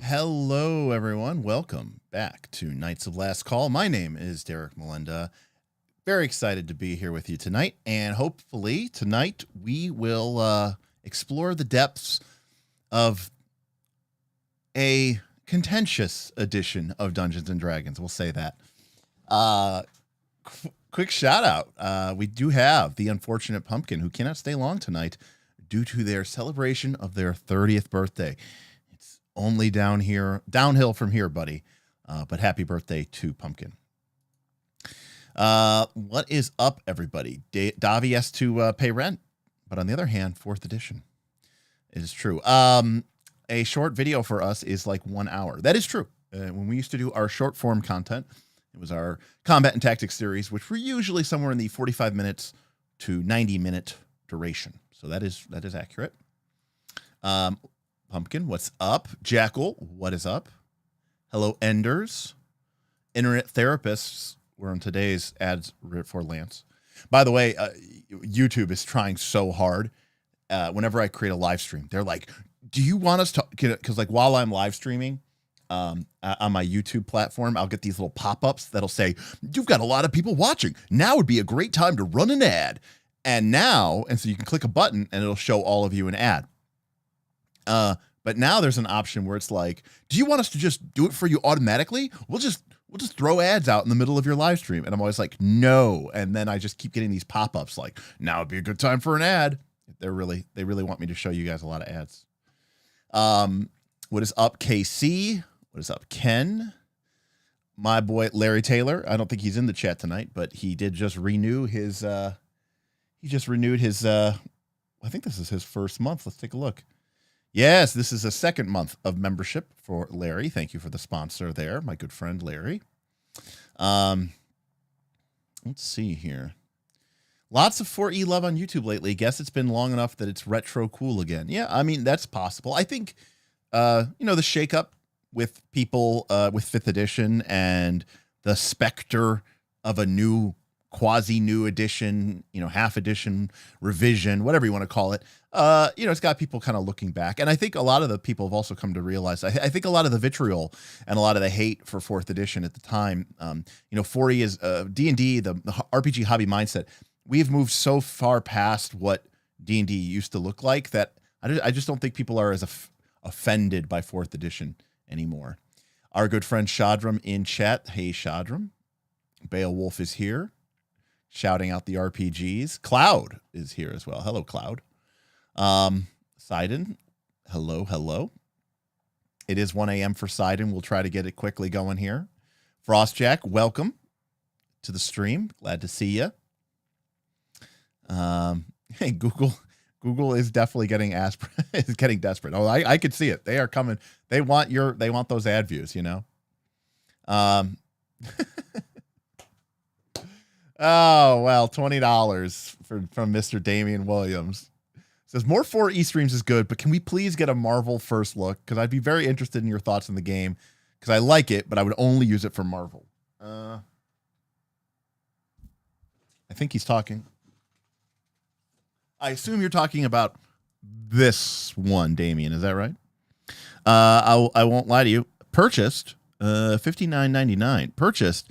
Hello, everyone. Welcome back to Knights of Last Call. My name is Derek Melinda. Very excited to be here with you tonight. And hopefully tonight we will explore the depths of a contentious edition of Dungeons and Dragons. We'll say that. Quick shout out. We do have the unfortunate pumpkin who cannot stay long tonight due to their celebration of their 30th birthday. It's only downhill from here, buddy. But happy birthday to Pumpkin. What is up, everybody? Davi has to pay rent, but on the other hand, 4th edition. It is true. A short video for us is like 1 hour. That is true. When we used to do our short form content, it was our combat and tactics series, which were usually somewhere in the 45 minutes to 90-minute duration. So that is accurate. Pumpkin, what's up? Jackal, what is up? Hello, Enders. Internet therapists were on today's ads for Lance. By the way, YouTube is trying so hard. Whenever I create a live stream, they're like, do you want us to, because like while I'm live streaming on my YouTube platform, I'll get these little pop-ups that'll say, you've got a lot of people watching. Now would be a great time to run an ad. And so you can click a button and it'll show all of you an ad. But now there's an option where it's like, do you want us to just do it for you automatically? We'll just throw ads out in the middle of your live stream. And I'm always like, no. And then I just keep getting these pop-ups like, now would be a good time for an ad. They really want me to show you guys a lot of ads. What is up, KC? What is up, Ken? My boy Larry Taylor. I don't think he's in the chat tonight, but he did just renew his I think this is his first month. Let's take a look. Yes, this is a second month of membership for Larry. Thank you for the sponsor there, my good friend Larry. Let's see here. Lots of 4E love on YouTube lately. Guess it's been long enough that it's retro cool again. Yeah, I mean, that's possible. I think, the shakeup with people with 5th edition and the specter of a new quasi-new edition, half edition, revision, whatever you want to call it, it's got people kind of looking back. And I think a lot of the people have also come to realize, I think a lot of the vitriol and a lot of the hate for 4th edition at the time, 4E is D&D, the RPG hobby mindset. We've moved so far past what D&D used to look like that I just don't think people are as offended by 4th edition anymore. Our good friend Shadram in chat. Hey, Shadram. Beowulf is here, shouting out the RPGs. Cloud is here as well. Hello, Cloud. Sidon, hello. It is 1 a.m. for Sidon. We'll try to get it quickly going here. Frostjack, welcome to the stream. Glad to see you. Hey, Google is definitely getting desperate. Oh, I could see it. They are coming. They want those ad views, Oh, well, $20 from Mr. Damian Williams. Says more 4E streams is good, but can we please get a Marvel first look? Because I'd be very interested in your thoughts on the game. Because I like it, but I would only use it for Marvel. I think he's talking. I assume you're talking about this one, Damien. Is that right? I won't lie to you. Purchased, $59.99. Purchased,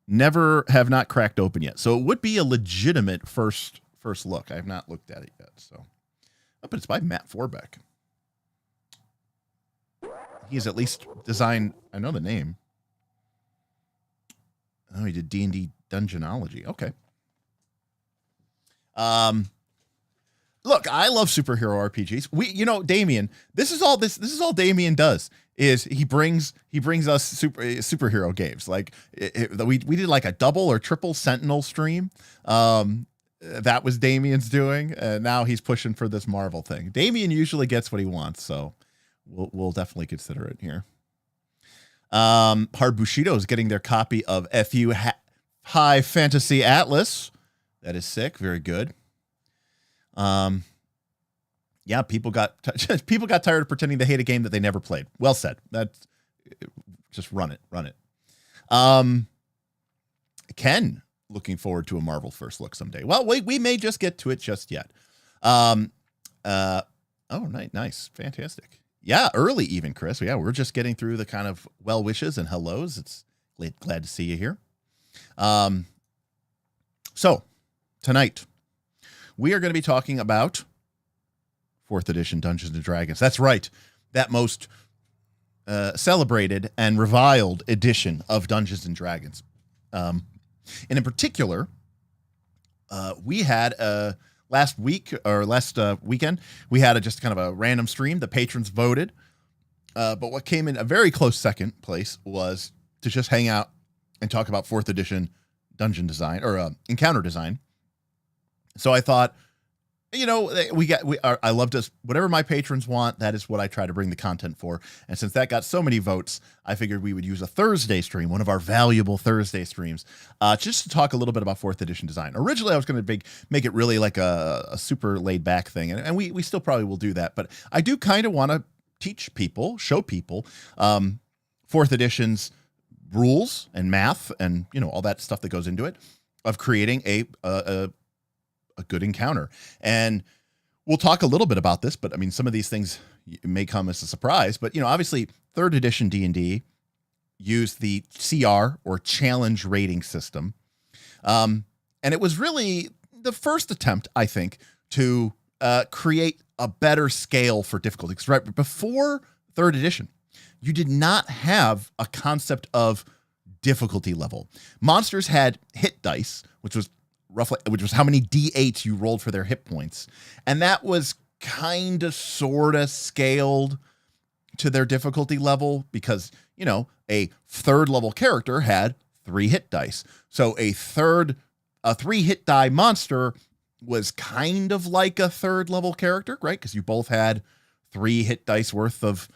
have not cracked open yet. So it would be a legitimate first look. I have not looked at it yet. So, but it's by Matt Forbeck. He's at least designed. I know the name. Oh, he did D&D Dungeonology. Okay. Look, I love superhero RPGs. Damien, this is all Damien does is he brings us superhero games. Like we did like a double or triple Sentinel stream. That was Damien's doing, and now he's pushing for this Marvel thing. Damien usually gets what he wants, so we'll definitely consider it here. Hard Bushido is getting their copy of FU High Fantasy Atlas. That is sick. Very good. Yeah, people got tired of pretending they hate a game that they never played. Well said. That's just run it. Ken, looking forward to a Marvel first look someday. Well, we may just get to it just yet. Oh, nice, fantastic. Yeah, early even, Chris. Yeah, we're just getting through the kind of well wishes and hellos. It's glad to see you here. So tonight we are going to be talking about 4th edition Dungeons and Dragons. That's right. That most celebrated and reviled edition of Dungeons and Dragons. And in particular, we had last weekend, we had just kind of a random stream. The patrons voted. But what came in a very close second place was to just hang out and talk about 4th edition dungeon design or encounter design. So I thought, I love to, whatever my patrons want, that is what I try to bring the content for. And since that got so many votes, I figured we would use a Thursday stream, one of our valuable Thursday streams, just to talk a little bit about 4th edition design. Originally, I was going to make it really like a super laid back thing. And we still probably will do that. But I do kind of want to teach people, show people 4th edition's rules and math and, all that stuff that goes into it of creating a good encounter. And we'll talk a little bit about this, but I mean, some of these things may come as a surprise, but obviously 3rd edition D&D used the CR or challenge rating system. And it was really the first attempt, I think, to create a better scale for difficulty. Because right before 3rd edition, you did not have a concept of difficulty level. Monsters had hit dice, which was how many D8s you rolled for their hit points. And that was kind of sort of scaled to their difficulty level because, a 3rd level character had 3 hit dice. So a 3 hit die monster was kind of like a 3rd level character, right? Because you both had 3 hit dice worth of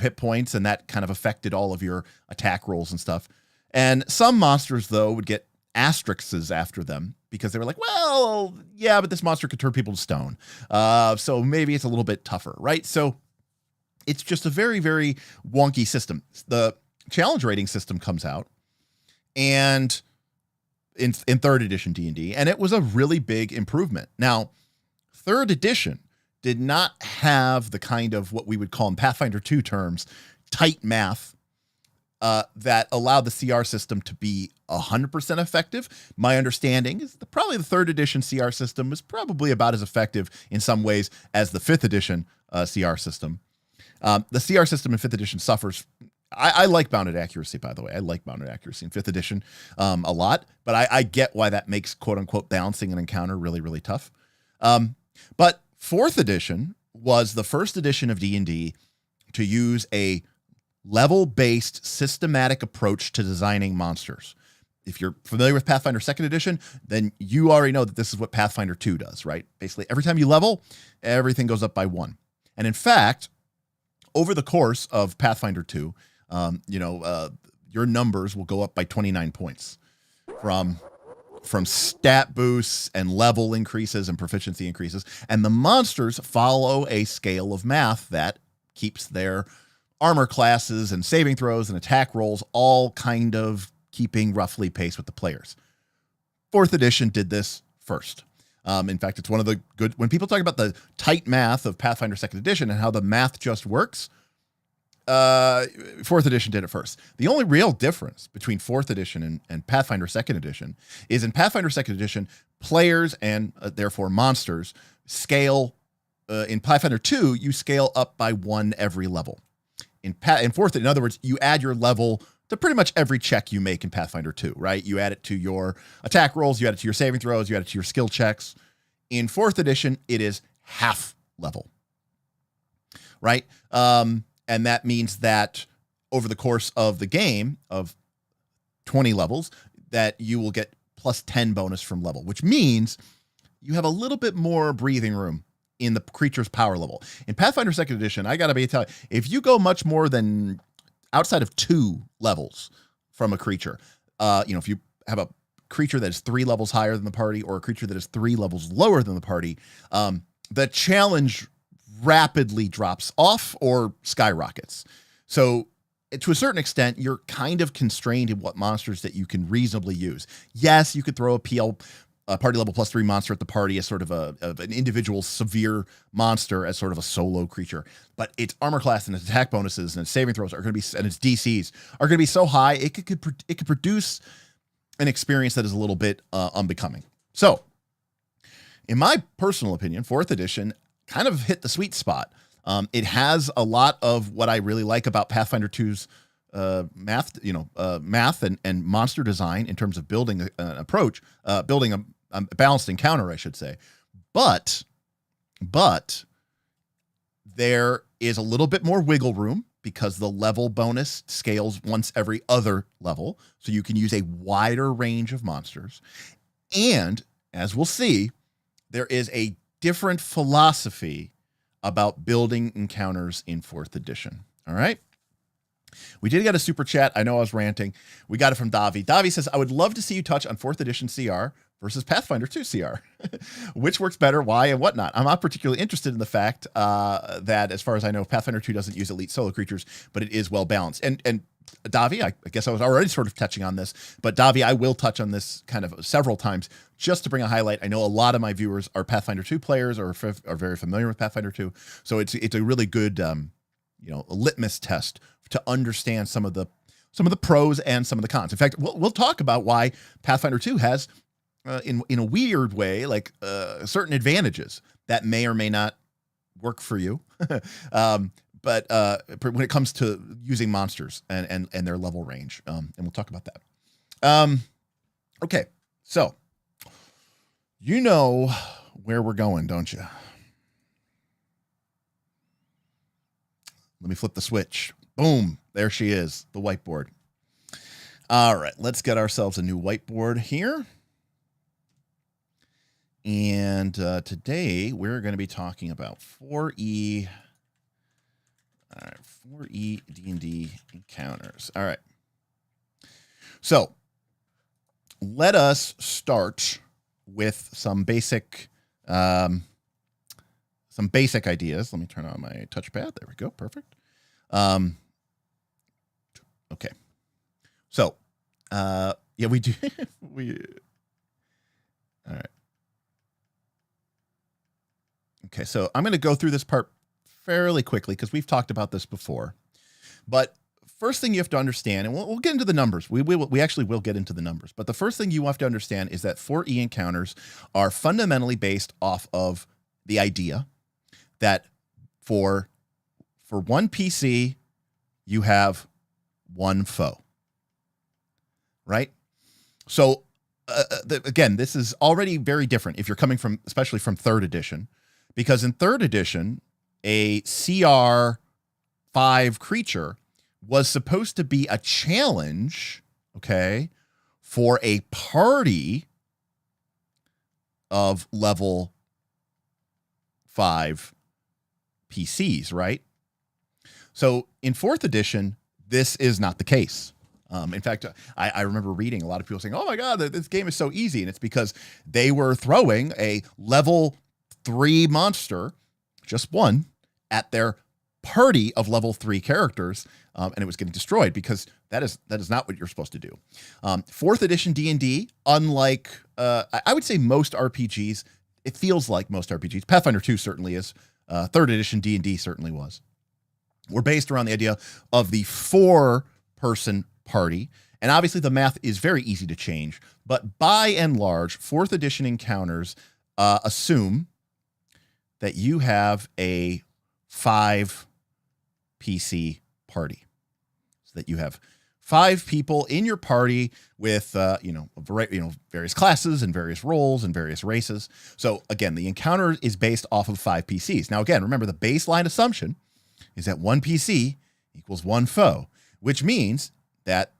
hit points, and that kind of affected all of your attack rolls and stuff. And some monsters, though, would get asterisks after them because they were like, well, yeah, but this monster could turn people to stone. So maybe it's a little bit tougher, right? So it's just a very, very wonky system. The challenge rating system comes out and in 3rd edition D&D, and it was a really big improvement. Now, 3rd edition did not have the kind of what we would call in Pathfinder 2 terms, tight math that allowed the CR system to be 100% effective. My understanding is probably the 3rd edition CR system was probably about as effective in some ways as the 5th edition CR system. The CR system in 5th edition suffers. I like bounded accuracy, by the way. I like bounded accuracy in 5th edition a lot, but I get why that makes quote unquote balancing an encounter really, really tough. But 4th edition was the first edition of D&D to use a level-based systematic approach to designing monsters. If you're familiar with Pathfinder 2nd edition, then you already know that this is what Pathfinder 2 does, right? Basically, every time you level, everything goes up by 1. And in fact, over the course of Pathfinder 2, your numbers will go up by 29 points from stat boosts and level increases and proficiency increases. And the monsters follow a scale of math that keeps their armor classes and saving throws and attack rolls all kind of keeping roughly pace with the players. 4th edition did this first. In fact, it's one of the good, when people talk about the tight math of Pathfinder 2nd edition and how the math just works, 4th edition did it first. The only real difference between 4th edition and Pathfinder 2nd edition is in Pathfinder 2nd edition, players and therefore monsters scale. In Pathfinder 2, you scale up by 1 every level. In 4th, in other words, you add your level to pretty much every check you make in Pathfinder 2, right? You add it to your attack rolls, you add it to your saving throws, you add it to your skill checks. In 4th edition, it is half level, right? And that means that over the course of the game of 20 levels, that you will get plus 10 bonus from level, which means you have a little bit more breathing room in the creature's power level. In Pathfinder 2nd edition, I got to tell you, if you go much more than outside of 2 levels from a creature, if you have a creature that is 3 levels higher than the party or a creature that is 3 levels lower than the party, the challenge rapidly drops off or skyrockets. So to a certain extent, you're kind of constrained in what monsters that you can reasonably use. Yes, you could throw a PL a party level +3 monster at the party as sort of an individual severe monster as sort of a solo creature. But its armor class and its attack bonuses and its saving throws are going to be, and its DCs are going to be so high, it could produce an experience that is a little bit unbecoming. So, in my personal opinion, 4th edition kind of hit the sweet spot. It has a lot of what I really like about Pathfinder 2's math and monster design in terms of building an approach, building a balanced encounter, I should say. But there is a little bit more wiggle room because the level bonus scales once every other level. So you can use a wider range of monsters. And as we'll see, there is a different philosophy about building encounters in 4th edition. All right. We did get a super chat. I know I was ranting. We got it from Davi. Davi says, I would love to see you touch on 4th edition CR versus Pathfinder 2 CR. Which works better, why, and whatnot. I'm not particularly interested in the fact that, as far as I know, Pathfinder 2 doesn't use elite solo creatures, but it is well balanced. And Davi, I guess I was already sort of touching on this, but Davi, I will touch on this kind of several times just to bring a highlight. I know a lot of my viewers are Pathfinder 2 players or are very familiar with Pathfinder 2, so it's a really good a litmus test to understand some of the pros and some of the cons. In fact, we'll talk about why Pathfinder 2 has in a weird way like certain advantages that may or may not work for you. But when it comes to using monsters and their level range, and we'll talk about that. Okay, so you know where we're going, don't you? Let me flip the switch. Boom, there she is, the whiteboard. All right, let's get ourselves a new whiteboard here. And today we're going to be talking about 4E. All right, 4E D&D encounters. All right. So let us start with some basic ideas. Let me turn on my touchpad. There we go. Perfect. Okay. So, yeah, we do. All right. Okay. So I'm going to go through this part fairly quickly because we've talked about this before, but first thing you have to understand, and we'll get into the numbers. We actually will get into the numbers, but the first thing you have to understand is that 4E encounters are fundamentally based off of the idea that for one PC, you have one foe, right? So again, this is already very different if you're coming from, especially from 3rd edition, because in 3rd edition, a CR 5 creature was supposed to be a challenge, okay, for a party of level 5 PCs, right? So in 4th edition, this is not the case. In fact, I remember reading a lot of people saying, oh my God, this game is so easy. And it's because they were throwing a level 3 monster, just one, at their party of level 3 characters, and it was getting destroyed because that is not what you're supposed to do. 4th edition D&D, unlike I would say most RPGs, it feels like most RPGs. Pathfinder 2 certainly is. 3rd edition D&D certainly was. We're based around the idea of the 4-person party, and obviously the math is very easy to change. But by and large, 4th edition encounters assume that you have a 5 PC party, so that you have 5 people in your party with various classes and various roles and various races. So again, the encounter is based off of 5 PCs. Now again, remember the baseline assumption is that 1 PC equals 1 foe, which means that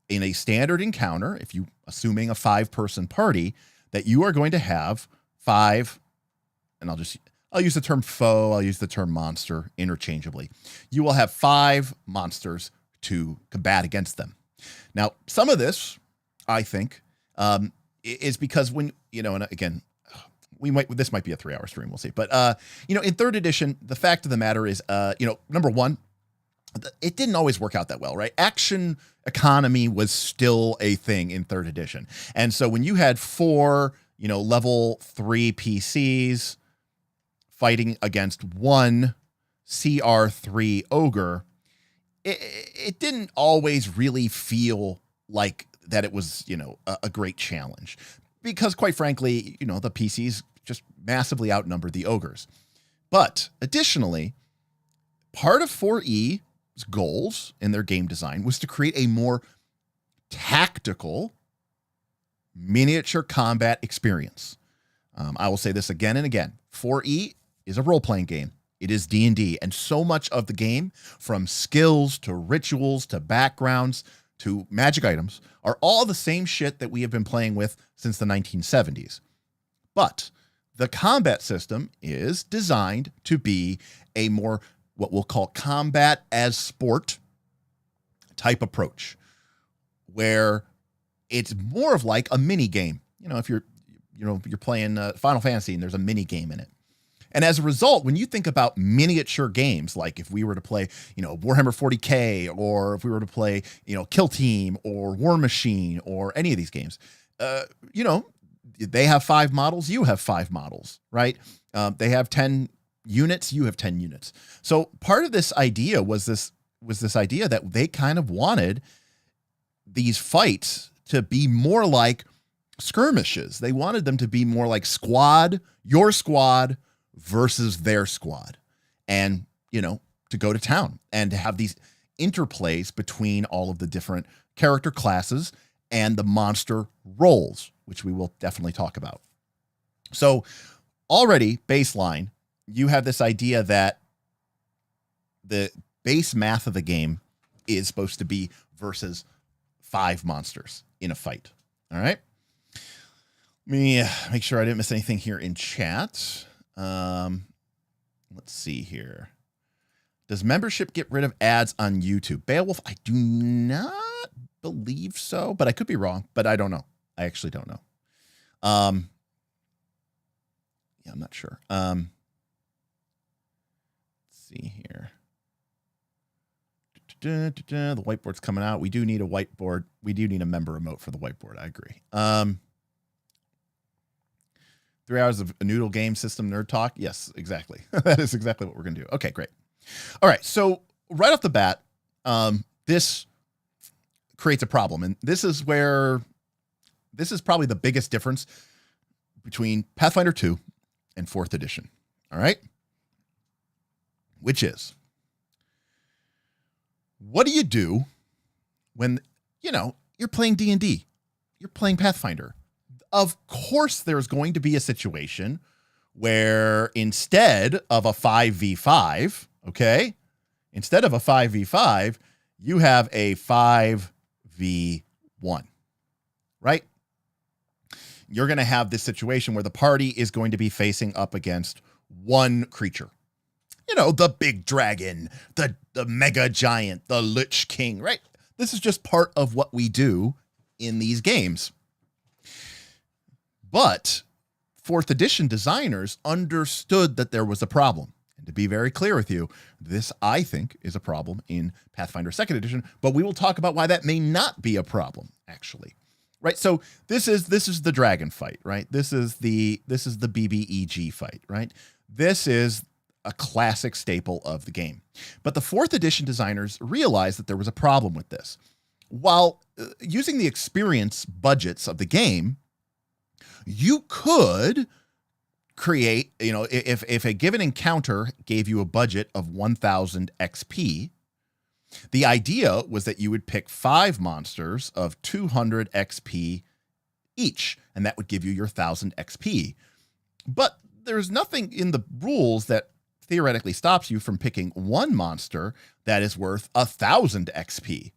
in a standard encounter, if you assuming a 5-person party, that you are going to have 5, and I'll use the term foe, I'll use the term monster interchangeably. You will have 5 monsters to combat against them. Now, some of this, I think, is because when, and again, this might be a 3-hour stream, we'll see. But, in 3rd edition, the fact of the matter is, number one, it didn't always work out that well, right? Action economy was still a thing in 3rd edition. And so when you had 4, level 3 PCs fighting against one CR3 ogre, it didn't always really feel like that it was, a great challenge. Because quite frankly, the PCs just massively outnumbered the ogres. But additionally, part of 4E's goals in their game design was to create a more tactical miniature combat experience. I will say this again and again. 4E is a role-playing game. It is D&D, and so much of the game, from skills to rituals to backgrounds to magic items, are all the same shit that we have been playing with since the 1970s. But the combat system is designed to be a more, what we'll call, combat as sport type approach, where it's more of like a mini game. If you're playing Final Fantasy and there's a mini game in it. And as a result, when you think about miniature games, like if we were to play, Warhammer 40K, or if we were to play, Kill Team or War Machine or any of these games, they have 5 models, you have 5 models, right? They have 10 units, you have 10 units. So part of this idea was this idea that they kind of wanted these fights to be more like skirmishes. They wanted them to be more like your squad versus their squad, and to go to town and to have these interplays between all of the different character classes and the monster roles, which we will definitely talk about. So already baseline, you have this idea that the base math of the game is supposed to be versus 5 monsters in a fight. All right. Let me make sure I didn't miss anything here in chat. Let's see here. Does membership get rid of ads on YouTube? Beowulf, I do not believe so, but I could be wrong, but I don't know. I actually don't know. I'm not sure. Let's see here. The whiteboard's coming out. We do need a whiteboard. We do need a member remote for the whiteboard. I agree. 3 hours of a noodle game system nerd talk. Yes, exactly. That is exactly what we're going to do. Okay, great. All right. So right off the bat, this creates a problem. And this is probably the biggest difference between Pathfinder 2 and 4th edition. All right. Which is, what do you do when, you're playing D&D, you're playing Pathfinder? Of course, there's going to be a situation where instead of a 5v5, you have a 5v1, right? You're going to have this situation where the party is going to be facing up against one creature. The big dragon, the mega giant, the Lich King, right? This is just part of what we do in these games. But 4th edition designers understood that there was a problem. And to be very clear with you, this, I think, is a problem in Pathfinder 2nd edition, but we will talk about why that may not be a problem, actually. Right? So this is the dragon fight, right? This is the BBEG fight, right? This is a classic staple of the game. But the 4th edition designers realized that there was a problem with this. While using the experience budgets of the game, you could create, if a given encounter gave you a budget of 1,000 XP, the idea was that you would pick 5 monsters of 200 XP each, and that would give you your 1,000 XP. But there's nothing in the rules that theoretically stops you from picking one monster that is worth 1,000 XP.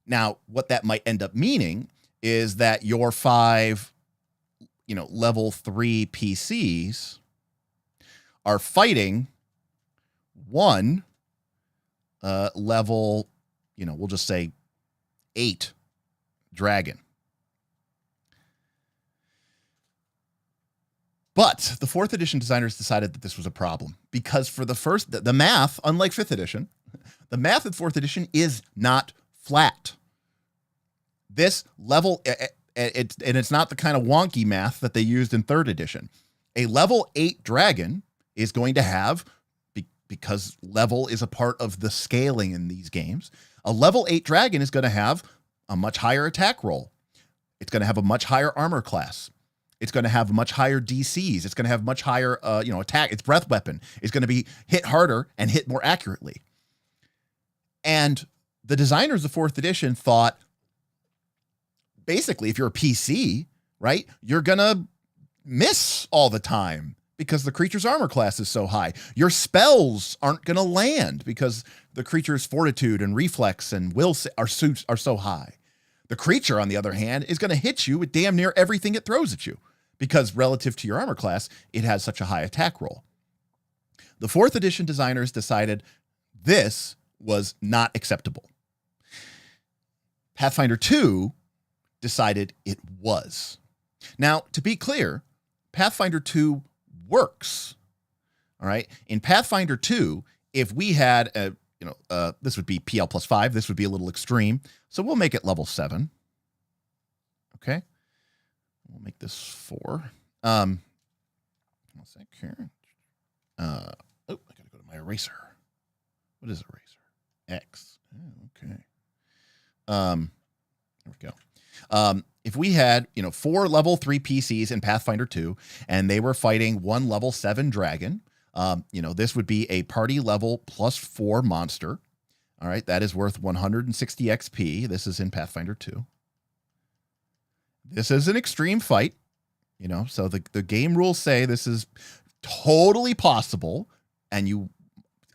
Now, what that might end up meaning is that your 5 level 3 PCs are fighting one level, we'll just say 8 dragon. But the 4th edition designers decided that this was a problem because for the math, unlike 5th edition, the math in 4th edition is not flat. This level, And it's not the kind of wonky math that they used in 3rd edition. A level 8 dragon is going to have, because level is a part of the scaling in these games, a level 8 dragon is going to have a much higher attack roll. It's going to have a much higher armor class. It's going to have much higher DCs. It's going to have much higher, attack. Its breath weapon is going to be hit harder and hit more accurately. And the designers of 4th edition thought, basically, if you're a PC, right, you're going to miss all the time because the creature's armor class is so high. Your spells aren't going to land because the creature's fortitude and reflex and will are so high. The creature, on the other hand, is going to hit you with damn near everything it throws at you because relative to your armor class, it has such a high attack roll. The 4th edition designers decided this was not acceptable. Pathfinder 2 decided it was. Now, to be clear, Pathfinder 2 works. All right. In Pathfinder 2, if we had this would be PL plus 5, this would be a little extreme. So we'll make it level 7. Okay. We'll make this 4. One sec here. I gotta go to my eraser. What is eraser? X. Oh, okay. There we go. If we had, 4 level 3 PCs in Pathfinder 2, and they were fighting 1 level 7 dragon, this would be a party level plus 4 monster. All right, that is worth 160 XP. This is in Pathfinder 2. This is an extreme fight, so the game rules say this is totally possible, and you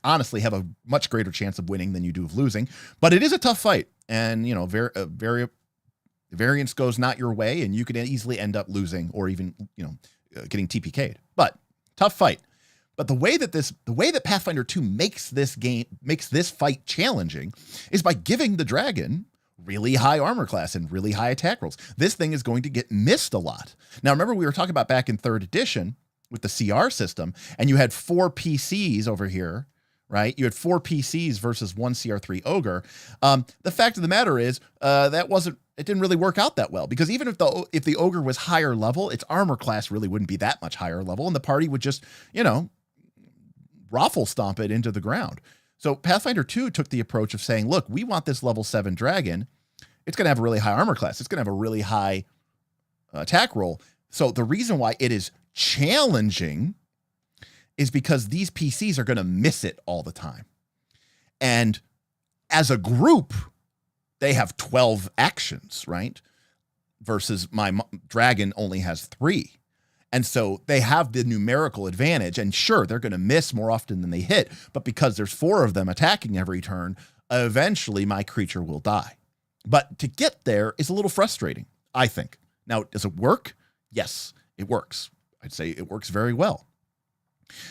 honestly have a much greater chance of winning than you do of losing, but it is a tough fight, and, the variance goes not your way, and you could easily end up losing or even, getting TPK'd. But tough fight. But the way that Pathfinder 2 makes this fight challenging is by giving the dragon really high armor class and really high attack rolls. This thing is going to get missed a lot. Now, remember we were talking about back in 3rd edition with the CR system, and you had 4 PCs over here, right? You had 4 PCs versus 1 CR3 ogre. The fact of the matter is it didn't really work out that well, because even if the ogre was higher level, its armor class really wouldn't be that much higher level, and the party would just, raffle stomp it into the ground. So Pathfinder 2 took the approach of saying, look, we want this level 7 dragon. It's going to have a really high armor class. It's going to have a really high attack roll. So the reason why it is challenging is because these PCs are going to miss it all the time. And as a group, they have 12 actions, right? Versus my dragon only has 3. And so they have the numerical advantage. And sure, they're going to miss more often than they hit. But because there's 4 of them attacking every turn, eventually my creature will die. But to get there is a little frustrating, I think. Now, does it work? Yes, it works. I'd say it works very well.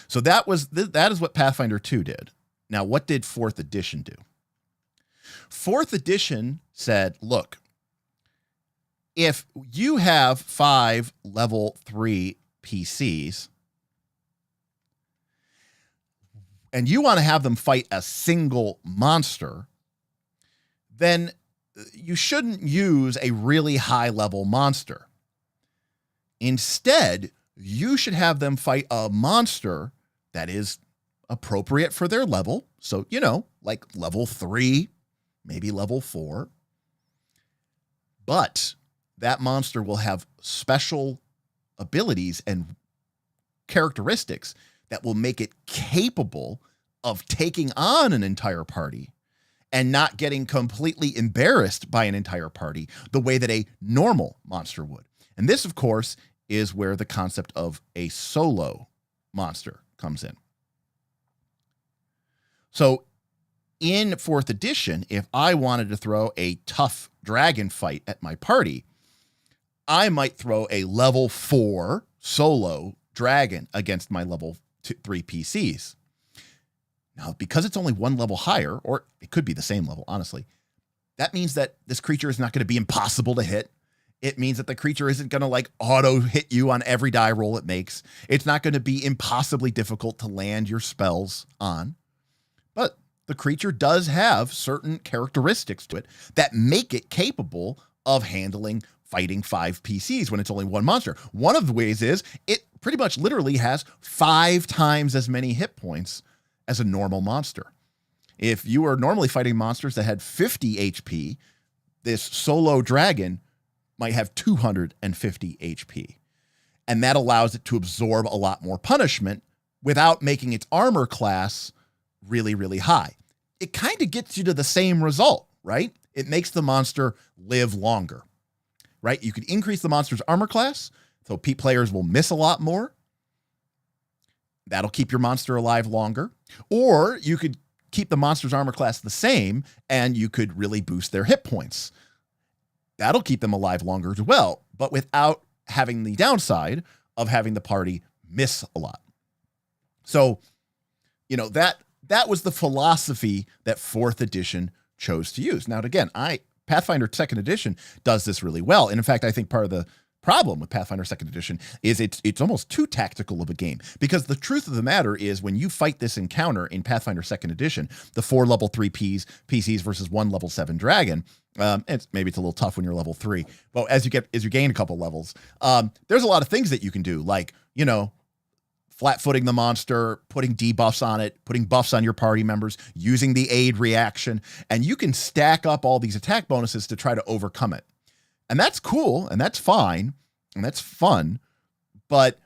So that is what Pathfinder 2 did. Now, what did 4th edition do? 4th edition said, look, if you have 5 level 3 PCs and you want to have them fight a single monster, then you shouldn't use a really high level monster. Instead, you should have them fight a monster that is appropriate for their level. So, like level 3, maybe level 4. But that monster will have special abilities and characteristics that will make it capable of taking on an entire party and not getting completely embarrassed by an entire party the way that a normal monster would. And this, of course, is where the concept of a solo monster comes in. So in 4th edition, if I wanted to throw a tough dragon fight at my party, I might throw a level 4 solo dragon against my level 3 PCs. Now, because it's only 1 level higher, or it could be the same level, honestly, that means that this creature is not going to be impossible to hit. It means that the creature isn't going to auto hit you on every die roll it makes. It's not going to be impossibly difficult to land your spells on. But the creature does have certain characteristics to it that make it capable of handling fighting 5 PCs when it's only one monster. One of the ways is it pretty much literally has 5 times as many hit points as a normal monster. If you were normally fighting monsters that had 50 HP, this solo dragon might have 250 HP. And that allows it to absorb a lot more punishment without making its armor class really, really high. It kind of gets you to the same result, right? It makes the monster live longer, right? You could increase the monster's armor class, so players will miss a lot more. That'll keep your monster alive longer. Or you could keep the monster's armor class the same, and you could really boost their hit points. That'll keep them alive longer as well, but without having the downside of having the party miss a lot. So, that was the philosophy that 4th edition chose to use. Now, again, Pathfinder 2nd edition does this really well. And in fact, I think part of the problem with Pathfinder 2nd edition is it's almost too tactical of a game, because the truth of the matter is when you fight this encounter in Pathfinder 2nd edition, the 4 level 3 PCs versus 1 level 7 dragon, maybe it's a little tough when you're level 3, but as you gain a couple levels, there's a lot of things that you can do, like, flat-footing the monster, putting debuffs on it, putting buffs on your party members, using the aid reaction, and you can stack up all these attack bonuses to try to overcome it. And that's cool, and that's fine, and that's fun, but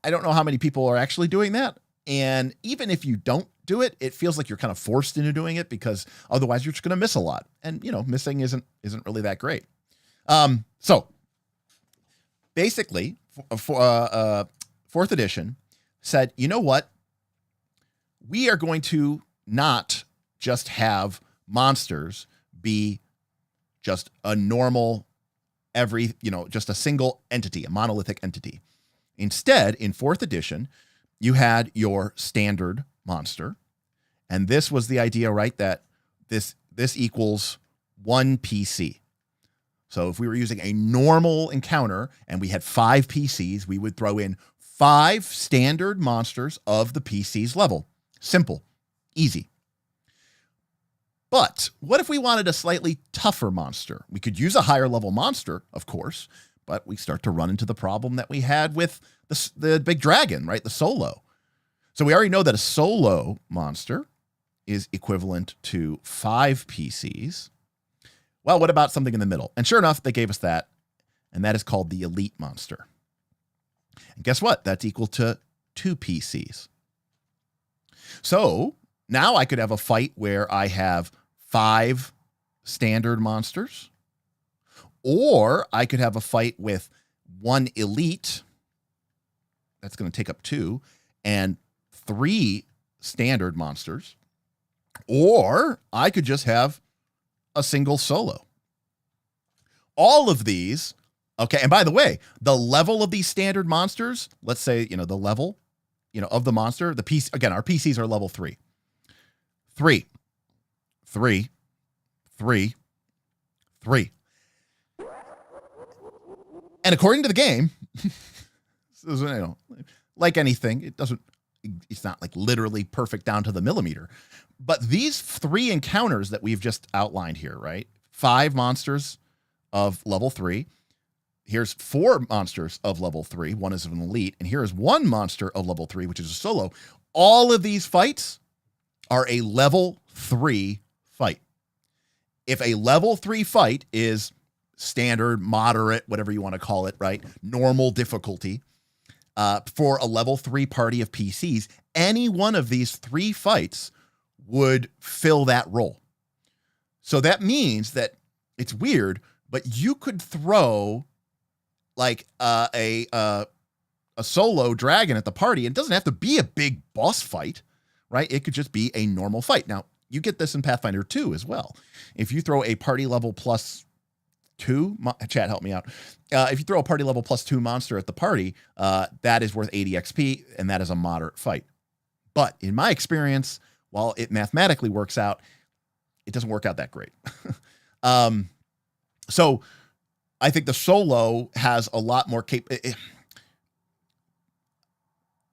I don't know how many people are actually doing that. And even if you don't do it, it feels like you're kind of forced into doing it, because otherwise you're just going to miss a lot. And, missing isn't really that great. So basically, for 4th edition said, you know what? We are going to not just have monsters be just a normal, just a single entity, a monolithic entity. Instead, in 4th edition, you had your standard monster. And this was the idea, right? That this equals 1 PC. So if we were using a normal encounter and we had 5 PCs, we would throw in 5 standard monsters of the PC's level. Simple, easy. But what if we wanted a slightly tougher monster? We could use a higher level monster, of course, but we start to run into the problem that we had with the big dragon, right? The solo. So we already know that a solo monster is equivalent to 5 PCs. Well, what about something in the middle? And sure enough, they gave us that, and that is called the elite monster. And guess what? That's equal to 2 PCs. So now I could have a fight where I have 5 standard monsters, or I could have a fight with 1 elite. That's going to take up 2, and 3 standard monsters. Or I could just have a single solo. All of these. Okay, and by the way, the level of these standard monsters, let's say, the level, of the monster, the PC, again, our PCs are level 3. 3, 3, 3, 3. And according to the game, like anything, it's not like literally perfect down to the millimeter. But these 3 encounters that we've just outlined here, right? 5 monsters of level 3. Here's 4 monsters of level 3. 1 is an elite. And here is 1 monster of level 3, which is a solo. All of these fights are a level 3 fight. If a level 3 fight is standard, moderate, whatever you want to call it, right? Normal difficulty, for a level 3 party of PCs, any one of these 3 fights would fill that role. So that means that it's weird, but you could throw like a solo dragon at the party. It doesn't have to be a big boss fight, right? It could just be a normal fight. Now, you get this in Pathfinder 2 as well. If you throw a party level +2, chat, help me out. If you throw a party level +2 monster at the party, that is worth 80 XP, and that is a moderate fight. But in my experience, while it mathematically works out, it doesn't work out that great. So I think the solo has a lot more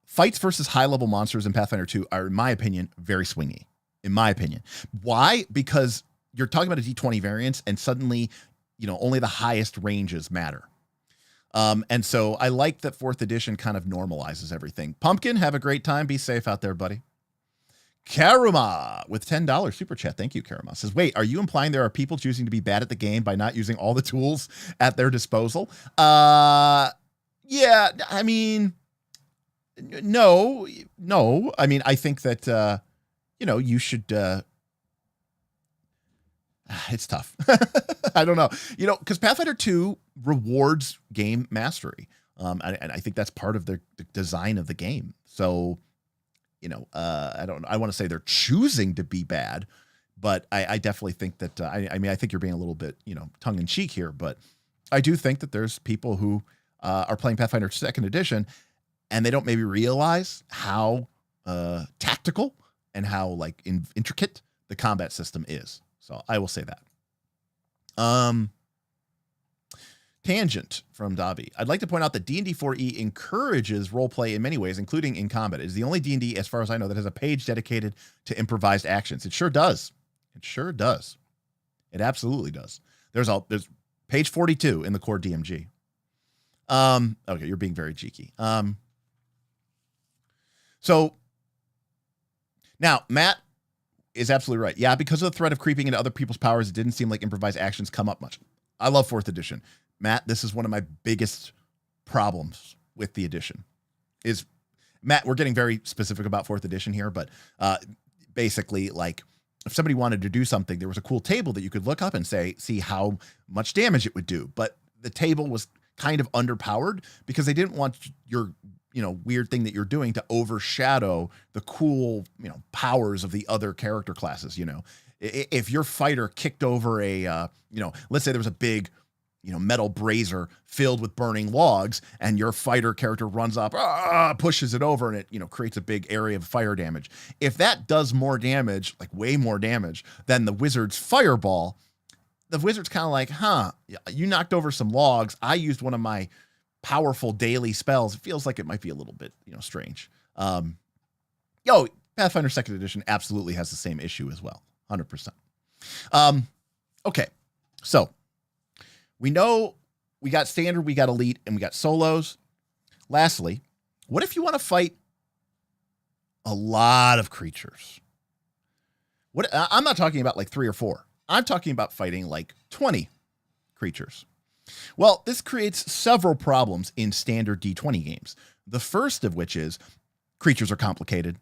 fights versus high level monsters in Pathfinder 2 are, in my opinion, very swingy. In my opinion. Why? Because you're talking about a D20 variance, and suddenly only the highest ranges matter. And so I like that 4th edition kind of normalizes everything. Pumpkin, have a great time. Be safe out there, buddy. Karuma with $10 super chat. Thank you, Karuma. Says, wait, are you implying there are people choosing to be bad at the game by not using all the tools at their disposal? Yeah, I mean, no. I mean, I think that, you should, it's tough. I don't know, because Pathfinder 2 rewards game mastery. And I think that's part of the design of the game. So, I want to say they're choosing to be bad, but I definitely think that, I think you're being a little bit, tongue in cheek here, but I do think that there's people who are playing Pathfinder 2nd edition and they don't maybe realize how tactical and how intricate the combat system is. So I will say that. Tangent from Dobby. I'd like to point out that D&D 4e encourages roleplay in many ways, including in combat. It is the only D&D, as far as I know, that has a page dedicated to improvised actions. It sure does. It sure does. It absolutely does. There's page 42 in the core DMG. Okay, you're being very cheeky. So now Matt is absolutely right. Yeah, because of the threat of creeping into other people's powers, it didn't seem like improvised actions come up much. I love 4th edition. Matt, this is one of my biggest problems with the edition. Matt, we're getting very specific about 4th edition here, but basically, if somebody wanted to do something, there was a cool table that you could look up and see how much damage it would do. But the table was kind of underpowered because they didn't want your weird thing that you're doing to overshadow the cool, powers of the other character classes. If your fighter kicked over let's say there was a big, metal brazier filled with burning logs and your fighter character runs up, pushes it over, and it, creates a big area of fire damage. If that does more damage, way more damage than the wizard's fireball, the wizard's kind of like, you knocked over some logs. I used one of my powerful daily spells. It feels like it might be a little bit, strange. Pathfinder 2nd edition absolutely has the same issue as well. 100%. Okay. So we know we got standard, we got elite, and we got solos. Lastly, what if you want to fight a lot of creatures? I'm not talking about 3 or 4. I'm talking about fighting 20 creatures. Well, this creates several problems in standard D20 games. The first of which is creatures are complicated,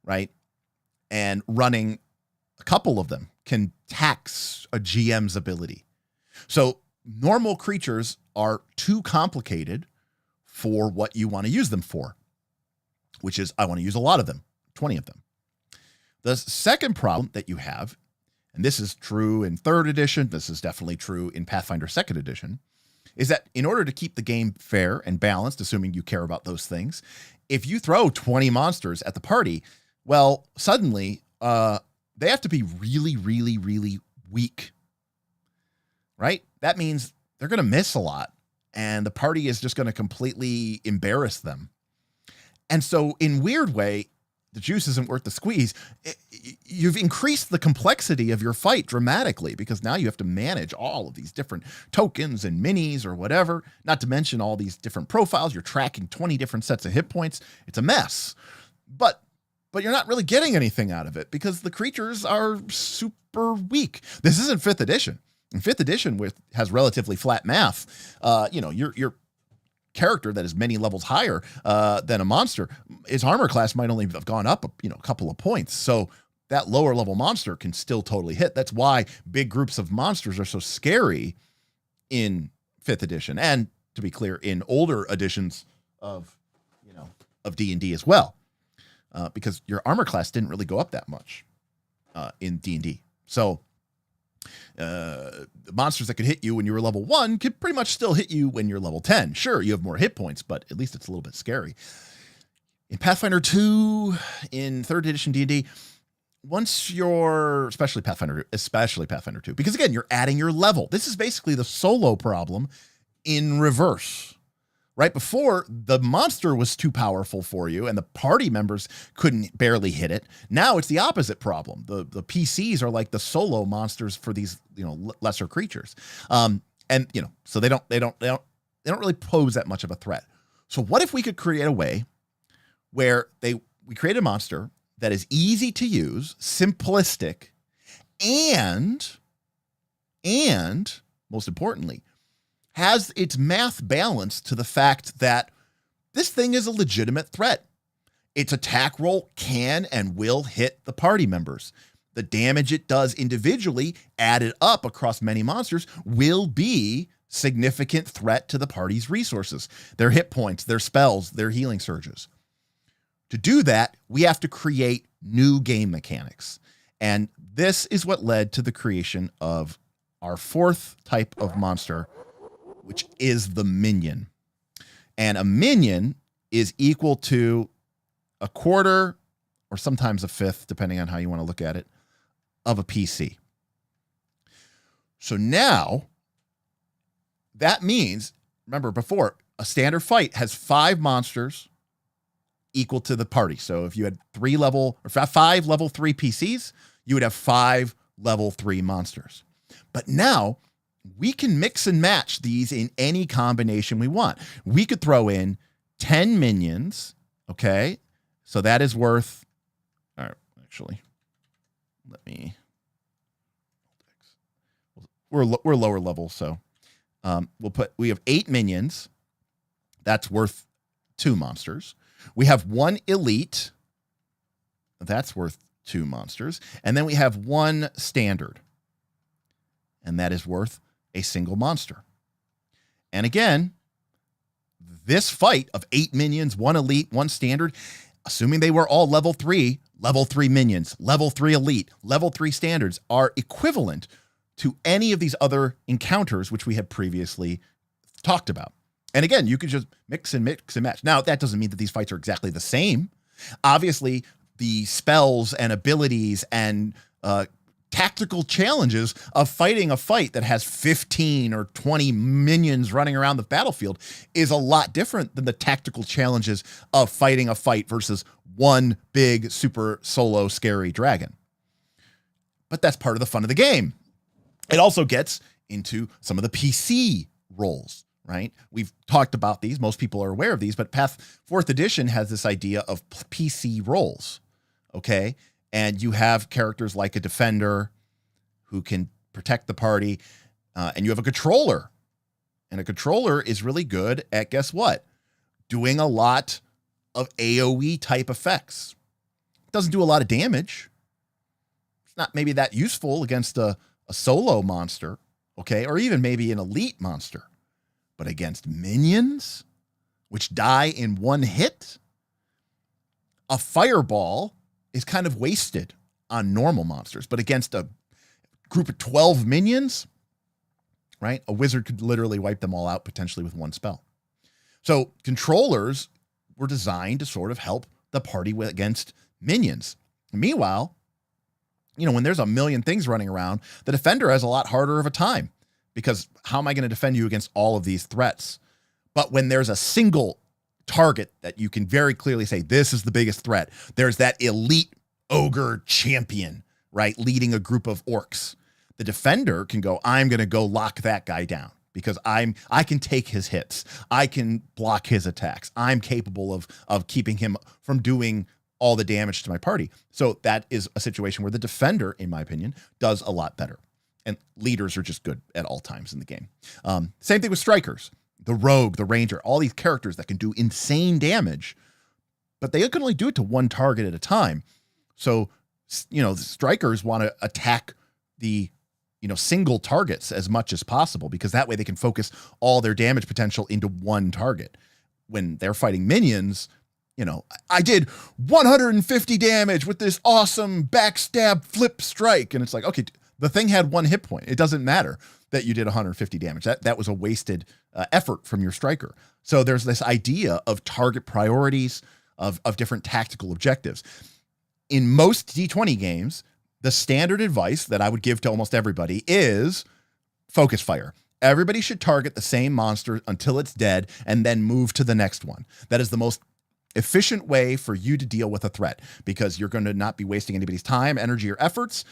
right? And running a couple of them can tax a GM's ability. So normal creatures are too complicated for what you want to use them for, which is I want to use a lot of them, 20 of them. The second problem that you have, and this is true in 3rd edition, this is definitely true in Pathfinder 2nd edition, is that in order to keep the game fair and balanced, assuming you care about those things, if you throw 20 monsters at the party, well, suddenly they have to be really, really, really weak, right? That means they're going to miss a lot, and the party is just going to completely embarrass them. And so in weird way, the juice isn't worth the squeeze. You've increased the complexity of your fight dramatically because now you have to manage all of these different tokens and minis or whatever, not to mention all these different profiles. You're tracking 20 different sets of hit points. It's a mess. But you're not really getting anything out of it because the creatures are super weak. This isn't 5th edition. In 5th edition, which has relatively flat math, your character that is many levels higher than a monster, his armor class might only have gone up a couple of points. So that lower level monster can still totally hit. That's why big groups of monsters are so scary in 5th edition. And to be clear, in older editions of D&D as well, because your armor class didn't really go up that much in D&D. So the monsters that could hit you when you were level 1 could pretty much still hit you when you're level 10. Sure, you have more hit points, but at least it's a little bit scary. In Pathfinder 2, in 3rd edition D&D, once you're, especially Pathfinder 2, because again, you're adding your level. This is basically the solo problem in reverse. Right before, the monster was too powerful for you and the party members couldn't barely hit it. Now it's the opposite problem. The PCs are like the solo monsters for these, lesser creatures. And so they don't really pose that much of a threat. So what if we could create a way where we create a monster that is easy to use, simplistic, and most importantly, has its math balanced to the fact that this thing is a legitimate threat. Its attack roll can and will hit the party members. The damage it does individually, added up across many monsters, will be significant threat to the party's resources, their hit points, their spells, their healing surges. To do that, we have to create new game mechanics. And this is what led to the creation of our fourth type of monster, which is the minion. And a minion is equal to a quarter or sometimes a fifth, depending on how you want to look at it, of a PC. So now that means, remember before, a standard fight has 5 monsters equal to the party. So if you had 5 level 3 PCs, you would have 5 level 3 monsters. But now we can mix and match these in any combination we want. We could throw in 10 minions, okay? So that is worth, all right, actually, we're lower level, so we have 8 minions. That's worth 2 monsters. We have 1 elite. That's worth 2 monsters. And then we have 1 standard. And that is worth a single monster. And again, this fight of 8 minions, 1 elite, 1 standard, assuming they were all level 3 minions, level 3 elite, level 3 standards, are equivalent to any of these other encounters which we had previously talked about. And again, you could just mix and match. Now, that doesn't mean that these fights are exactly the same. Obviously, the spells and abilities and tactical challenges of fighting a fight that has 15 or 20 minions running around the battlefield is a lot different than the tactical challenges of fighting a fight versus one big, super solo, scary dragon. But that's part of the fun of the game. It also gets into some of the PC roles, right? We've talked about these. Most people are aware of these, but Path 4th Edition has this idea of PC roles, okay? And you have characters like a defender who can protect the party, and you have a controller. And a controller is really good at, guess what? Doing a lot of AoE type effects. Doesn't do a lot of damage. It's not maybe that useful against a solo monster, okay? Or even maybe an elite monster. But against minions, which die in 1 hit, a fireball is kind of wasted on normal monsters, but against a group of 12 minions, right? A wizard could literally wipe them all out potentially with 1 spell. So controllers were designed to sort of help the party against minions. Meanwhile, when there's a million things running around, the defender has a lot harder of a time because how am I going to defend you against all of these threats? But when there's a single target that you can very clearly say, this is the biggest threat. There's that elite ogre champion, right? Leading a group of orcs. The defender can go, I'm going to go lock that guy down because I can take his hits. I can block his attacks. I'm capable of keeping him from doing all the damage to my party. So that is a situation where the defender, in my opinion, does a lot better. And leaders are just good at all times in the game. Same thing with strikers. The rogue, the ranger, all these characters that can do insane damage, but they can only do it to 1 target at a time. So, the strikers want to attack the, single targets as much as possible because that way they can focus all their damage potential into 1 target. When they're fighting minions, I did 150 damage with this awesome backstab flip strike. And it's like, okay, the thing had 1 hit point. It doesn't matter that you did 150 damage. That was a wasted effort from your striker. So there's this idea of target priorities, of different tactical objectives. In most D20 games, the standard advice that I would give to almost everybody is focus fire. Everybody should target the same monster until it's dead and then move to the next one. That is the most efficient way for you to deal with a threat, because you're going to not be wasting anybody's time, energy, or efforts,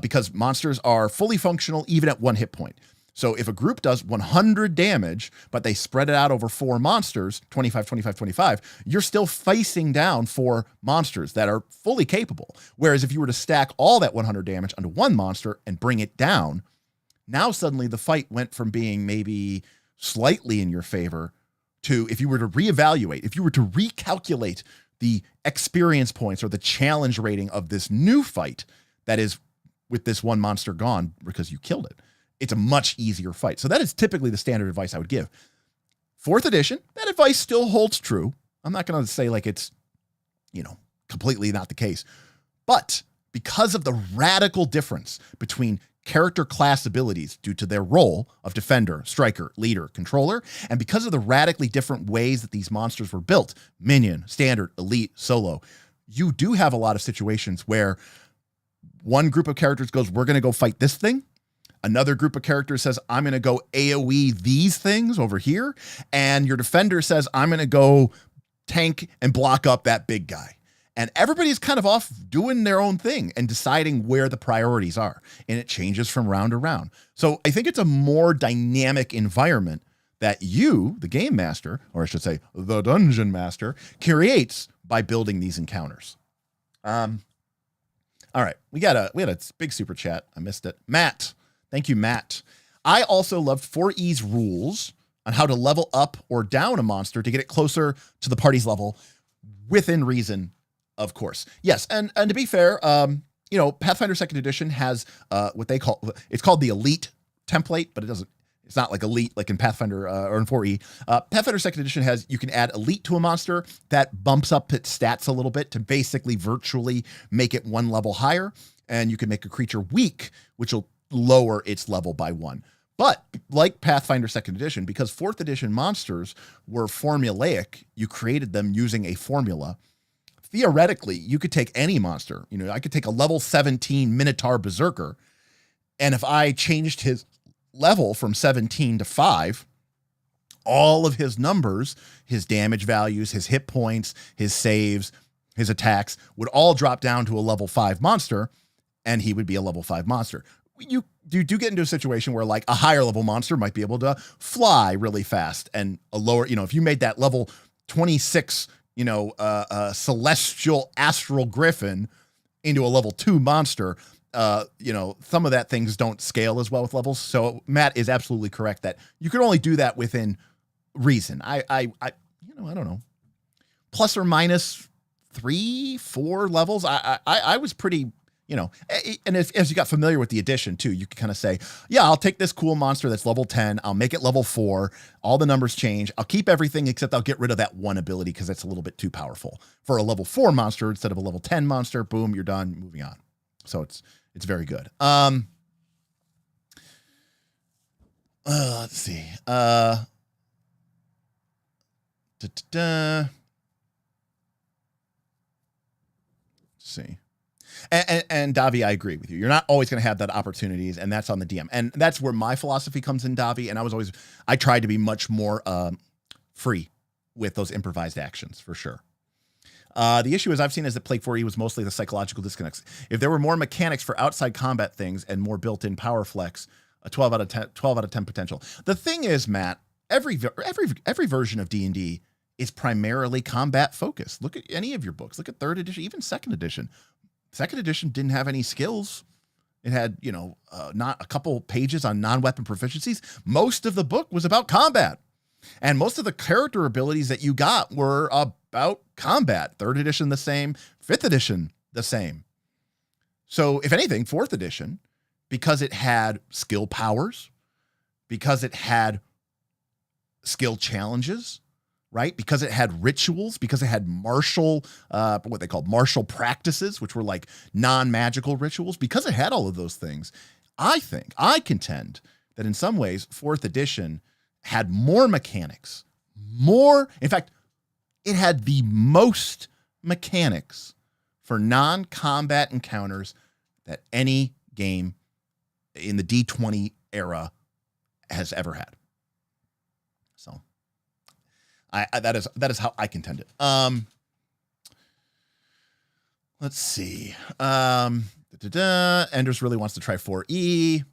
because monsters are fully functional even at 1 hit point. So if a group does 100 damage, but they spread it out over 4 monsters, 25, 25, 25, you're still facing down 4 monsters that are fully capable. Whereas if you were to stack all that 100 damage onto 1 monster and bring it down, now suddenly the fight went from being maybe slightly in your favor to, if you were to reevaluate, if you were to recalculate the experience points or the challenge rating of this new fight that is with this 1 monster gone because you killed it, it's a much easier fight. So that is typically the standard advice I would give. 4th edition, that advice still holds true. I'm not going to say like it's, completely not the case. But because of the radical difference between character class abilities due to their role of defender, striker, leader, controller, and because of the radically different ways that these monsters were built, minion, standard, elite, solo, you do have a lot of situations where one group of characters goes, we're going to go fight this thing. Another group of characters says, I'm going to go AoE these things over here. And your defender says, I'm going to go tank and block up that big guy. And everybody's kind of off doing their own thing and deciding where the priorities are. And it changes from round to round. So I think it's a more dynamic environment that you, the game master, or I should say the dungeon master, creates by building these encounters. All right, we had a big super chat. I missed it. Matt. Thank you, Matt. I also loved 4E's rules on how to level up or down a monster to get it closer to the party's level within reason, of course. Yes, and to be fair, Pathfinder 2nd Edition has what they call, it's called the Elite template, but it's not like Elite like in Pathfinder or in 4E. Pathfinder 2nd Edition has, you can add Elite to a monster that bumps up its stats a little bit to basically virtually make it 1 level higher, and you can make a creature weak, which will lower its level by 1. But like Pathfinder 2nd Edition, because 4th Edition monsters were formulaic, you created them using a formula. Theoretically, you could take any monster. I could take a level 17 Minotaur Berserker, and if I changed his level from 17 to 5, all of his numbers, his damage values, his hit points, his saves, his attacks would all drop down to a level 5 monster, and he would be a level 5 monster. You do get into a situation where like a higher level monster might be able to fly really fast, and a lower, if you made that level 26, celestial astral griffin into a level 2 monster, some of that things don't scale as well with levels. So Matt is absolutely correct that you can only do that within reason. I don't know, plus or minus 3-4 levels. I was pretty, and as you got familiar with the edition too, you can kind of say, yeah, I'll take this cool monster that's level 10. I'll make it level 4. All the numbers change. I'll keep everything except I'll get rid of that one ability because it's a little bit too powerful for a level 4 monster instead of a level 10 monster. Boom, you're done. Moving on. So it's very good. Let's see. Let's see. And Davi, I agree with you. You're not always going to have that opportunities, and that's on the DM. And that's where my philosophy comes in, Davi. And I tried to be much more free with those improvised actions, for sure. The issue is I've seen is that Plague 4E was mostly the psychological disconnects. If there were more mechanics for outside combat things and more built-in power flex, a 12 out of 10 potential. The thing is, Matt, every version of D&D is primarily combat focused. Look at any of your books. Look at 3rd edition, even 2nd edition. 2nd edition didn't have any skills. It had, not a couple pages on non-weapon proficiencies. Most of the book was about combat. And most of the character abilities that you got were about combat. 3rd edition, the same. 5th edition, the same. So if anything, 4th edition, because it had skill powers, because it had skill challenges, right? Because it had rituals, because it had martial, what they called martial practices, which were like non-magical rituals, because it had all of those things, I contend that in some ways, 4th edition had more mechanics, in fact, it had the most mechanics for non-combat encounters that any game in the D20 era has ever had. So that is how I contend it. Let's see. Enders really wants to try 4E.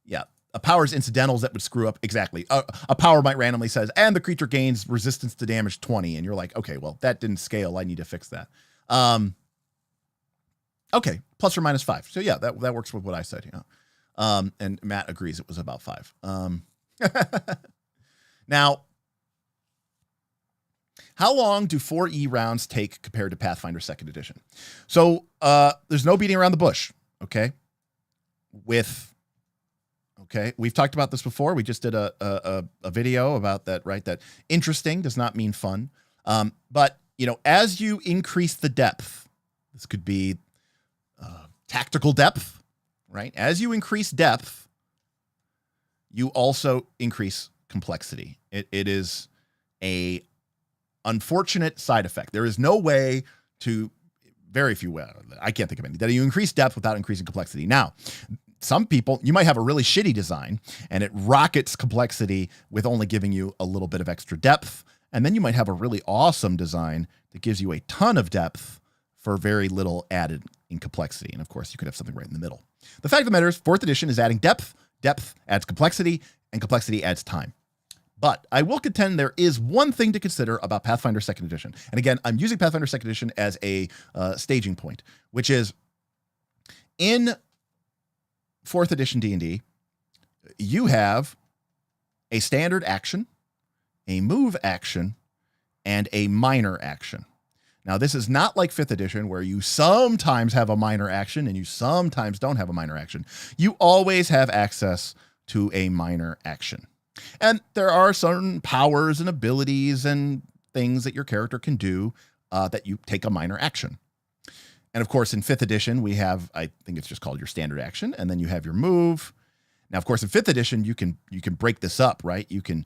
Yeah. A power's incidentals that would screw up. Exactly. A power might randomly says, and the creature gains resistance to damage 20. And you're like, okay, well, that didn't scale. I need to fix that. Okay. Plus or minus 5. So yeah, that works with what I said. And Matt agrees it was about 5. Now, how long do 4E rounds take compared to Pathfinder 2nd Edition? So there's no beating around the bush, okay? We've talked about this before. We just did a video about that, right? That interesting does not mean fun. But, as you increase the depth, this could be tactical depth, right? As you increase depth, you also increase complexity. It is a unfortunate side effect. There is no way to, very few, I can't think of any, that you increase depth without increasing complexity. Now, some people, you might have a really shitty design and it rockets complexity with only giving you a little bit of extra depth. And then you might have a really awesome design that gives you a ton of depth for very little added in complexity. And of course, you could have something right in the middle. The fact of the matter is, 4th edition is adding depth, depth adds complexity, and complexity adds time. But I will contend there is one thing to consider about Pathfinder 2nd Edition. And again, I'm using Pathfinder 2nd Edition as a staging point, which is in 4th edition D&D, you have a standard action, a move action, and a minor action. Now, this is not like 5th edition where you sometimes have a minor action and you sometimes don't have a minor action. You always have access to a minor action. And there are certain powers and abilities and things that your character can do that you take a minor action. And of course, in 5th edition, we have, I think it's just called your standard action, and then you have your move. Now, of course, in 5th edition, you can break this up, right? You can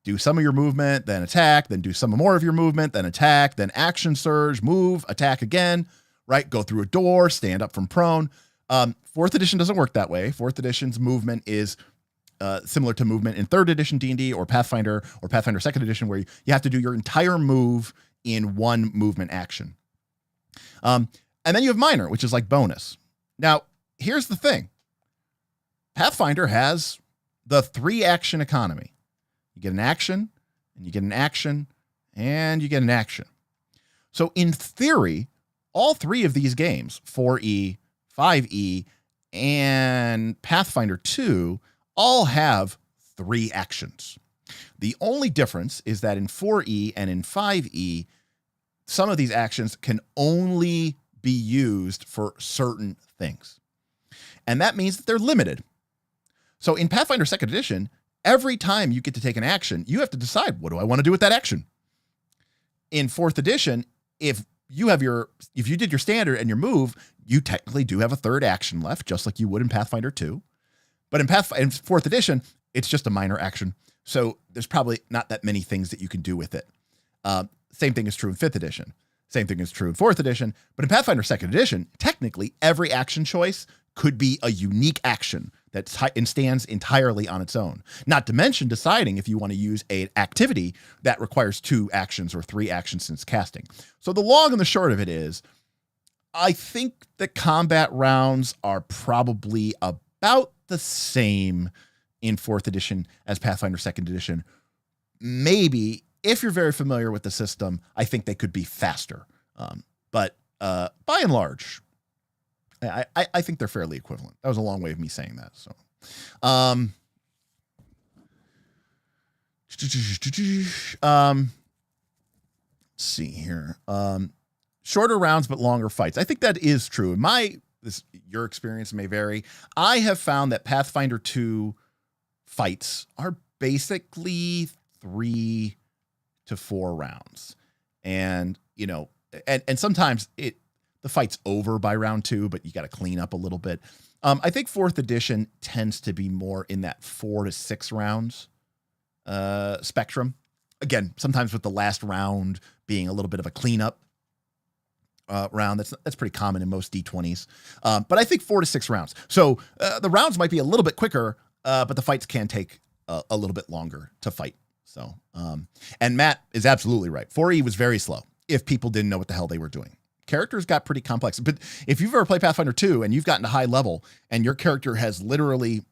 do some of your movement, then attack, then do some more of your movement, then attack, then action surge, move, attack again, right? Go through a door, stand up from prone. 4th edition doesn't work that way. 4th edition's movement is similar to movement in 3rd edition D&D or Pathfinder 2nd edition, where you have to do your entire move in one movement action. And then you have minor, which is like bonus. Now, here's the thing. Pathfinder has the 3-action economy. You get an action, and you get an action, and you get an action. So in theory, all 3 of these games, 4E, 5E, and Pathfinder 2, all have 3 actions. The only difference is that in 4E and in 5E, some of these actions can only be used for certain things. And that means that they're limited. So in Pathfinder 2nd Edition, every time you get to take an action, you have to decide, what do I want to do with that action? In 4th edition, if you did your standard and your move, you technically do have a 3rd action left, just like you would in Pathfinder 2. But in 4th edition, it's just a minor action. So there's probably not that many things that you can do with it. Same thing is true in 5th edition. Same thing is true in 4th edition. But in Pathfinder 2nd edition, technically every action choice could be a unique action that stands entirely on its own. Not to mention deciding if you want to use an activity that requires 2 actions or 3 actions since casting. So the long and the short of it is, I think the combat rounds are probably about the same in 4th edition as Pathfinder 2nd edition. Maybe, if you're very familiar with the system, I think they could be faster. But by and large, I think they're fairly equivalent. That was a long way of me saying that. So, let's see here. Shorter rounds, but longer fights. I think that is true. Your experience may vary. I have found that Pathfinder 2 fights are basically 3 to 4 rounds. And, and sometimes the fight's over by round 2, but you got to clean up a little bit. I think 4th edition tends to be more in that 4 to 6 rounds spectrum. Again, sometimes with the last round being a little bit of a cleanup round. That's pretty common in most D20s. But I think 4 to 6 rounds. So the rounds might be a little bit quicker but the fights can take a little bit longer to fight. So, and Matt is absolutely right. 4E was very slow if people didn't know what the hell they were doing. Characters got pretty complex, but if you've ever played Pathfinder 2 and you've gotten to high level and your character has literally,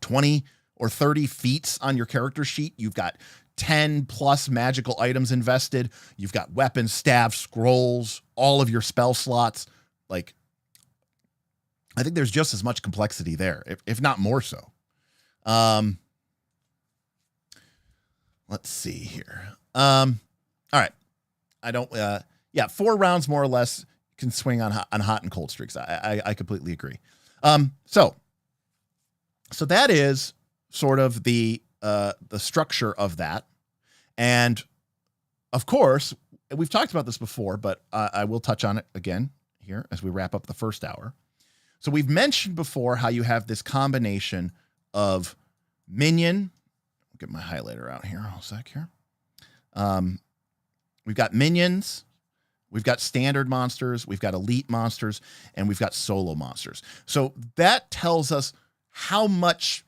20 or 30 feats on your character sheet, you've got 10 plus magical items invested, you've got weapons, staffs, scrolls, all of your spell slots. Like, I think there's just as much complexity there, if not more so. Let's see here. All right. I don't, 4 rounds more or less can swing on hot and cold streaks. I completely agree. So that is sort of the structure of that. And of course, we've talked about this before, but I will touch on it again here as we wrap up the first hour. So we've mentioned before how you have this combination of minion. I'll get my highlighter out here. Hold a sec here. We've got minions, we've got standard monsters, we've got elite monsters, and we've got solo monsters. So that tells us how much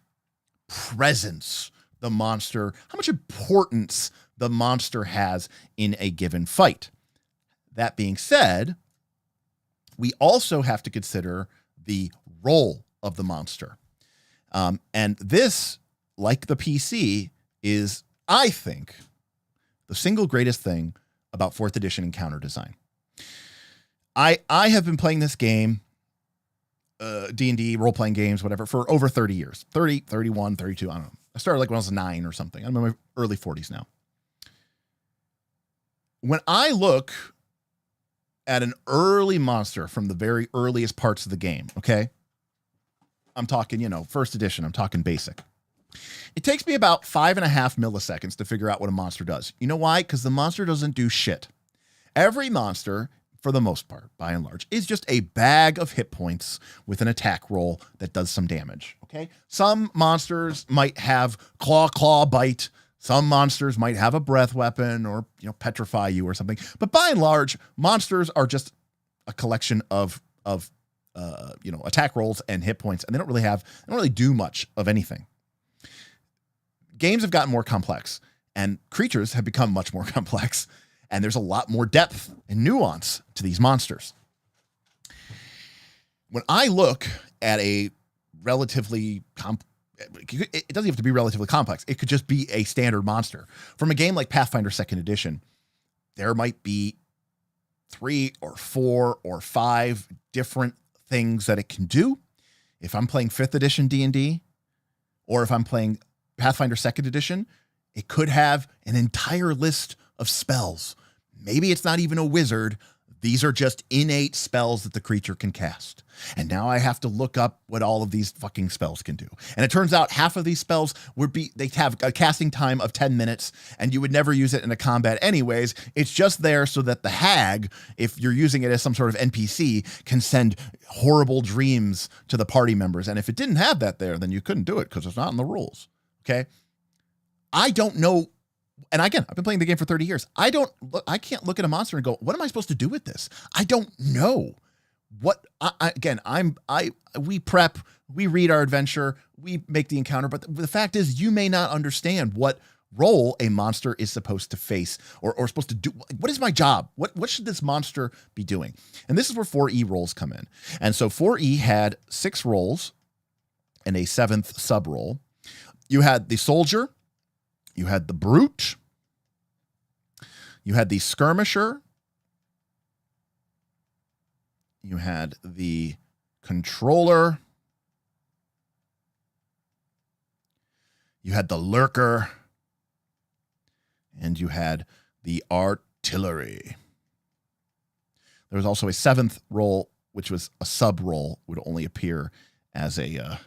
presence the monster, how much importance the monster has in a given fight. That being said, we also have to consider the role of the monster. And this, like the PC, is, I think, the single greatest thing about 4th edition encounter design. I have been playing this game, D&D, role-playing games, whatever, for over 30 years. 30, 31, 32, I don't know. I started like when I was 9 or something. I'm in my early 40s now. When I look at an early monster from the very earliest parts of the game, okay? I'm talking, 1st edition, I'm talking basic. It takes me about 5.5 milliseconds to figure out what a monster does. You know why? Because the monster doesn't do shit. Every monster, for the most part, by and large, is just a bag of hit points with an attack roll that does some damage, okay? Some monsters might have claw, bite. Some monsters might have a breath weapon or, petrify you or something. But by and large, monsters are just a collection of attack rolls and hit points, and they don't really do much of anything. Games have gotten more complex, and creatures have become much more complex, and there's a lot more depth and nuance to these monsters. When I look at a relatively it doesn't have to be relatively complex. It could just be a standard monster. From a game like Pathfinder 2nd Edition, there might be 3 or 4 or 5 different things that it can do. If I'm playing 5th Edition D&D, or if I'm playing Pathfinder 2nd Edition, it could have an entire list of spells. Maybe it's not even a wizard. These are just innate spells that the creature can cast. And now I have to look up what all of these fucking spells can do. And it turns out half of these spells they have a casting time of 10 minutes, and you would never use it in a combat anyways. It's just there so that the hag, if you're using it as some sort of NPC, can send horrible dreams to the party members. And if it didn't have that there, then you couldn't do it because it's not in the rules. Okay? I don't know. And again, I've been playing the game for 30 years. I can't look at a monster and go, what am I supposed to do with this? I don't know. We prep, we read our adventure, we make the encounter, but the fact is you may not understand what role a monster is supposed to face or supposed to do. What is my job? What should this monster be doing? And this is where 4E roles come in. And so 4E had 6 roles and a 7th sub role. You had the soldier, you had the brute, you had the skirmisher, you had the controller, you had the lurker, and you had the artillery. There was also a 7th role, which was a sub role, would only appear as a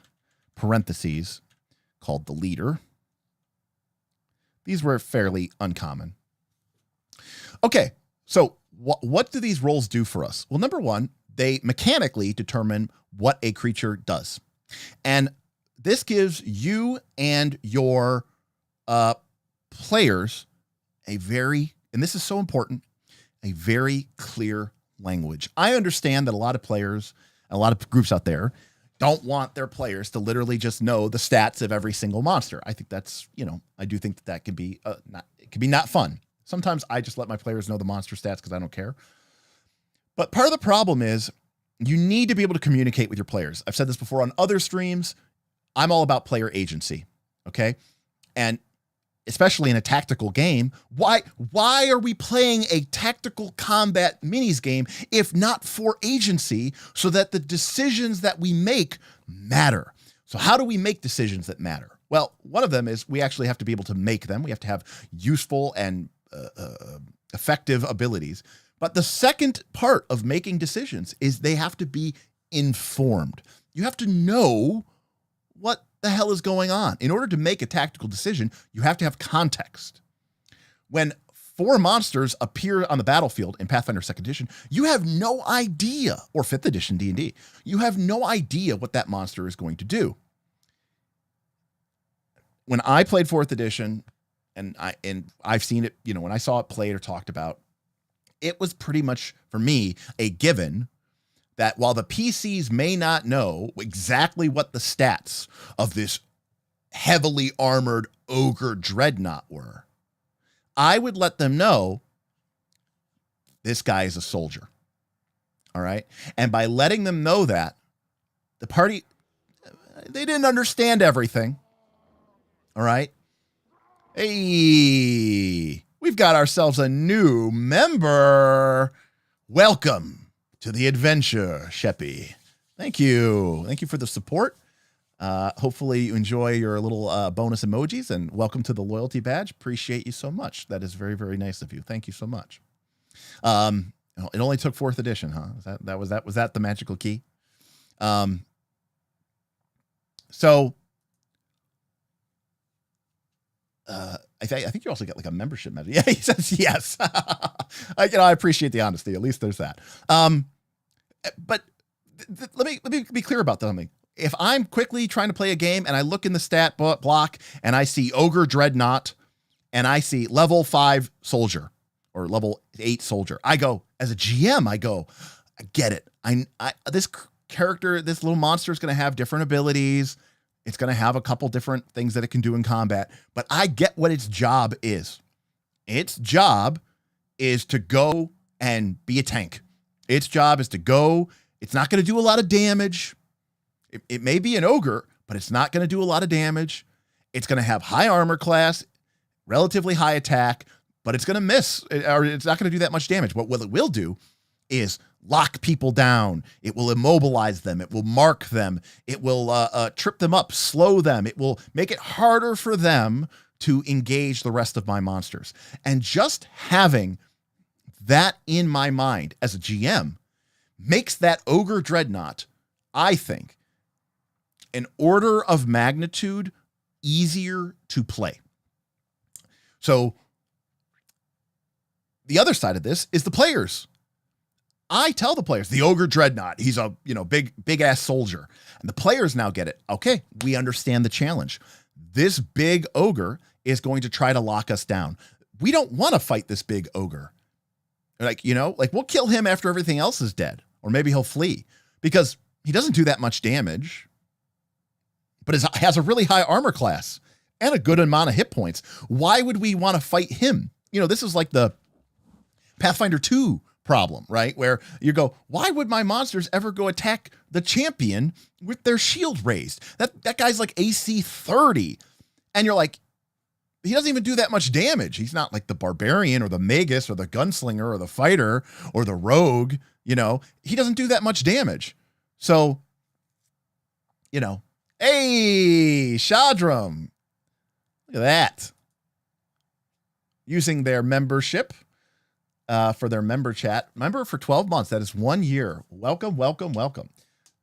parentheses, called the leader. These were fairly uncommon. Okay, so what do these roles do for us? Well, number one, they mechanically determine what a creature does. And this gives you and your players a very, and this is so important, a very clear language. I understand that a lot of players, a lot of groups out there don't want their players to literally just know the stats of every single monster. I think that's, I do think that can be not fun. Sometimes I just let my players know the monster stats because I don't care. But part of the problem is you need to be able to communicate with your players. I've said this before on other streams. I'm all about player agency. Okay. And especially in a tactical game, why are we playing a tactical combat minis game if not for agency, so that the decisions that we make matter? So how do we make decisions that matter? Well, one of them is we actually have to be able to make them. We have to have useful and effective abilities. But the second part of making decisions is they have to be informed. You have to know what the hell is going on. In order to make a tactical decision, you have to have context. When 4 monsters appear on the battlefield in Pathfinder 2nd Edition, you have no idea, or 5th Edition D&D, you have no idea what that monster is going to do. When I played 4th Edition, and I've seen it, when I saw it played or talked about, it was pretty much, for me, a given that while the PCs may not know exactly what the stats of this heavily armored ogre dreadnought were, I would let them know this guy is a soldier. All right. And by letting them know that, the party, they didn't understand everything. All right. Hey, we've got ourselves a new member. Welcome to the adventure, Sheppy. Thank you. Thank you for the support. Hopefully you enjoy your little bonus emojis, and welcome to the loyalty badge. Appreciate you so much. That is very, very nice of you. Thank you so much. It only took 4th edition, huh? Was that the magical key? I think you also get like a membership medal. Yeah, he says yes. I appreciate the honesty. At least there's that. But let me be clear about something. If I'm quickly trying to play a game and I look in the stat block and I see Ogre Dreadnought and I see level 5 soldier or level 8 soldier, I go, as a GM, I get it. This character, this little monster is going to have different abilities. It's going to have a couple different things that it can do in combat, but I get what its job is. Its job is to go and be a tank. Its job is to go. It's not going to do a lot of damage. It may be an ogre, but it's not going to do a lot of damage. It's going to have high armor class, relatively high attack, but it's going to miss, or it's not going to do that much damage. But what it will do is lock people down. It will immobilize them. It will mark them. It will trip them up, slow them. It will make it harder for them to engage the rest of my monsters. And just having that in my mind as a GM makes that Ogre Dreadnought, I think, an order of magnitude easier to play. So the other side of this is the players. I tell the players, the Ogre Dreadnought, he's a big ass soldier. And the players now get it. Okay, we understand the challenge. This big ogre is going to try to lock us down. We don't want to fight this big ogre. We'll kill him after everything else is dead. Or maybe he'll flee. Because he doesn't do that much damage. But has a really high armor class. And a good amount of hit points. Why would we want to fight him? This is like the Pathfinder 2 problem, right? Where you go, why would my monsters ever go attack the champion with their shield raised? That guy's like AC 30. And you're like, he doesn't even do that much damage. He's not like the barbarian or the magus or the gunslinger or the fighter or the rogue. He doesn't do that much damage. So, hey, Shadram. Look at that. Using their membership for their member chat. Member for 12 months. That is 1 year. Welcome, welcome, welcome.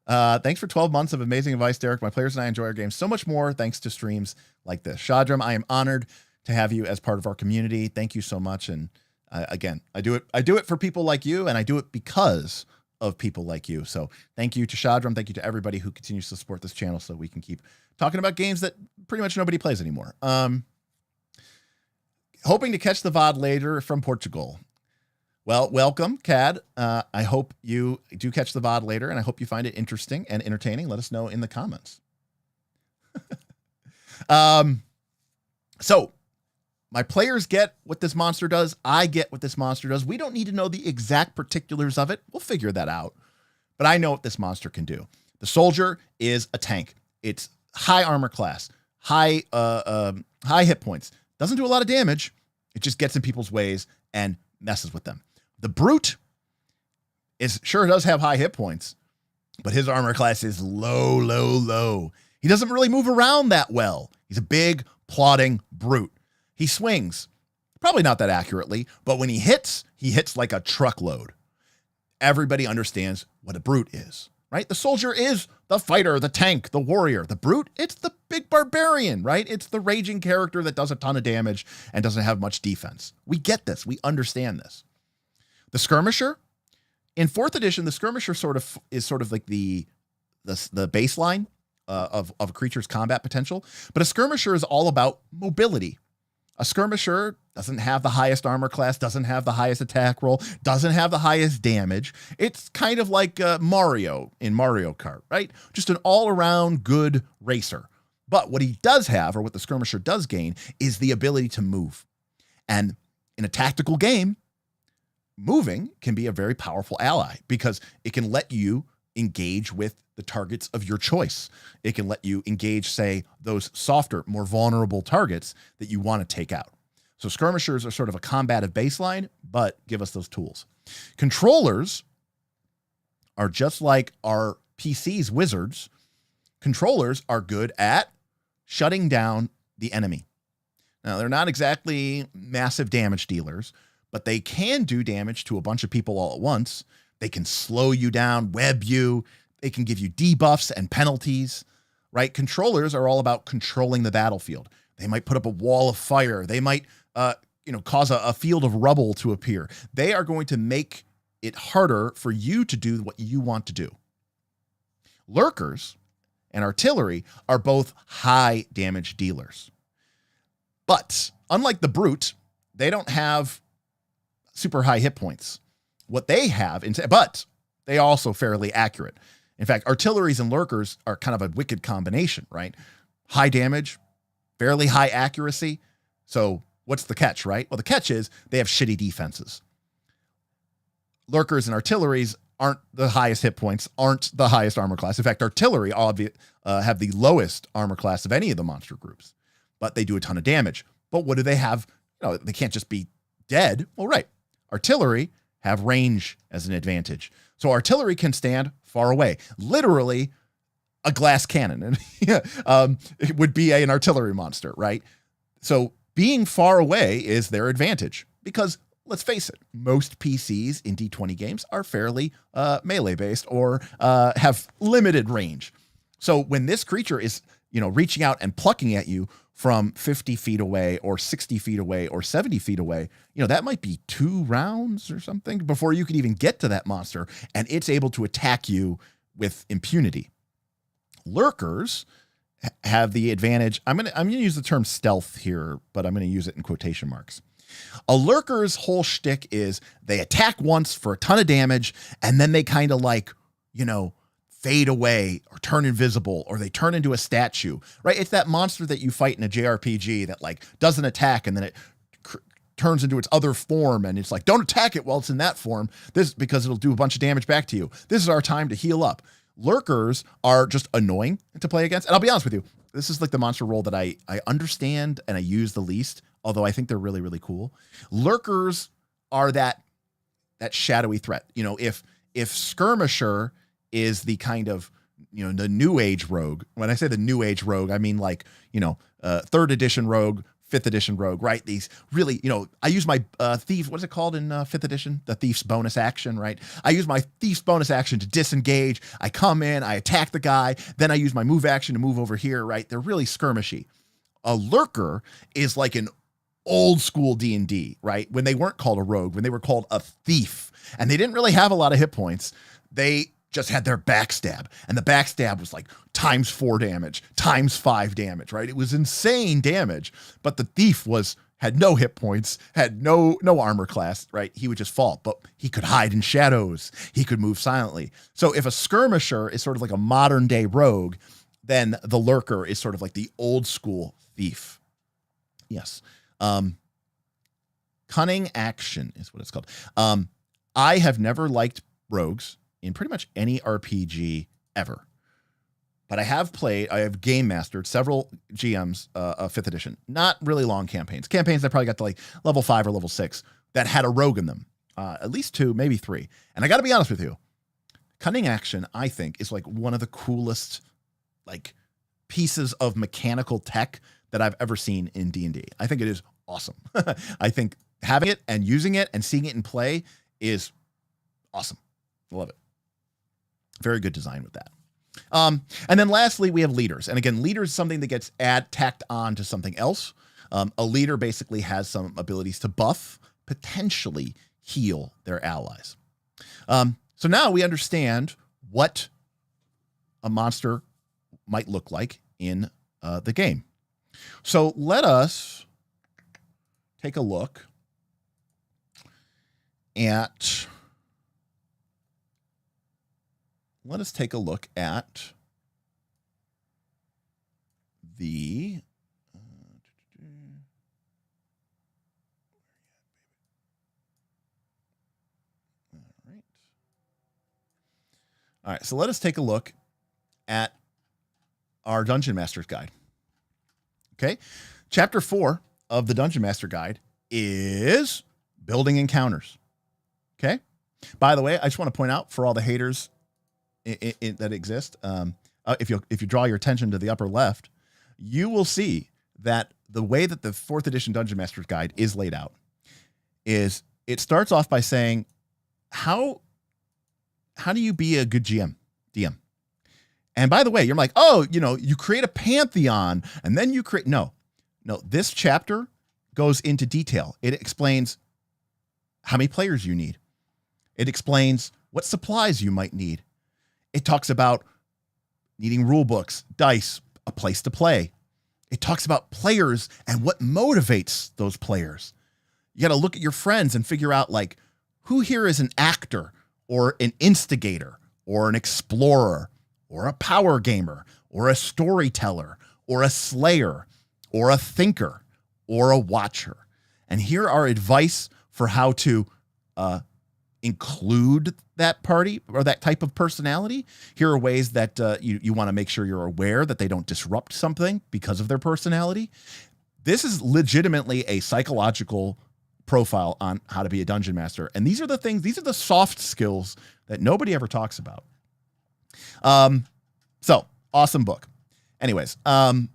Thanks for 12 months of amazing advice, Derek. My players and I enjoy our games so much more thanks to streams like this. Shadram, I am honored to have you as part of our community. Thank you so much. And again, I do it for people like you, and I do it because of people like you. So thank you to Shadram. Thank you to everybody who continues to support this channel so we can keep talking about games that pretty much nobody plays anymore. Hoping to catch the VOD later from Portugal. Well, welcome, Cad. I hope you do catch the VOD later, and I hope you find it interesting and entertaining. Let us know in the comments. So my players get what this monster does. I get what this monster does. We don't need to know the exact particulars of it. We'll figure that out. But I know what this monster can do. The soldier is a tank. It's high armor class, high hit points. Doesn't do a lot of damage. It just gets in people's ways and messes with them. The brute sure does have high hit points, but his armor class is low. He doesn't really move around that well. He's a big, plodding brute. He swings, probably not that accurately, but when he hits like a truckload. Everybody understands what a brute is, right? The soldier is the fighter, the tank, the warrior. The brute, it's the big barbarian, right? It's the raging character that does a ton of damage and doesn't have much defense. We get this. We understand this. The skirmisher, in 4th edition, the skirmisher is sort of like the baseline of a creature's combat potential. But a skirmisher is all about mobility. A skirmisher doesn't have the highest armor class, doesn't have the highest attack roll, doesn't have the highest damage. It's kind of like Mario in Mario Kart, right? Just an all-around good racer. But what he does have, or what the skirmisher does gain, is the ability to move. And in a tactical game, moving can be a very powerful ally because it can let you engage with the targets of your choice. It can let you engage, say, those softer, more vulnerable targets that you want to take out. So skirmishers are sort of a combative baseline, but give us those tools. Controllers are just like our PC's wizards. Controllers are good at shutting down the enemy. Now, they're not exactly massive damage dealers, but they can do damage to a bunch of people all at once. They can slow you down, web you. They can give you debuffs and penalties, right? Controllers are all about controlling the battlefield. They might put up a wall of fire. They might, cause a field of rubble to appear. They are going to make it harder for you to do what you want to do. Lurkers and artillery are both high damage dealers. But unlike the brute, they don't have super high hit points. What they have, but they are also fairly accurate. In fact, artilleries and lurkers are kind of a wicked combination, right? High damage, fairly high accuracy. So what's the catch, right? Well, the catch is they have shitty defenses. Lurkers and artilleries aren't the highest hit points, aren't the highest armor class. In fact, artillery have the lowest armor class of any of the monster groups, but they do a ton of damage. But what do they have? They can't just be dead. Well, right. Artillery have range as an advantage. So artillery can stand far away, literally a glass cannon. It would be an artillery monster, right? So being far away is their advantage because let's face it, most PCs in D20 games are fairly melee based or have limited range. So when this creature is, reaching out and plucking at you from 50 feet away or 60 feet away or 70 feet away, that might be 2 rounds or something before you could even get to that monster, and it's able to attack you with impunity. Lurkers have the advantage. I'm gonna use the term stealth here, but I'm gonna use it in quotation marks. A lurker's whole shtick is they attack once for a ton of damage, and then they kind of fade away or turn invisible, or they turn into a statue, right? It's that monster that you fight in a JRPG that doesn't attack and then it turns into its other form, and it's like, don't attack it while it's in that form, because it'll do a bunch of damage back to you. This is our time to heal up. Lurkers are just annoying to play against. And I'll be honest with you, this is like the monster role that I understand and I use the least, although I think they're really, really cool. Lurkers are that shadowy threat. If Skirmisher is the kind of, the new age rogue. When I say the new age rogue, I mean 3rd edition rogue, 5th edition rogue, right? These really, I use my thief, what is it called in 5th edition? The thief's bonus action, right? I use my thief's bonus action to disengage. I come in, I attack the guy, then I use my move action to move over here, right? They're really skirmishy. A lurker is like an old school D&D, right? When they weren't called a rogue, when they were called a thief, and they didn't really have a lot of hit points. They just had their backstab, and the backstab was like ×4 damage, ×5 damage, right? It was insane damage, but the thief had no hit points, had no armor class, right? He would just fall, but he could hide in shadows. He could move silently. So if a skirmisher is sort of like a modern day rogue, then the lurker is sort of like the old school thief. Yes. Cunning action is what it's called. I have never liked rogues in pretty much any RPG ever. But I have game mastered several GMs of 5th edition. Not really long campaigns. Campaigns that probably got to like level 5 or level 6 that had a rogue in them. At least 2, maybe 3. And I got to be honest with you. Cunning action, I think, is like one of the coolest like pieces of mechanical tech that I've ever seen in D&D. I think it is awesome. I think having it and using it and seeing it in play is awesome. Love it. Very good design with that. And then lastly, we have leaders. And again, leaders is something that gets tacked on to something else. A leader basically has some abilities to buff, potentially heal their allies. So now we understand what a monster might look like in the game. So let us take a look at... Let us take a look at the All right, so let us take a look at our Dungeon Master's Guide. Okay, Chapter 4 of the Dungeon Master Guide is building encounters. Okay, by the way, I just want to point out for all the haters that exist, if you draw your attention to the upper left, you will see that the way that the 4th edition Dungeon Master's Guide is laid out is it starts off by saying, how do you be a good DM? And by the way, you're like, oh, you create a pantheon and then you create, no, this chapter goes into detail. It explains how many players you need. It explains what supplies you might need. It talks about needing rule books, dice, a place to play. It talks about players and what motivates those players. You got to look at your friends and figure out like who here is an actor or an instigator or an explorer or a power gamer or a storyteller or a slayer or a thinker or a watcher. And here are advice for how to include that party or that type of personality. Here are ways that you want to make sure you're aware that they don't disrupt something because of their personality. This is legitimately a psychological profile on how to be a dungeon master. And these are the soft skills that nobody ever talks about. So awesome book. Anyways, then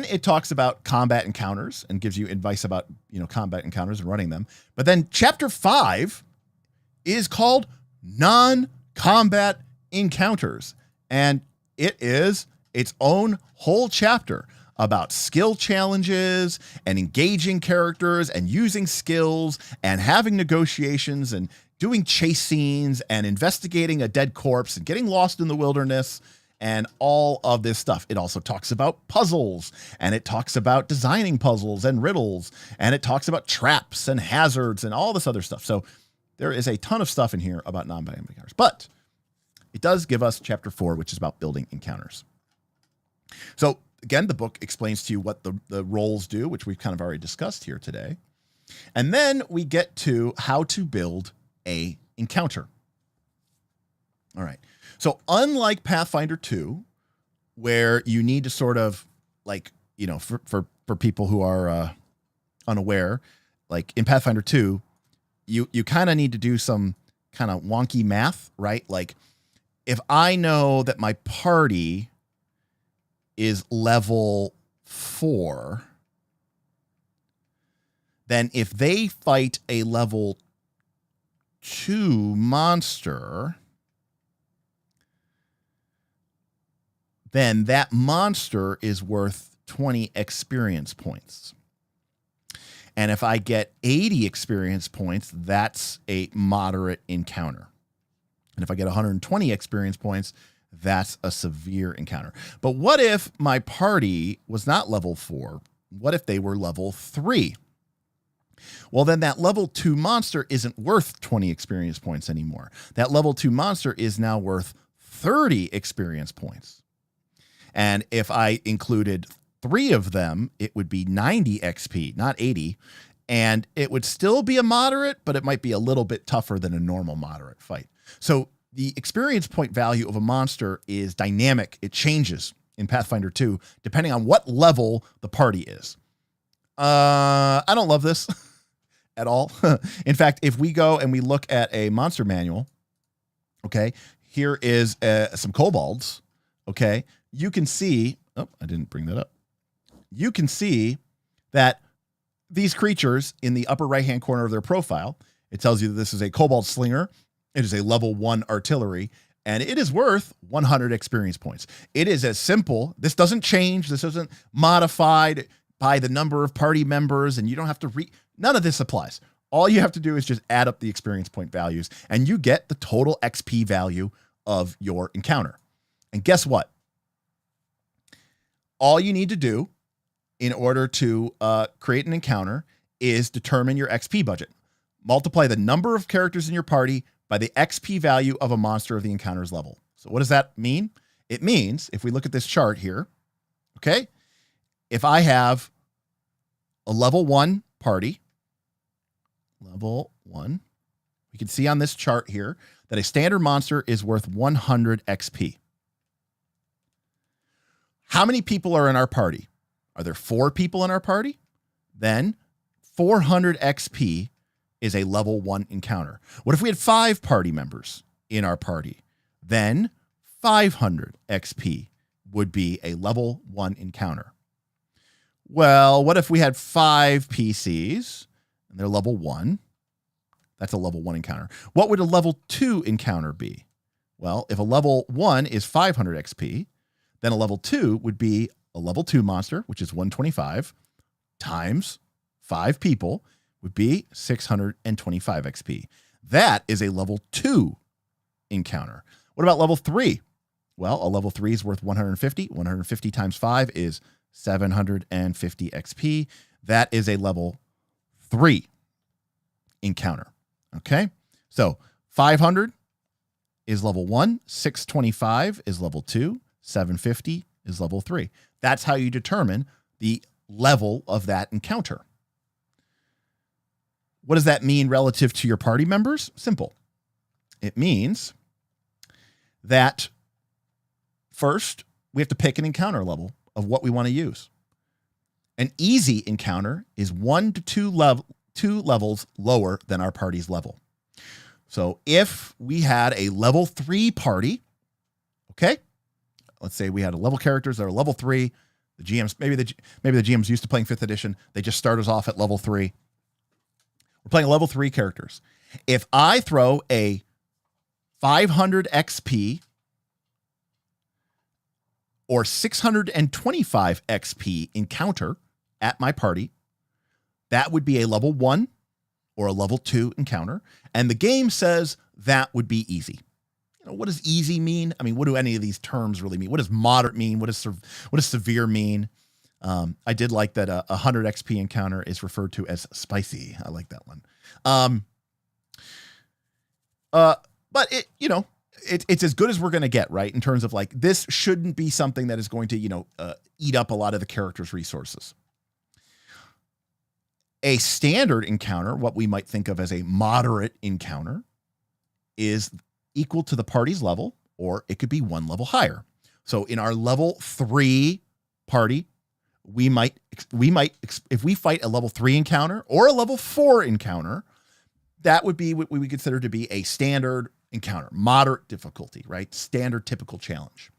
it talks about combat encounters and gives you advice about, combat encounters and running them. But then chapter 5 is called non-combat encounters. And it is its own whole chapter about skill challenges and engaging characters and using skills and having negotiations and doing chase scenes and investigating a dead corpse and getting lost in the wilderness and all of this stuff. It also talks about puzzles, and it talks about designing puzzles and riddles, and it talks about traps and hazards and all this other stuff. So there is a ton of stuff in here about non-combat encounters, but it does give us chapter 4, which is about building encounters. So again, the book explains to you what the roles do, which we've kind of already discussed here today. And then we get to how to build a encounter. All right. So unlike Pathfinder 2, where you need to sort of like, for people who are unaware, like in Pathfinder 2, you kind of need to do some kind of wonky math, right? Like if I know that my party is level 4, then if they fight a level 2 monster, then that monster is worth 20 experience points. And if I get 80 experience points, that's a moderate encounter. And if I get 120 experience points, that's a severe encounter. But what if my party was not level 4 What if they were level 3? Well, then that level 2 monster isn't worth 20 experience points anymore. That level 2 monster is now worth 30 experience points. And if I included 3 of them, it would be 90 XP, not 80. And it would still be a moderate, but it might be a little bit tougher than a normal moderate fight. So the experience point value of a monster is dynamic. It changes in Pathfinder 2, depending on what level the party is. I don't love this at all. In fact, if we go and we look at a monster manual, okay, here is some kobolds, okay, you can see, oh, I didn't bring that up. You can see that these creatures in the upper right-hand corner of their profile, it tells you that this is a kobold slinger. It is a level 1 artillery, and it is worth 100 experience points. It is as simple. This doesn't change. This isn't modified by the number of party members, and you don't have to none of this applies. All you have to do is just add up the experience point values, and you get the total XP value of your encounter. And guess what? All you need to do in order to create an encounter is determine your XP budget. Multiply the number of characters in your party by the XP value of a monster of the encounter's level. So what does that mean? It means, if we look at this chart here, okay, if I have a level 1 party, level 1, we can see on this chart here that a standard monster is worth 100 XP. How many people are in our party? Are there 4 people in our party? Then 400 XP is a level 1 encounter. What if we had 5 party members in our party? Then 500 XP would be a level 1 encounter. Well, what if we had 5 PCs and they're level 1? That's a level 1 encounter. What would a level 2 encounter be? Well, if a level 1 is 500 XP, then a level 2 would be a level 2 monster, which is 125, times 5 people would be 625 XP. That is a level 2 encounter. What about level 3? Well, a level 3 is worth 150. 150 times 5 is 750 XP. That is a level 3 encounter. Okay? So 500 is level 1. 625 is level 2. 750 is level 3. That's how you determine the level of that encounter. What does that mean relative to your party members? Simple. It means that first, we have to pick an encounter level of what we want to use. An easy encounter is 1 to 2 levels lower than our party's level. So if we had a level 3 party, okay, let's say we had a level characters that are level 3. The GMs, maybe the GMs used to playing 5th edition. They just start us off at level 3. We're playing level 3 characters. If I throw a 500 XP or 625 XP encounter at my party, that would be a level 1 or a level 2 encounter. And the game says that would be easy. You know, what does easy mean? I mean, what do any of these terms really mean? What does moderate mean? What does severe mean? I did like that a 100 XP encounter is referred to as spicy. I like that one. But it, you know, it's as good as we're going to get, right? In terms of like, this shouldn't be something that is going to, you know, eat up a lot of the character's resources. A standard encounter, what we might think of as a moderate encounter, is equal to the party's level, or it could be 1 level higher. So in our level 3 party, we might, if we fight a level 3 encounter or a level 4 encounter, that would be what we would consider to be a standard encounter, moderate difficulty, right? Standard typical challenge.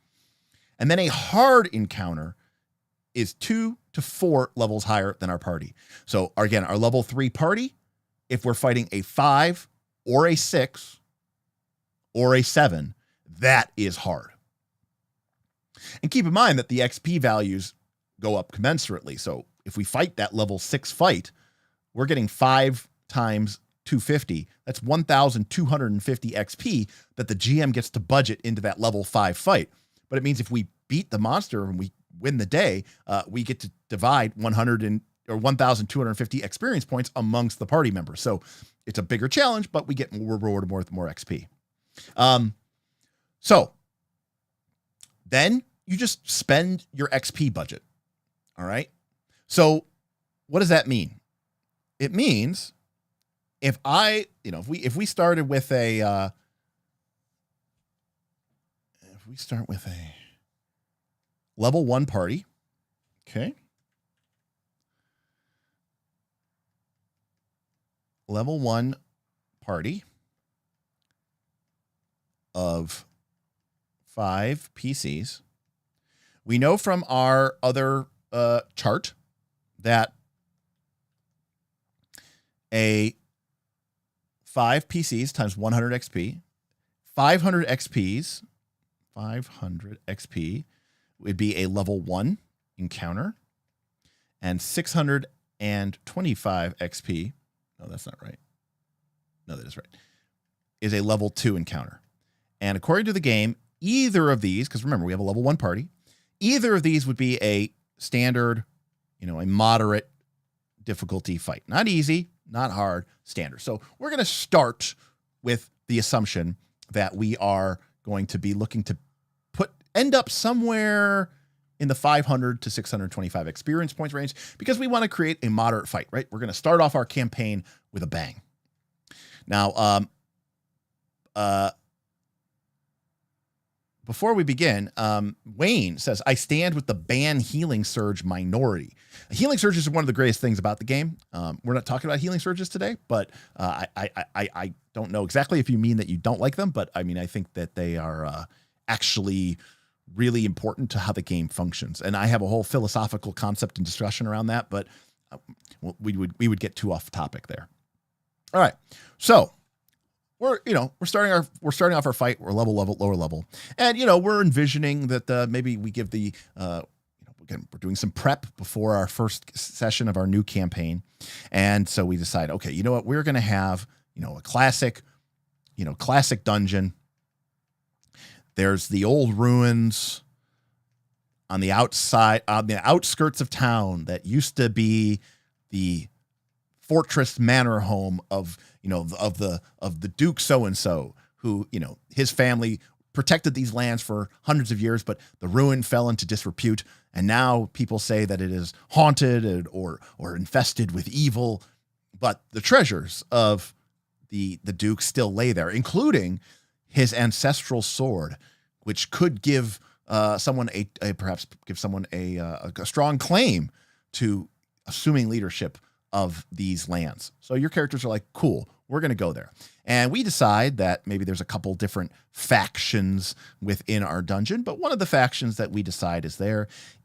And then a hard encounter is 2 to 4 levels higher than our party. So again, our level 3 party, if we're fighting a 5 or a 6 or a 7, that is hard. And keep in mind that the XP values go up commensurately. So if we fight that level 6 fight, we're getting 5 times 250. That's 1,250 XP that the GM gets to budget into that level 5 fight. But it means if we beat the monster and we win the day, we get to divide 1,250 experience points amongst the party members. So it's a bigger challenge, but we get rewarded more with more XP. So then you just spend your XP budget. All right. So what does that mean? It means if we started with a, if we start with a level 1 party, okay. Level 1 party of 5 PCs. We know from our other chart that a 5 PCs times 100 XP, 500 XP would be a level 1 encounter, and 625 XP. No, that's not right. No, that is right. Is a level 2 encounter. And according to the game, either of these, because remember, we have a level 1 party, either of these would be a standard, a moderate difficulty fight. Not easy, not hard, standard. So we're going to start with the assumption that we are going to be looking to end up somewhere in the 500 to 625 experience points range, because we want to create a moderate fight, right? We're going to start off our campaign with a bang. Now, before we begin, Wayne says, I stand with the ban healing surge minority. Healing surges are one of the greatest things about the game. We're not talking about healing surges today, but I don't know exactly if you mean that you don't like them, but I mean, I think that they are actually really important to how the game functions. And I have a whole philosophical concept and discussion around that, but we would get too off topic there. All right. So we're starting off our fight. We're lower level. And, we're envisioning that maybe we give we're doing some prep before our first session of our new campaign. And so we decide, okay, you know what? We're going to have, a classic dungeon. There's the old ruins on the outskirts of town that used to be the fortress manor home of the Duke so-and-so, who, his family protected these lands for hundreds of years, but the ruin fell into disrepute. And now people say that it is haunted or infested with evil, but the treasures of the Duke still lay there, including his ancestral sword, which could give someone a strong claim to assuming leadership of these lands. So your characters are like, cool, we're going to go there. And we decide that maybe there's a couple different factions within our dungeon, but one of the factions that we decide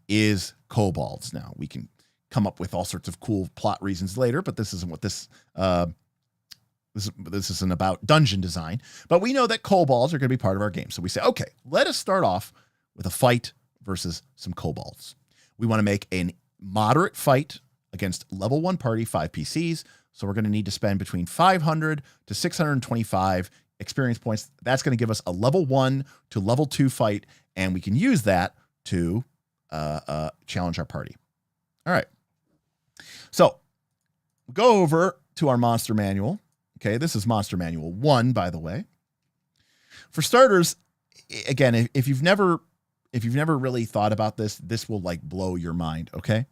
is kobolds. Now, we can come up with all sorts of cool plot reasons later, but this isn't what this isn't about dungeon design. But we know that kobolds are going to be part of our game. So we say, okay, let us start off with a fight versus some kobolds. We want to make a moderate fight against level 1 party, 5 PCs. So we're going to need to spend between 500 to 625 experience points. That's going to give us a level 1 to level 2 fight, and we can use that to challenge our party. All right. So we'll go over to our monster manual. Okay, this is Monster Manual 1, by the way. For starters, again, if you've never really thought about this, this will like blow your mind, okay?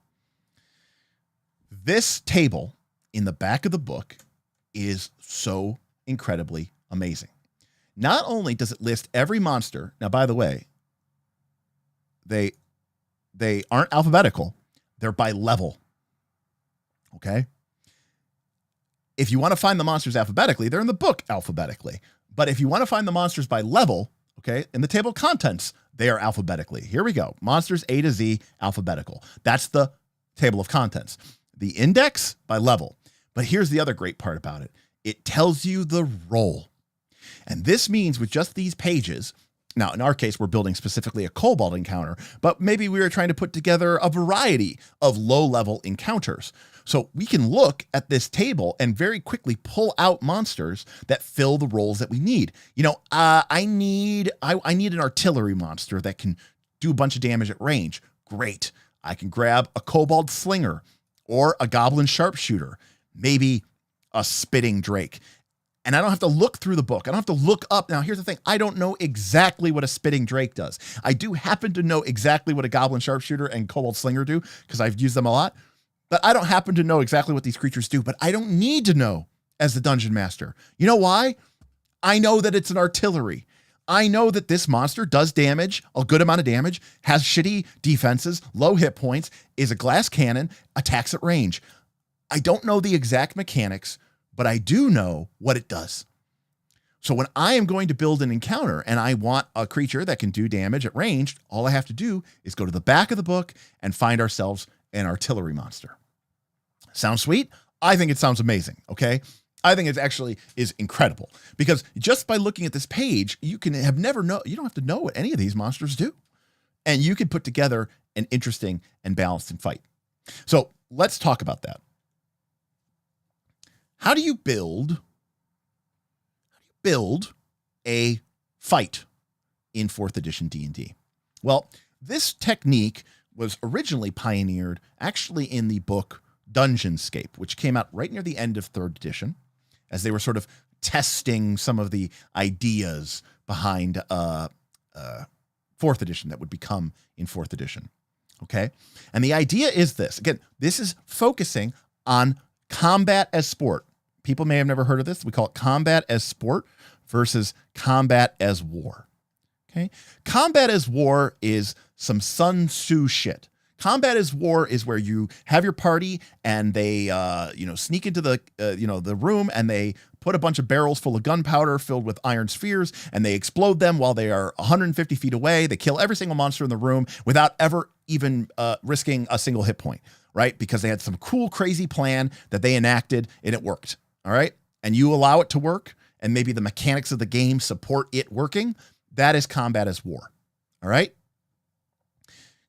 This table in the back of the book is so incredibly amazing. Not only does it list every monster, now by the way, they aren't alphabetical, they're by level. Okay? If you want to find the monsters alphabetically, they're in the book alphabetically. But if you want to find the monsters by level, okay, in the table of contents, they are alphabetically. Here we go. Monsters A to Z, alphabetical. That's the table of contents. The index by level. But here's the other great part about it. It tells you the role. And this means with just these pages, now in our case, we're building specifically a kobold encounter, but maybe we were trying to put together a variety of low-level encounters. So we can look at this table and very quickly pull out monsters that fill the roles that we need. I need an artillery monster that can do a bunch of damage at range. Great. I can grab a kobold slinger or a goblin sharpshooter, maybe a spitting drake. And I don't have to look through the book. I don't have to look up. Now, here's the thing. I don't know exactly what a spitting drake does. I do happen to know exactly what a goblin sharpshooter and kobold slinger do because I've used them a lot. But I don't happen to know exactly what these creatures do. But I don't need to know as the dungeon master. You know why? I know that it's an artillery. I know that this monster does damage, a good amount of damage, has shitty defenses, low hit points, is a glass cannon, attacks at range. I don't know the exact mechanics, but I do know what it does. So when I am going to build an encounter and I want a creature that can do damage at range, all I have to do is go to the back of the book and find ourselves an artillery monster. Sounds sweet? I think it sounds amazing, okay? I think it actually is incredible because just by looking at this page, you don't have to know what any of these monsters do. And you can put together an interesting and balanced fight. So let's talk about that. How do you build a fight in 4th edition D&D? Well, this technique was originally pioneered actually in the book Dungeonscape, which came out right near the end of 3rd edition, as they were sort of testing some of the ideas behind 4th edition that would become in 4th edition. Okay. And the idea is this. Again, this is focusing on combat as sport. People may have never heard of this. We call it combat as sport versus combat as war. Okay. Combat as war is some Sun Tzu shit. Combat as war is where you have your party and they, sneak into the room and they put a bunch of barrels full of gunpowder filled with iron spheres and they explode them while they are 150 feet away. They kill every single monster in the room without ever even risking a single hit point, right? Because they had some cool, crazy plan that they enacted and it worked. All right. And you allow it to work and maybe the mechanics of the game support it working. That is combat as war. All right.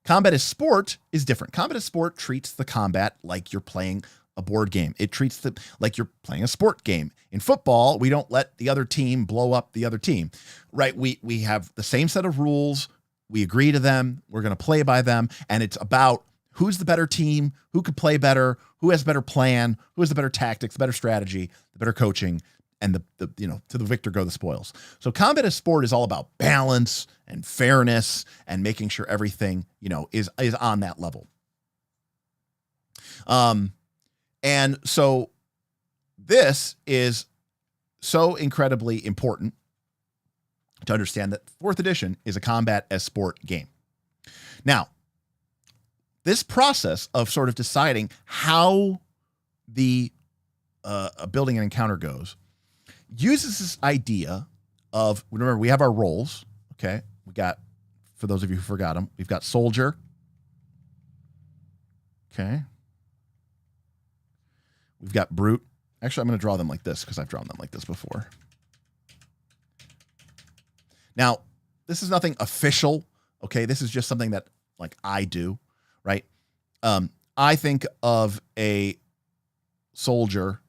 Combat as sport is different. Combat as sport treats the combat like you're playing a board game. It treats it like you're playing a sport game. In football, we don't let the other team blow up the other team, right? We have the same set of rules. We agree to them. We're going to play by them. And it's about who's the better team, who could play better, who has a better plan, who has the better tactics, the better strategy, the better coaching, and to the victor go the spoils. So combat as sport is all about balance and fairness and making sure everything, is on that level. And so this is so incredibly important to understand that 4th edition is a combat as sport game. Now, this process of sort of deciding how the building an encounter goes uses this idea of, remember, we have our roles. Okay. We got, for those of you who forgot them, we've got soldier. Okay. We've got brute. Actually, I'm going to draw them like this because I've drawn them like this before. Now, this is nothing official. Okay. This is just something that like I do, right? I think of a soldier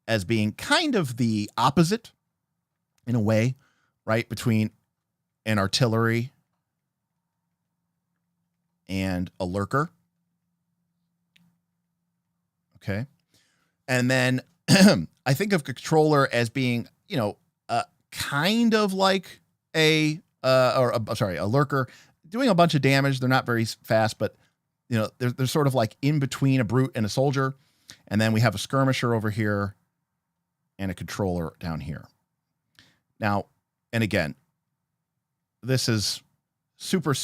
as being kind of the opposite in a way, right? Between an artillery and a lurker. Okay. And then I think of controller as being, kind of like a lurker doing a bunch of damage. They're not very fast, but they're sort of like in between a brute and a soldier. And then we have a skirmisher over here and a controller down here. Now, and again, this is super,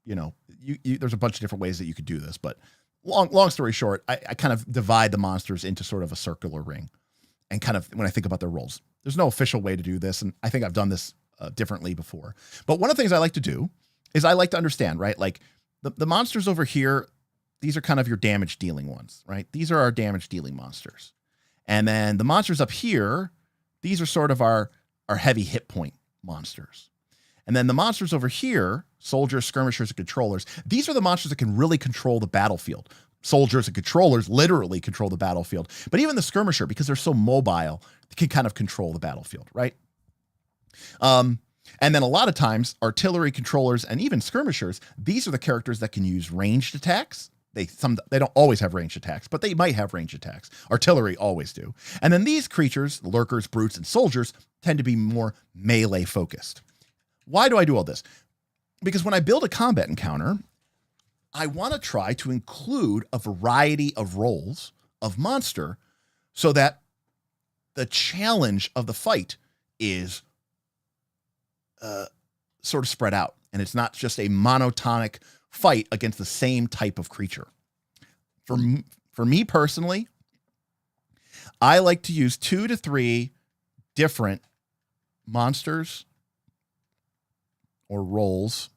there's a bunch of different ways that you could do this, but long story short, I kind of divide the monsters into sort of a circular ring and kind of when I think about their roles, there's no official way to do this. And I think I've done this differently before, but one of the things I like to do is I like to understand, right? Like the monsters over here, these are kind of your damage dealing ones, right? These are our damage dealing monsters. And then the monsters up here, these are sort of our heavy hit point monsters. And then the monsters over here, soldiers, skirmishers, and controllers, these are the monsters that can really control the battlefield. Soldiers and controllers literally control the battlefield. But even the skirmisher, because they're so mobile, can kind of control the battlefield, right? And then a lot of times, artillery controllers and even skirmishers, these are the characters that can use ranged attacks. They don't always have ranged attacks, but they might have ranged attacks. Artillery always do. And then these creatures, lurkers, brutes, and soldiers, tend to be more melee focused. Why do I do all this? Because when I build a combat encounter, I want to try to include a variety of roles of monster so that the challenge of the fight is sort of spread out, and it's not just a monotonic fight against the same type of creature. For me personally, I like to use 2 to 3 different monsters or roles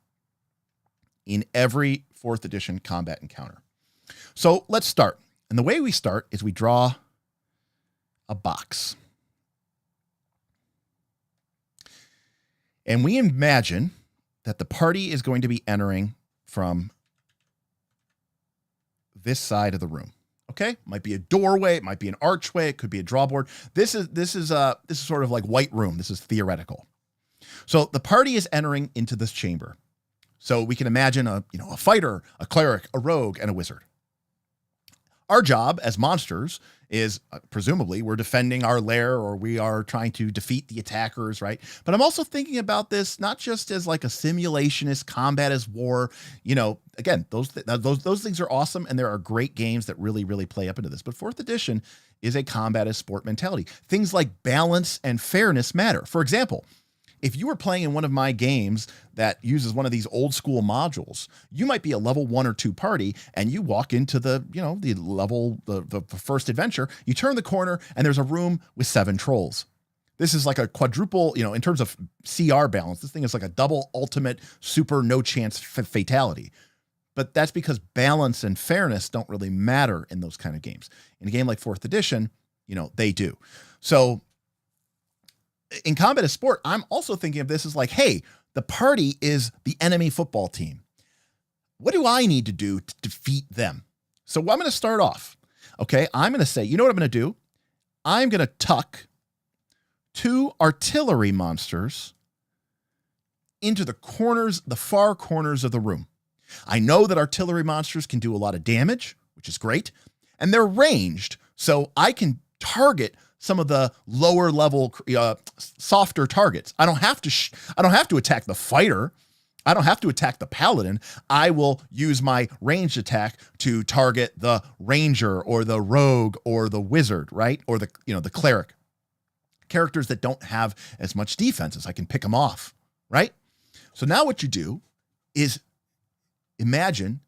in every 4th edition combat encounter. So let's start. And the way we start is we draw a box. And we imagine that the party is going to be entering from this side of the room. Okay? Might be a doorway, it might be an archway, it could be a drawboard. This is sort of like White Room. This is theoretical. So the party is entering into this chamber. So we can imagine a fighter, a cleric, a rogue, and a wizard. Our job as monsters is presumably we're defending our lair, or we are trying to defeat the attackers, right? But I'm also thinking about this not just as like a simulationist combat as war. Again, those things are awesome, and there are great games that really, really play up into this. But 4th edition is a combat as sport mentality. Things like balance and fairness matter. For example, if you were playing in one of my games that uses one of these old school modules, you might be a level 1 or 2 party, and you walk into the first adventure, you turn the corner, and there's a room with 7 trolls. This is like a quadruple, in terms of CR balance, this thing is like a double ultimate super no chance fatality. But that's because balance and fairness don't really matter in those kind of games. In a game like 4th edition, they do. So in combat as sport, I'm also thinking of this as like, hey, the party is the enemy football team. What do I need to do to defeat them? So I'm going to start off. Okay, I'm going to say, you know what I'm going to do? I'm going to tuck 2 artillery monsters into the far corners of the room. I know that artillery monsters can do a lot of damage, which is great, and they're ranged, so I can target some of the lower level, softer targets. I don't have to attack the fighter. I don't have to attack the paladin. I will use my ranged attack to target the ranger or the rogue or the wizard, right? Or the cleric. Characters that don't have as much defenses. I can pick them off, right? So now what you do is imagine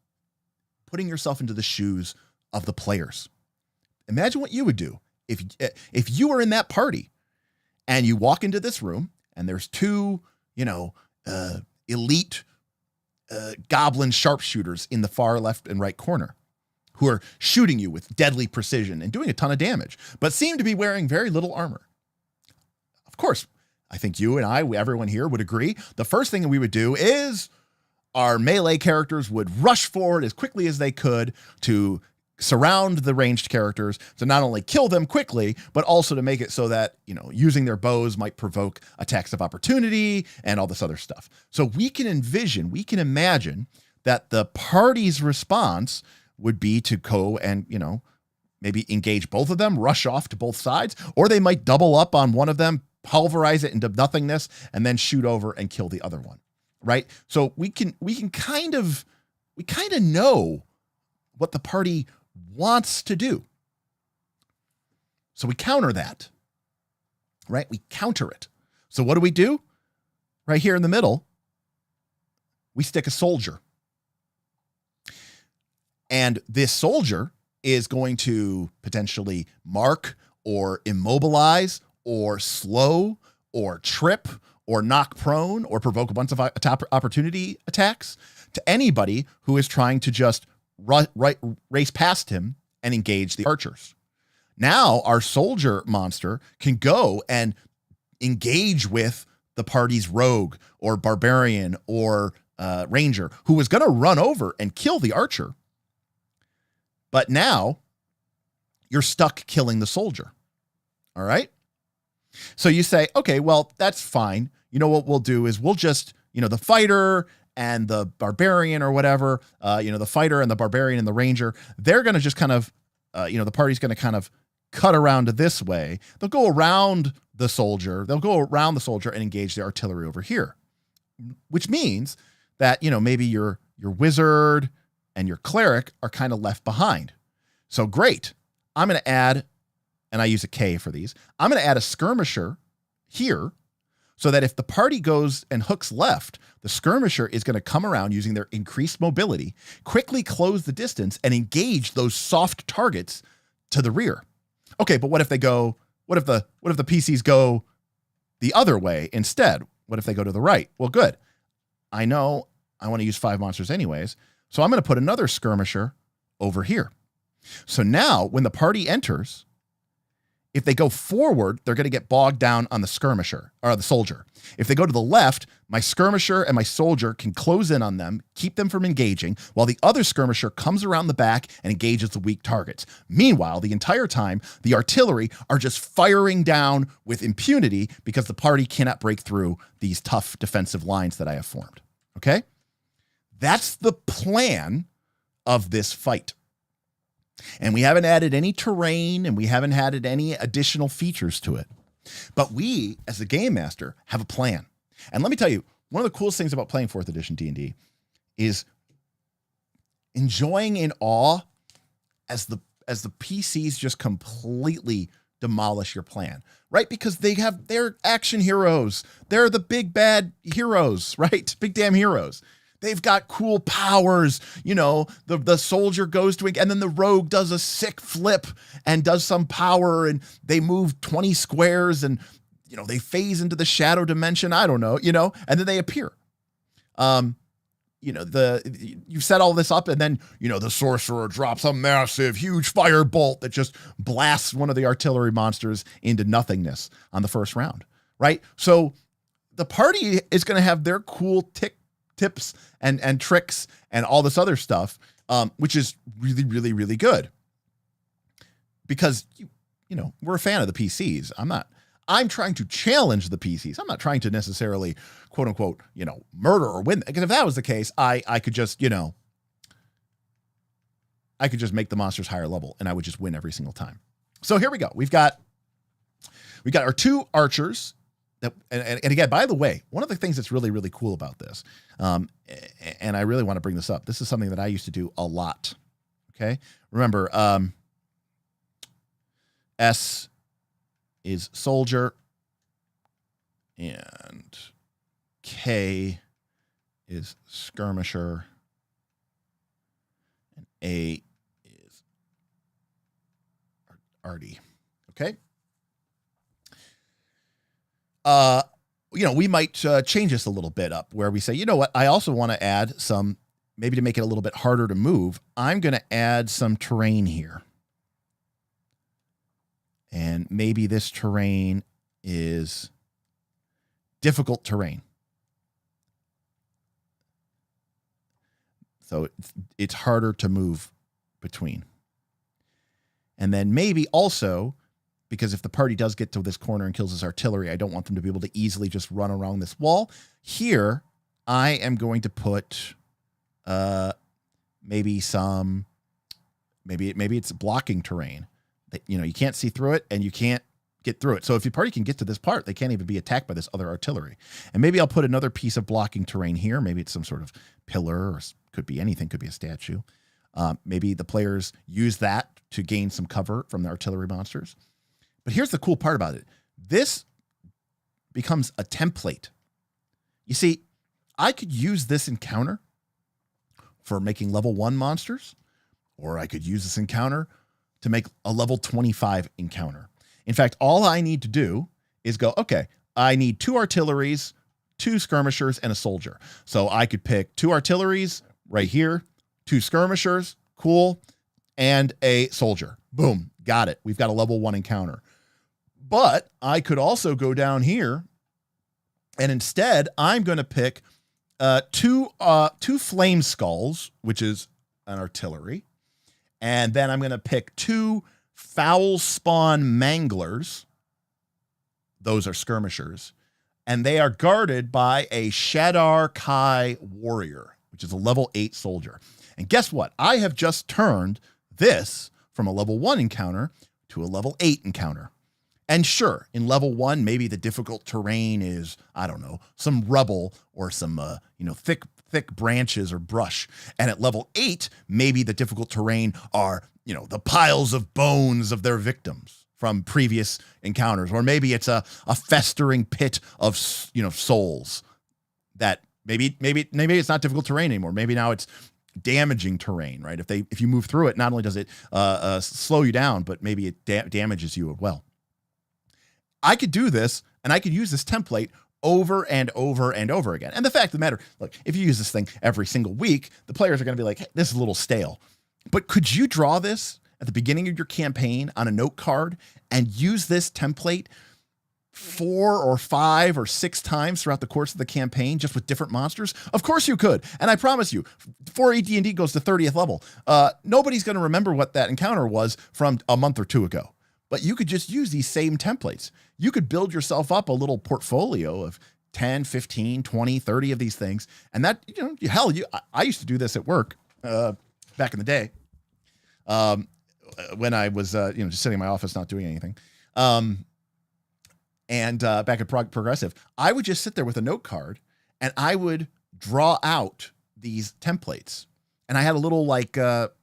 putting yourself into the shoes of the players. Imagine what you would do if you were in that party and you walk into this room and there's 2, elite goblin sharpshooters in the far left and right corner who are shooting you with deadly precision and doing a ton of damage, but seem to be wearing very little armor. Of course, I think you and I, everyone here would agree. The first thing that we would do is our melee characters would rush forward as quickly as they could to surround the ranged characters to not only kill them quickly, but also to make it so that, using their bows might provoke attacks of opportunity and all this other stuff. So we can imagine that the party's response would be to go and, maybe engage both of them, rush off to both sides, or they might double up on one of them, pulverize it into nothingness, and then shoot over and kill the other one, right? So we kind of know what the party wants to do. So we counter that, right? We counter it. So what do? Right here in the middle, we stick a soldier. And this soldier is going to potentially mark or immobilize or slow or trip or knock prone or provoke a bunch of opportunity attacks to anybody who is trying to just race past him and engage the archers. Now our soldier monster can go and engage with the party's rogue or barbarian or ranger who was going to run over and kill the archer. But now you're stuck killing the soldier. All right. So you say, okay, well, that's fine. you know, what we'll do is we'll just, you know, the fighter and the barbarian or whatever, you know, the fighter and the barbarian and the ranger, they're going to just kind of, you know, the party's going to kind of cut around this way. They'll go around the soldier. They'll go around the soldier and engage the artillery over here, which means that, you know, maybe your wizard and your cleric are kind of left behind. So great. I'm going to add, and I use a K for these, I'm going to add a skirmisher here so that if the party goes and hooks left, the skirmisher is going to come around using their increased mobility, quickly close the distance, and engage those soft targets to the rear. Okay, but what if the PCs go the other way instead? What if they go to the right? Well, good. I know I want to use 5 monsters anyways, so I'm going to put another skirmisher over here. So now when the party enters, if they go forward, they're going to get bogged down on the skirmisher or the soldier. If they go to the left, my skirmisher and my soldier can close in on them, keep them from engaging, while the other skirmisher comes around the back and engages the weak targets. Meanwhile, the entire time, the artillery are just firing down with impunity because the party cannot break through these tough defensive lines that I have formed. Okay? That's the plan of this fight. And we haven't added any terrain and we haven't added any additional features to it. But we, as the game master, have a plan. And let me tell you, one of the coolest things about playing 4th edition D&D is enjoying in awe as the PCs just completely demolish your plan, right? Because they're action heroes. They're the big bad heroes, right? Big damn heroes. They've got cool powers, you know, the soldier goes to, and then the rogue does a sick flip and does some power and they move 20 squares and, you know, they phase into the shadow dimension. I don't know, you know, and then they appear. You know, you've set all this up and then, you know, the sorcerer drops a massive, huge fire bolt that just blasts one of the artillery monsters into nothingness on the first round, right? So the party is going to have their cool tips and tricks and all this other stuff, which is really, really, really good. Because, you know, we're a fan of the PCs. I'm trying to challenge the PCs. I'm not trying to necessarily, quote unquote, you know, murder or win. Because if that was the case, I could just, you know, I could just make the monsters higher level and I would just win every single time. So here we go. We got our 2 archers. And again, by the way, one of the things that's really, really cool about this, and I really want to bring this up, this is something that I used to do a lot. Okay. Remember, S is soldier and K is skirmisher and A is arty. Okay. You know, we might change this a little bit up where we say, you know what, I also want to add some, maybe to make it a little bit harder to move, I'm going to add some terrain here. And maybe this terrain is difficult terrain. So it's harder to move between. And then maybe also, because if the party does get to this corner and kills this artillery, I don't want them to be able to easily just run around this wall. Here, I am going to put maybe it's blocking terrain that, you know, you can't see through it and you can't get through it. So if your party can get to this part, they can't even be attacked by this other artillery. And maybe I'll put another piece of blocking terrain here. Maybe it's some sort of pillar or could be anything, could be a statue. Maybe the players use that to gain some cover from the artillery monsters. But here's the cool part about it. This becomes a template. You see, I could use this encounter for making level 1 monsters, or I could use this encounter to make a level 25 encounter. In fact, all I need to do is go, okay, I need 2 artilleries, 2 skirmishers, and a soldier. So I could pick 2 artilleries right here, 2 skirmishers, cool, and a soldier. Boom, got it. We've got a level 1 encounter. But I could also go down here and instead I'm going to pick 2 flame skulls, which is an artillery. And then I'm going to pick 2 foul spawn manglers. Those are skirmishers. and they are guarded by a Shadar Kai warrior, which is a level 8 soldier. And guess what? I have just turned this from a level 1 encounter to a level 8 encounter. And sure, in level 1, maybe the difficult terrain is, I don't know, some rubble or some, thick branches or brush. And at level 8, maybe the difficult terrain are, the piles of bones of their victims from previous encounters. Or maybe it's a festering pit of, souls that maybe it's not difficult terrain anymore. Maybe now it's damaging terrain, right? If you move through it, not only does it slow you down, but maybe it damages you as well. I could do this, and I could use this template over and over and over again. And the fact of the matter, look, if you use this thing every single week, the players are going to be like, hey, this is a little stale. But could you draw this at the beginning of your campaign on a note card and use this template 4 or 5 or 6 times throughout the course of the campaign, just with different monsters? Of course you could. And I promise you, before AD&D goes to 30th level, nobody's going to remember what that encounter was from a month or 2 ago. But you could just use these same templates. You could build yourself up a little portfolio of 10, 15, 20, 30 of these things. And that, I used to do this at work back in the day when I was, just sitting in my office, not doing anything. And back at Progressive, I would just sit there with a note card and I would draw out these templates. And I had a little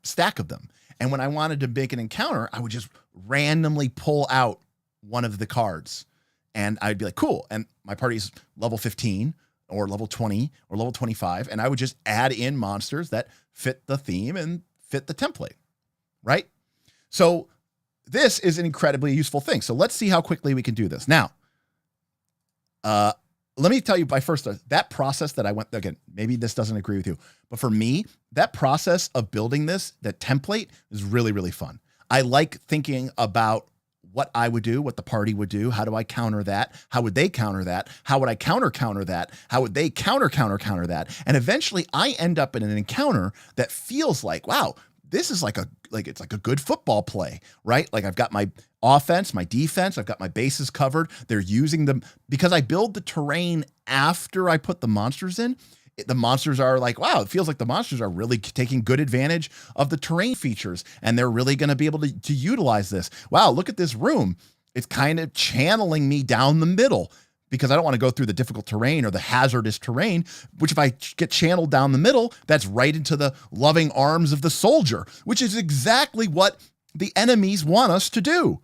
stack of them. And when I wanted to make an encounter, I would just randomly pull out one of the cards and I'd be like, cool. And my party's level 15 or level 20 or level 25. And I would just add in monsters that fit the theme and fit the template, right? So this is an incredibly useful thing. So let's see how quickly we can do this. Now, let me tell you that process that I went, again, maybe this doesn't agree with you, but for me, that process of building that template is really, really fun. I like thinking about what I would do, what the party would do. How do I counter that? How would they counter that? How would I counter that? How would they counter that? And eventually I end up in an encounter that feels like, wow, this is it's like a good football play, right? Like I've got my offense, my defense, I've got my bases covered. They're using them because I build the terrain after I put the monsters in. The monsters are like, wow, it feels like the monsters are really taking good advantage of the terrain features and they're really going to be able to utilize this. Wow, look at this room. It's kind of channeling me down the middle because I don't want to go through the difficult terrain or the hazardous terrain, which if I get channeled down the middle, that's right into the loving arms of the soldier, which is exactly what the enemies want us to do.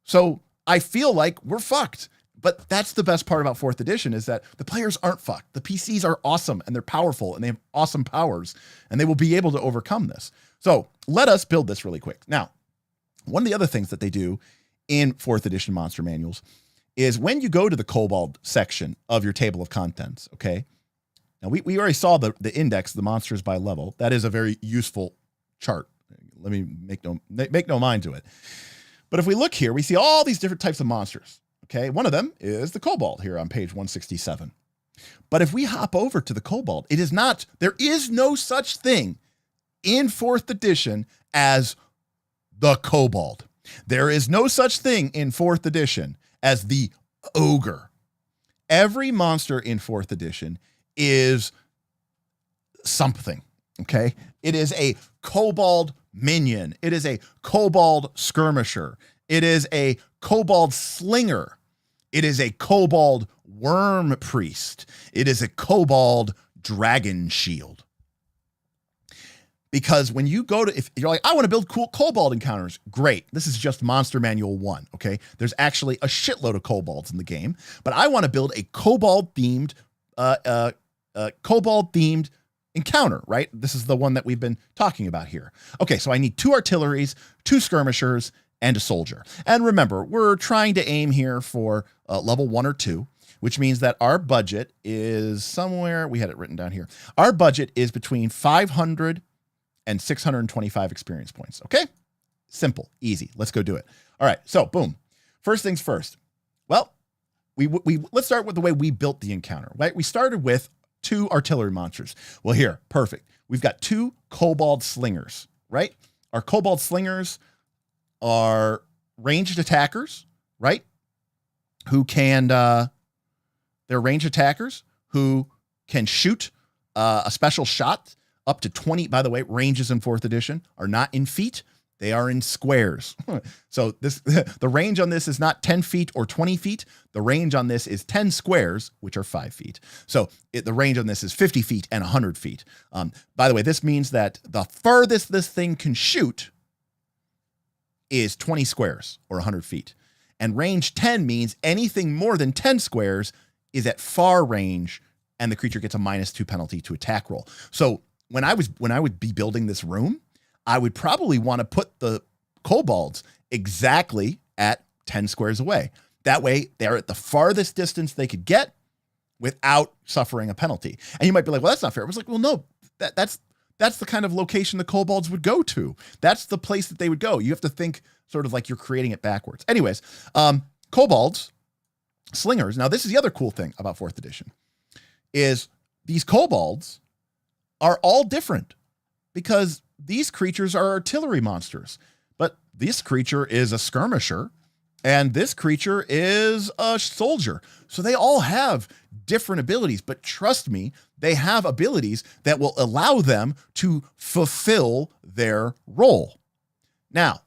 So I feel like we're fucked. But that's the best part about 4th edition is that the players aren't fucked. The PCs are awesome and they're powerful and they have awesome powers and they will be able to overcome this. So let us build this really quick. Now, one of the other things that they do in 4th edition monster manuals is when you go to the Kobold section of your table of contents, okay? Now we already saw the index, the monsters by level. That is a very useful chart. Let me make no mind to it. But if we look here, we see all these different types of monsters. Okay, one of them is the Kobold here on page 167. But if we hop over to the Kobold, there is no such thing in 4th edition as the Kobold. There is no such thing in 4th edition as the Ogre. Every monster in 4th edition is something, okay? It is a Kobold minion. It is a Kobold skirmisher. It is a Kobold slinger. It is a Kobold worm priest. It is a Kobold dragon shield. Because when you go to, if you're like, I want to build cool Kobold encounters, great. This is just Monster Manual 1, okay? There's actually a shitload of Kobolds in the game, but I want to build a Kobold-themed encounter, right? This is the one that we've been talking about here. Okay, so I need 2 artilleries, 2 skirmishers, and a soldier. And remember, we're trying to aim here for level 1 or 2, which means that our budget is somewhere, we had it written down here. Our budget is between 500 and 625 experience points. Okay? Simple, easy. Let's go do it. All right, so boom. First things first. Well, let's start with the way we built the encounter, right? We started with 2 artillery monsters. Well, here, perfect. We've got 2 Kobold slingers, right? Our Kobold slingers are ranged attackers, right? Who can They're range attackers who can shoot a special shot up to 20. By the way, ranges in 4th edition are not in feet. They are in squares. So the range on this is not 10 feet or 20 feet. The range on this is 10 squares, which are 5 feet. So the range on this is 50 feet and 100 feet. By the way, this means that the furthest this thing can shoot is 20 squares or 100 feet. And range 10 means anything more than 10 squares is at far range, and the creature gets a -2 penalty to attack roll. So when I would be building this room, I would probably want to put the kobolds exactly at 10 squares away. That way, they're at the farthest distance they could get without suffering a penalty. And you might be like, well, that's not fair. I was like, well, no, that's the kind of location the kobolds would go to. That's the place that they would go. You have to think sort of like you're creating it backwards. Anyways, kobolds, slingers. Now, this is the other cool thing about 4th edition is these kobolds are all different because these creatures are artillery monsters, but this creature is a skirmisher and this creature is a soldier. So they all have different abilities, but trust me, they have abilities that will allow them to fulfill their role. Now,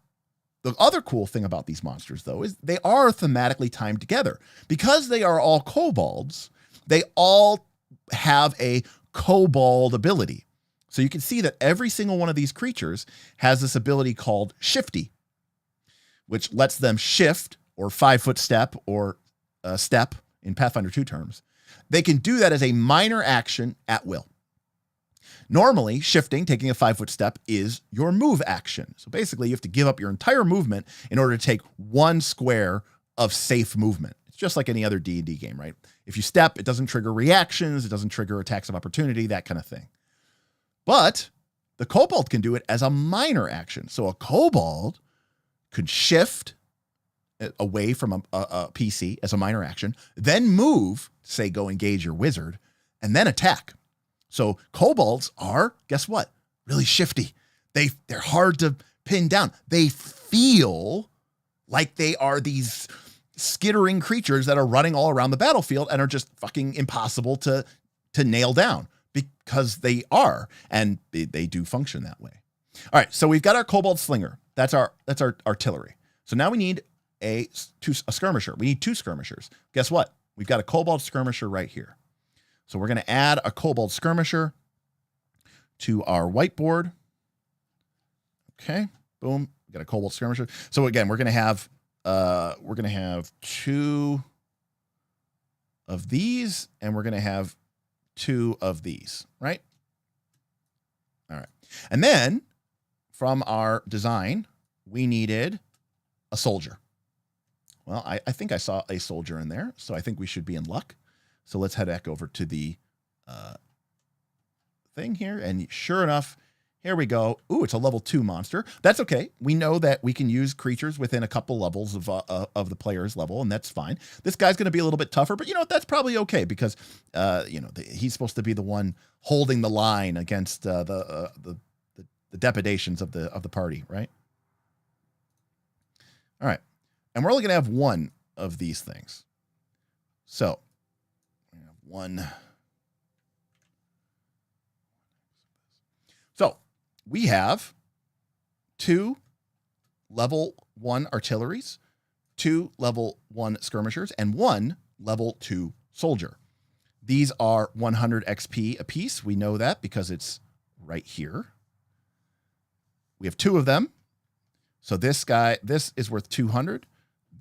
the other cool thing about these monsters, though, is they are thematically timed together. Because they are all kobolds, they all have a kobold ability. So you can see that every single one of these creatures has this ability called Shifty, which lets them shift or 5-foot step or step in Pathfinder 2 terms. They can do that as a minor action at will. Normally, shifting, taking a 5-foot step, is your move action. So basically, you have to give up your entire movement in order to take 1 square of safe movement. It's just like any other D&D game, right? If you step, it doesn't trigger reactions, it doesn't trigger attacks of opportunity, that kind of thing. But the kobold can do it as a minor action. So a kobold could shift away from a PC as a minor action, then move, say go engage your wizard, and then attack. So kobolds are, guess what? Really shifty. They're hard to pin down. They feel like they are these skittering creatures that are running all around the battlefield and are just fucking impossible to nail down because they are, and they do function that way. All right, so we've got our kobold slinger. That's our artillery. So now we need a skirmisher. We need 2 skirmishers. Guess what? We've got a kobold skirmisher right here. So we're going to add a kobold skirmisher to our whiteboard. Okay, boom. We got a kobold skirmisher. So again, we're going to have 2 of these, and we're going to have 2 of these, right? All right. And then from our design, we needed a soldier. Well, I think I saw a soldier in there, so I think we should be in luck. So let's head back over to the thing here. And sure enough, here we go. Ooh, it's a level 2 monster. That's okay. We know that we can use creatures within a couple levels of the player's level, and that's fine. This guy's going to be a little bit tougher, but you know, that's probably okay because, he's supposed to be the one holding the line against the depredations of the party, right? All right. And we're only going to have 1 of these things. So, we have 1. So, we have 2 level 1 artilleries, 2 level 1 skirmishers, and 1 level 2 soldier. These are 100 XP apiece. We know that because it's right here. We have 2 of them. So this is worth 200.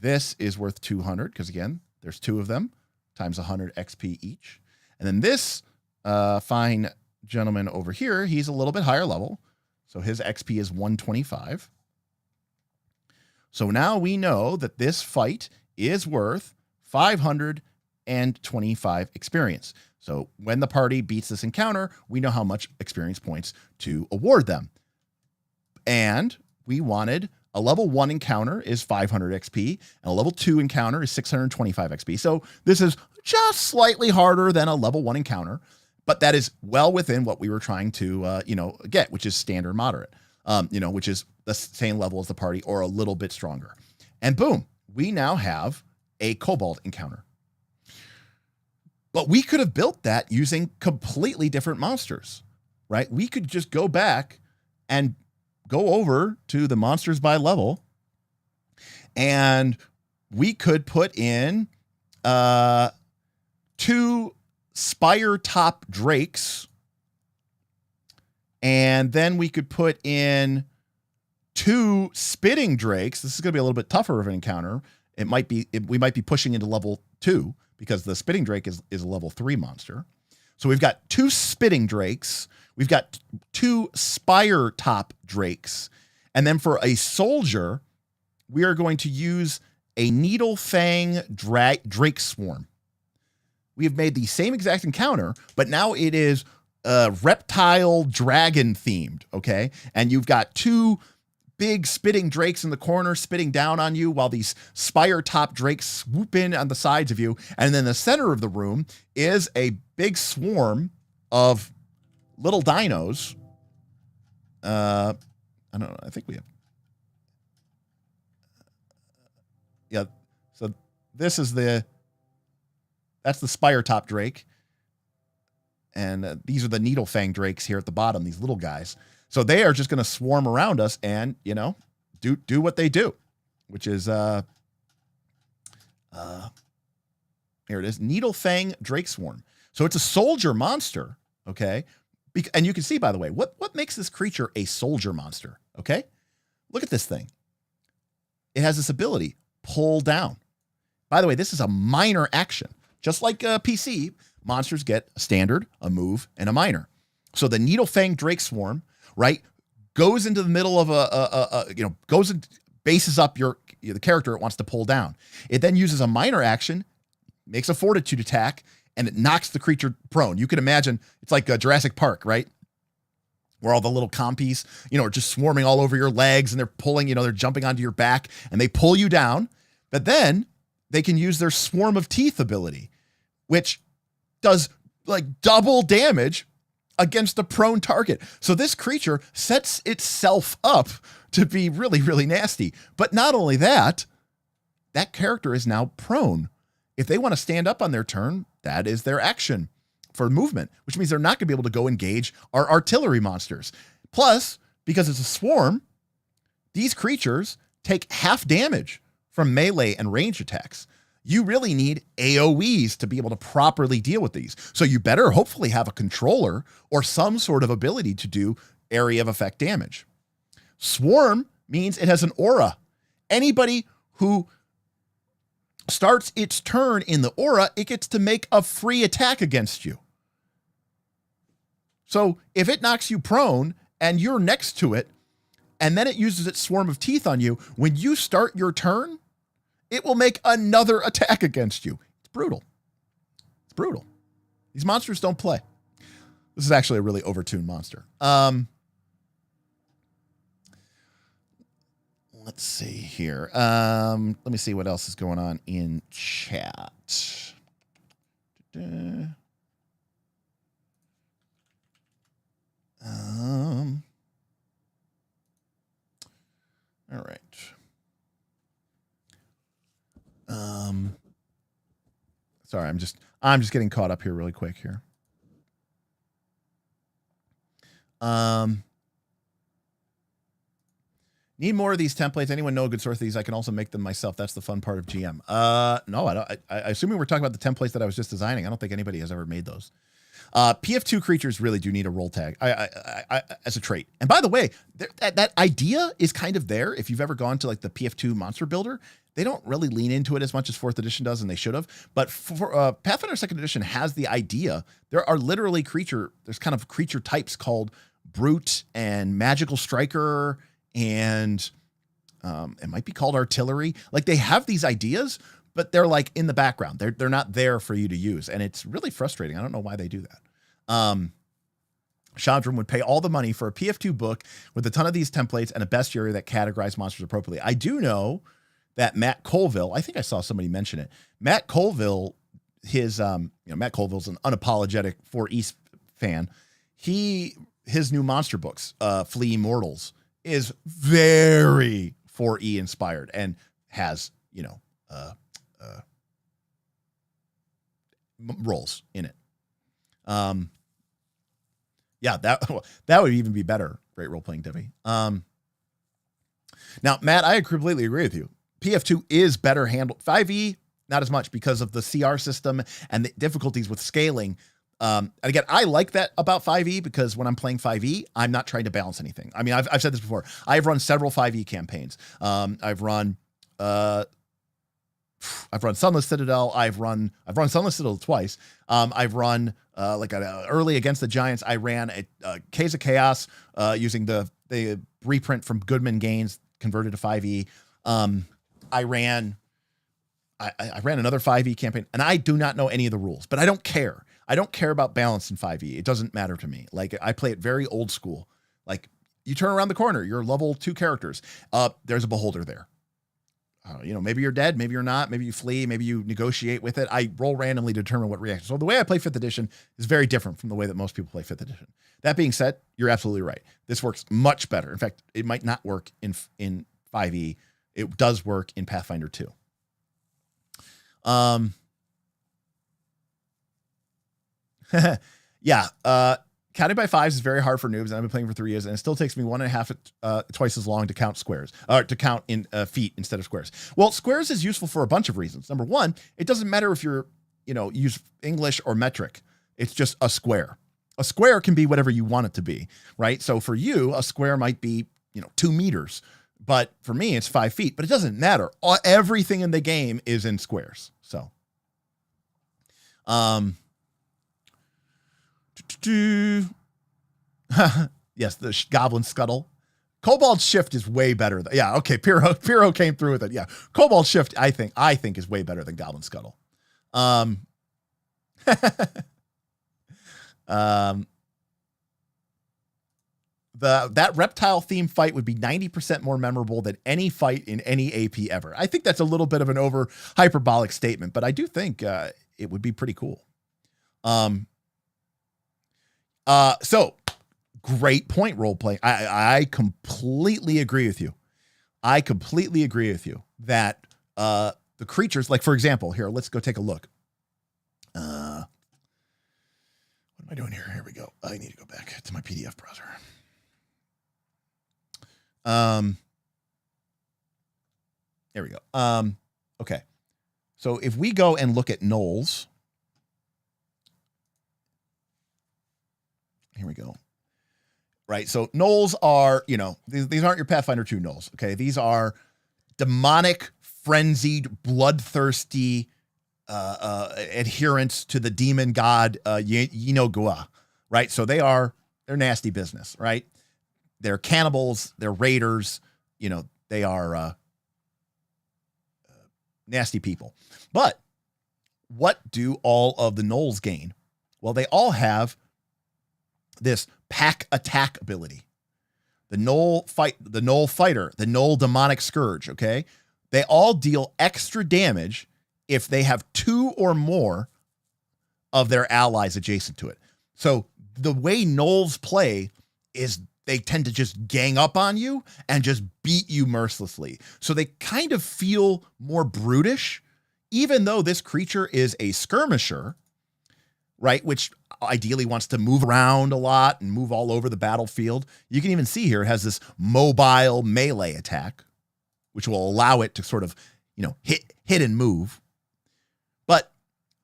This is worth 200 because, again, there's 2 of them times 100 XP each. And then this fine gentleman over here, he's a little bit higher level. So his XP is 125. So now we know that this fight is worth 525 experience. So when the party beats this encounter, we know how much experience points to award them. And we wanted a level 1 encounter is 500 XP, and a level 2 encounter is 625 XP. So this is just slightly harder than a level 1 encounter, but that is well within what we were trying to, get, which is standard moderate, which is the same level as the party or a little bit stronger. And boom, we now have a kobold encounter. But we could have built that using completely different monsters, right? We could just go back and go over to the monsters by level, and we could put in 2 spire top drakes, and then we could put in 2 spitting drakes. This is going to be a little bit tougher of an encounter. We might be pushing into level 2 because the spitting drake is a level 3 monster. So we've got 2 spitting drakes. We've got 2 spire top drakes. And then for a soldier, we are going to use a needle fang drake swarm. We have made the same exact encounter, but now it is reptile dragon themed, okay? And you've got 2 big spitting drakes in the corner spitting down on you while these spire top drakes swoop in on the sides of you. And then the center of the room is a big swarm of little dinos. I don't know. I think we have. Yeah. So this is that's the spire top drake. And these are the needle fang drakes here at the bottom, these little guys. So they are just going to swarm around us and, do what they do, which is, here it is, needle fang drake swarm. So it's a soldier monster, okay? And you can see, by the way, what makes this creature a soldier monster, okay? Look at this thing. It has this ability, pull down. By the way, this is a minor action. Just like PC, monsters get a standard, a move, and a minor. So the needle fang drake swarm, right, goes into the middle of goes and bases up the character it wants to pull down. It then uses a minor action, makes a fortitude attack, and it knocks the creature prone. You can imagine it's like Jurassic Park, right? Where all the little compies, are just swarming all over your legs and they're pulling, they're jumping onto your back and they pull you down. But then they can use their swarm of teeth ability, which does like double damage against a prone target. So this creature sets itself up to be really, really nasty. But not only that, that character is now prone. If they want to stand up on their turn, that is their action for movement, which means they're not going to be able to go engage our artillery monsters. Plus, because it's a swarm, these creatures take half damage from melee and range attacks. You really need AoEs to be able to properly deal with these. So you better hopefully have a controller or some sort of ability to do area of effect damage. Swarm means it has an aura. Anybody who starts its turn in the aura, it gets to make a free attack against you. So if it knocks you prone and you're next to it, and then it uses its swarm of teeth on you, when you start your turn, it will make another attack against you. It's brutal. It's brutal. These monsters don't play. This is actually a really overtuned monster. Let's see here. Let me see what else is going on in chat. All right. Sorry, I'm just getting caught up here really quick here. Need more of these templates. Anyone know a good source of these? I can also make them myself. That's the fun part of GM. No, I don't. I assuming we're talking about the templates that I was just designing. I don't think anybody has ever made those. PF2 creatures really do need a roll tag as a trait. And by the way, that idea is kind of there. If you've ever gone to like the PF2 monster builder, they don't really lean into it as much as 4th edition does, and they should have. But for Pathfinder 2nd edition has the idea. There are literally there's kind of creature types called Brute and Magical Striker, and it might be called Artillery. Like they have these ideas, but they're like in the background. They're not there for you to use. And it's really frustrating. I don't know why they do that. Chandram would pay all the money for a PF2 book with a ton of these templates and a bestiary that categorize monsters appropriately. I do know that Matt Colville, I think I saw somebody mention it. Matt Colville, Matt Colville's an unapologetic 4E fan. His new monster books, Flee Immortals, is very 4E inspired and has, rolls in it. Yeah, that would even be better. Great role playing, Debbie. Now, Matt, I completely agree with you. PF2 is better handled. 5e, not as much because of the CR system and the difficulties with scaling. And again, I like that about 5e because when I'm playing 5e, I'm not trying to balance anything. I mean, I've said this before. I've run several 5e campaigns. I've run Sunless Citadel. I've run Sunless Citadel twice. I've run early against the Giants. I ran a Case of Chaos using the reprint from Goodman Gaines converted to 5e. I ran another 5e campaign, and I do not know any of the rules, but I don't care. I don't care about balance in 5e. It doesn't matter to me. Like, I play it very old school. Like, you turn around the corner, you're level 2 characters. There's a beholder there. Maybe you're dead, maybe you're not, maybe you flee, maybe you negotiate with it. I roll randomly to determine what reaction. So the way I play 5th edition is very different from the way that most people play 5th edition. That being said, you're absolutely right. This works much better. In fact, it might not work in 5e. It does work in Pathfinder 2. Yeah. Counting by fives is very hard for noobs, and I've been playing for 3 years, and it still takes me 1.5 twice as long to count squares, or to count in feet instead of squares. Well, squares is useful for a bunch of reasons. Number one, it doesn't matter if you're, use English or metric. It's just a square. A square can be whatever you want it to be, right? So for you, a square might be, 2 meters, but for me, it's 5 feet. But it doesn't matter. Everything in the game is in squares. So, yes, the Goblin Scuttle. Cobalt Shift is way better. Yeah, okay, Piro came through with it. Yeah, Cobalt Shift, I think is way better than Goblin Scuttle. That reptile theme fight would be 90% more memorable than any fight in any AP ever. I think that's a little bit of an over hyperbolic statement, but I do think it would be pretty cool. So great point, role playing. I completely agree with you. I completely agree with you that the creatures, like for example, here, let's go take a look. What am I doing here? Here we go. I need to go back to my PDF browser. There we go. Okay. So if we go and look at gnolls, here we go. Right. So gnolls are, these aren't your Pathfinder 2 gnolls. Okay. These are demonic, frenzied, bloodthirsty adherents to the demon god Yinogua. Right. So they're nasty business. Right. They're cannibals. They're raiders. They are nasty people. But what do all of the gnolls gain? Well, they all have this pack attack ability. The gnoll fighter, the gnoll demonic scourge, okay? They all deal extra damage if they have 2 or more of their allies adjacent to it. So the way gnolls play is they tend to just gang up on you and just beat you mercilessly. So they kind of feel more brutish, even though this creature is a skirmisher, right? Which ideally wants to move around a lot and move all over the battlefield. You can even see here it has this mobile melee attack, which will allow it to sort of, hit and move. But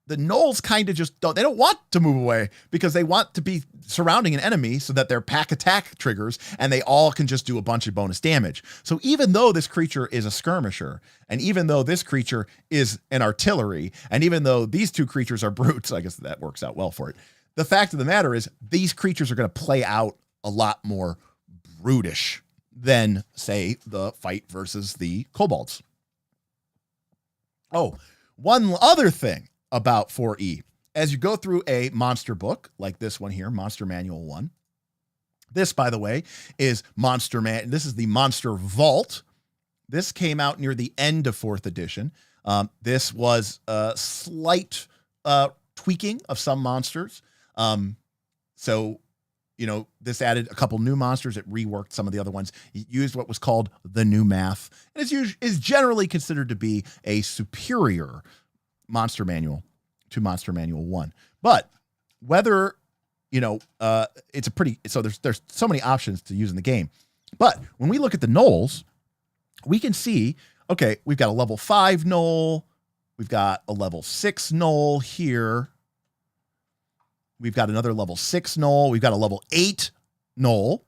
the gnolls kind of just they don't want to move away because they want to be surrounding an enemy so that their pack attack triggers and they all can just do a bunch of bonus damage. So even though this creature is a skirmisher, and even though this creature is an artillery, and even though these two creatures are brutes, I guess that works out well for it. The fact of the matter is these creatures are going to play out a lot more brutish than, say, the fight versus the kobolds. Oh, one other thing about 4E. As you go through a monster book, like this one here, Monster Manual 1. This, by the way, is this is the Monster Vault. This came out near the end of 4th edition. This was a slight tweaking of some monsters. So, this added a couple new monsters. It reworked some of the other ones. It used what was called the new math. And is generally considered to be a superior monster manual. to Monster Manual 1. But whether, it's a pretty, so there's so many options to use in the game. But when we look at the gnolls, we can see, okay, we've got a level 5 gnoll. We've got a level 6 gnoll here. We've got another level 6 gnoll. We've got a level 8 gnoll.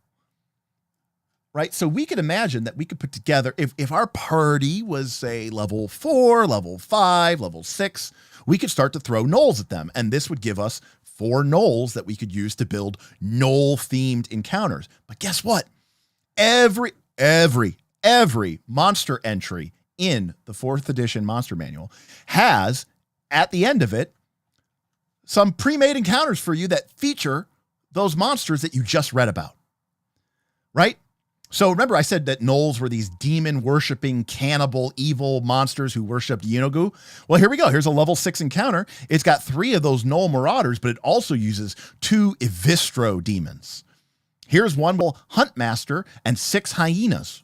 Right? So we could imagine that we could put together, if our party was, say, level 4, level 5, level 6, we could start to throw gnolls at them. And this would give us 4 gnolls that we could use to build gnoll-themed encounters. But guess what? Every monster entry in the 4th edition Monster Manual has, at the end of it, some pre-made encounters for you that feature those monsters that you just read about. Right? So remember I said that gnolls were these demon-worshipping, cannibal, evil monsters who worshipped Yeenoghu? Well, here we go. Here's a level 6 encounter. It's got 3 of those gnoll marauders, but it also uses 2 Ivistro demons. Here's one Huntmaster and 6 hyenas.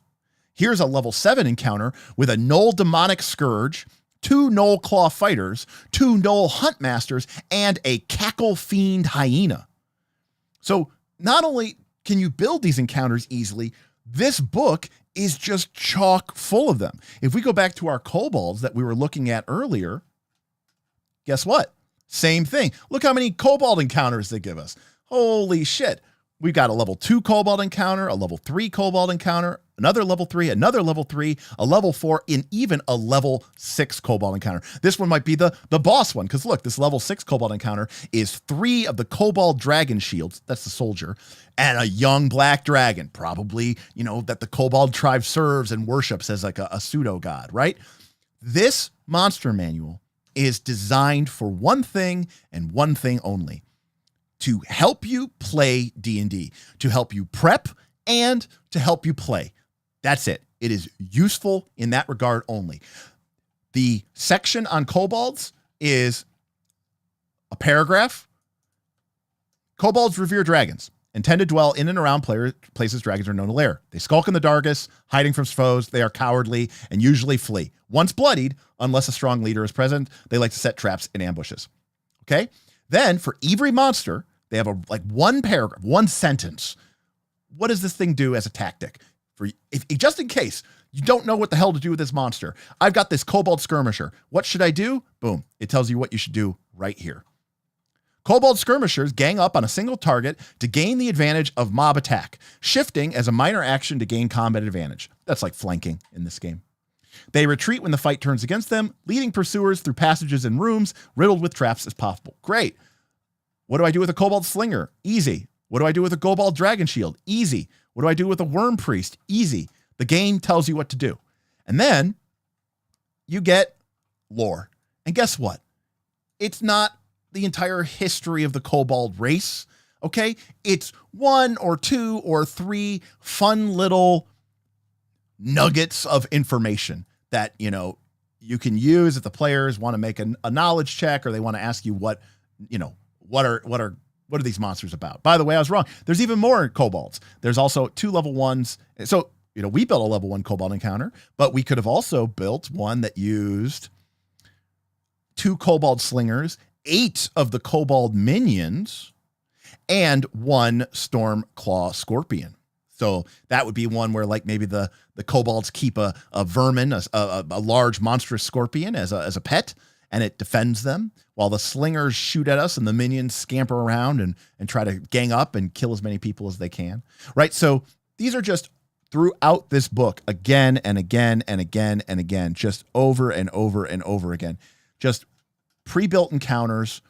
Here's a level 7 encounter with a gnoll demonic scourge, 2 gnoll claw fighters, 2 gnoll huntmasters, and a cackle fiend hyena. So not only can you build these encounters easily, this book is just chock full of them. If we go back to our kobolds that we were looking at earlier, guess what? Same thing. Look how many kobold encounters they give us. Holy shit. We've got a level 2 kobold encounter, a level 3 kobold encounter, another level 3, another level 3, a level 4, and even a level 6 kobold encounter. This one might be the boss one, because look, this level 6 kobold encounter is 3 of the kobold dragon shields, that's the soldier, and a young black dragon, probably, that the kobold tribe serves and worships as like a pseudo god, right? This monster manual is designed for one thing and one thing only: to help you play D&D, to help you prep, and to help you play. That's it. It is useful in that regard only. The section on kobolds is a paragraph. Kobolds revere dragons and tend to dwell in and around places dragons are known to lair. They skulk in the darkness, hiding from foes. They are cowardly and usually flee. Once bloodied, unless a strong leader is present, they like to set traps and ambushes. Okay? Then for every monster, they have one paragraph, one sentence. What does this thing do as a tactic? Just in case you don't know what the hell to do with this monster, I've got this kobold skirmisher. What should I do? Boom. It tells you what you should do right here. Kobold skirmishers gang up on a single target to gain the advantage of mob attack, shifting as a minor action to gain combat advantage. That's like flanking in this game. They retreat when the fight turns against them, leading pursuers through passages and rooms riddled with traps as possible. Great. What do I do with a kobold slinger? Easy. What do I do with a kobold dragon shield? Easy. What do I do with a worm priest? Easy. The game tells you what to do. And then you get lore. And guess what? It's not the entire history of the kobold race, okay? It's 1 or 2 or 3 fun little nuggets of information that, you can use if the players want to make a knowledge check or they want to ask you what are these monsters about? By the way, I was wrong. There's even more kobolds. There's also 2 level 1s. So, we built a level 1 kobold encounter, but we could have also built one that used 2 kobold slingers, 8 of the kobold minions, and 1 storm claw scorpion. So that would be one where maybe the kobolds keep a vermin, a large monstrous scorpion as a pet, and it defends them while the slingers shoot at us and the minions scamper around and try to gang up and kill as many people as they can. Right. So these are just throughout this book again and again and again and again, just over and over and over again, just pre-built encounters.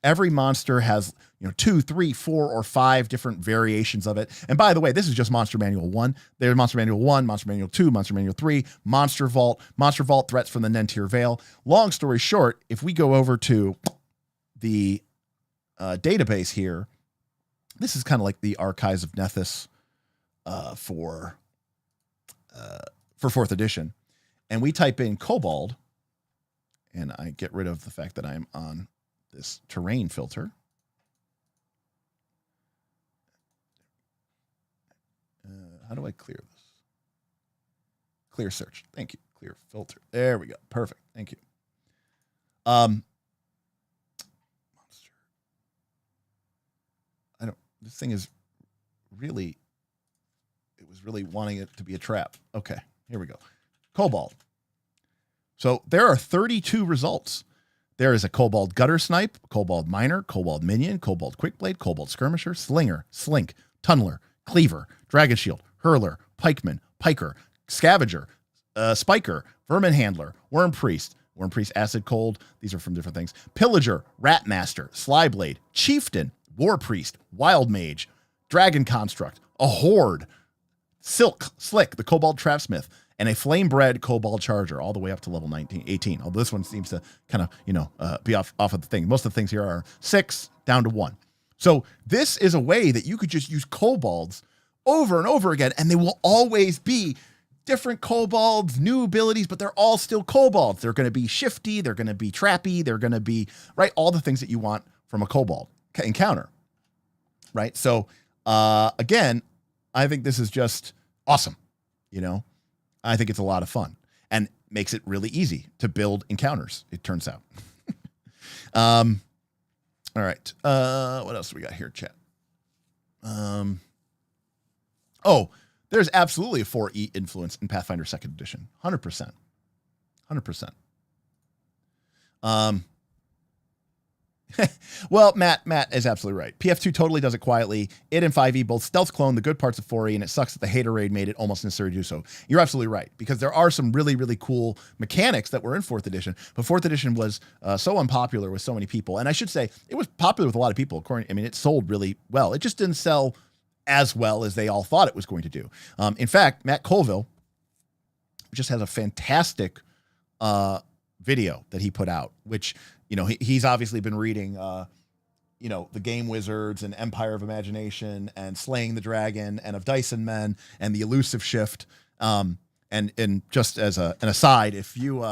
Every monster has, 2, 3, 4, or 5 different variations of it. And by the way, this is just Monster Manual 1. There's Monster Manual 1, Monster Manual 2, Monster Manual 3, Monster Vault threats from the Nentir Vale. Long story short, if we go over to the database here, this is kind of like the Archives of Nethys for 4th edition. And we type in kobold, and I get rid of the fact that I'm on this terrain filter. How do I clear this? Clear search. Thank you. Clear filter. There we go. Perfect. Thank you. This thing is really, it was really wanting it to be a trap. Okay, here we go. Kobold. So there are 32 results. There is a Kobold Gutter Snipe, Kobold Miner, Kobold Minion, Kobold Quickblade, Kobold Skirmisher, Slinger, Slink, Tunneler, Cleaver, Dragon Shield, Hurler, Pikeman, Piker, Scavenger, Spiker, Vermin Handler, Worm Priest, Acid Cold. These are from different things. Pillager, Rat Master, Slyblade, Chieftain, War Priest, Wild Mage, Dragon Construct, a Horde, Slick, the Kobold Trapsmith, and a Flame-bred Kobold Charger, all the way up to level 18. Although this one seems to kind of, be off of the thing. Most of the things here are 6 down to 1. So this is a way that you could just use kobolds over and over again, and they will always be different kobolds, new abilities, but they're all still kobolds. They're going to be shifty, they're going to be trappy, they're going to be, right, all the things that you want from a kobold encounter, right? So, again, I think this is just awesome, I think it's a lot of fun and makes it really easy to build encounters, it turns out. All right. What else do we got here, chat? There's absolutely a 4E influence in Pathfinder 2nd Edition. 100%. 100%. Well, Matt is absolutely right. PF2 totally does it quietly. It and 5E both stealth clone the good parts of 4E, and it sucks that the hater raid made it almost necessary to do so. You're absolutely right, because there are some really, really cool mechanics that were in 4th edition, but 4th edition was so unpopular with so many people. And I should say, it was popular with a lot of people. It sold really well. It just didn't sell as well as they all thought it was going to do. In fact, Matt Colville just has a fantastic video that he put out, which, he's obviously been reading, the Game Wizards and Empire of Imagination and Slaying the Dragon and of Dyson Men and the Elusive Shift. And just as an aside, if you,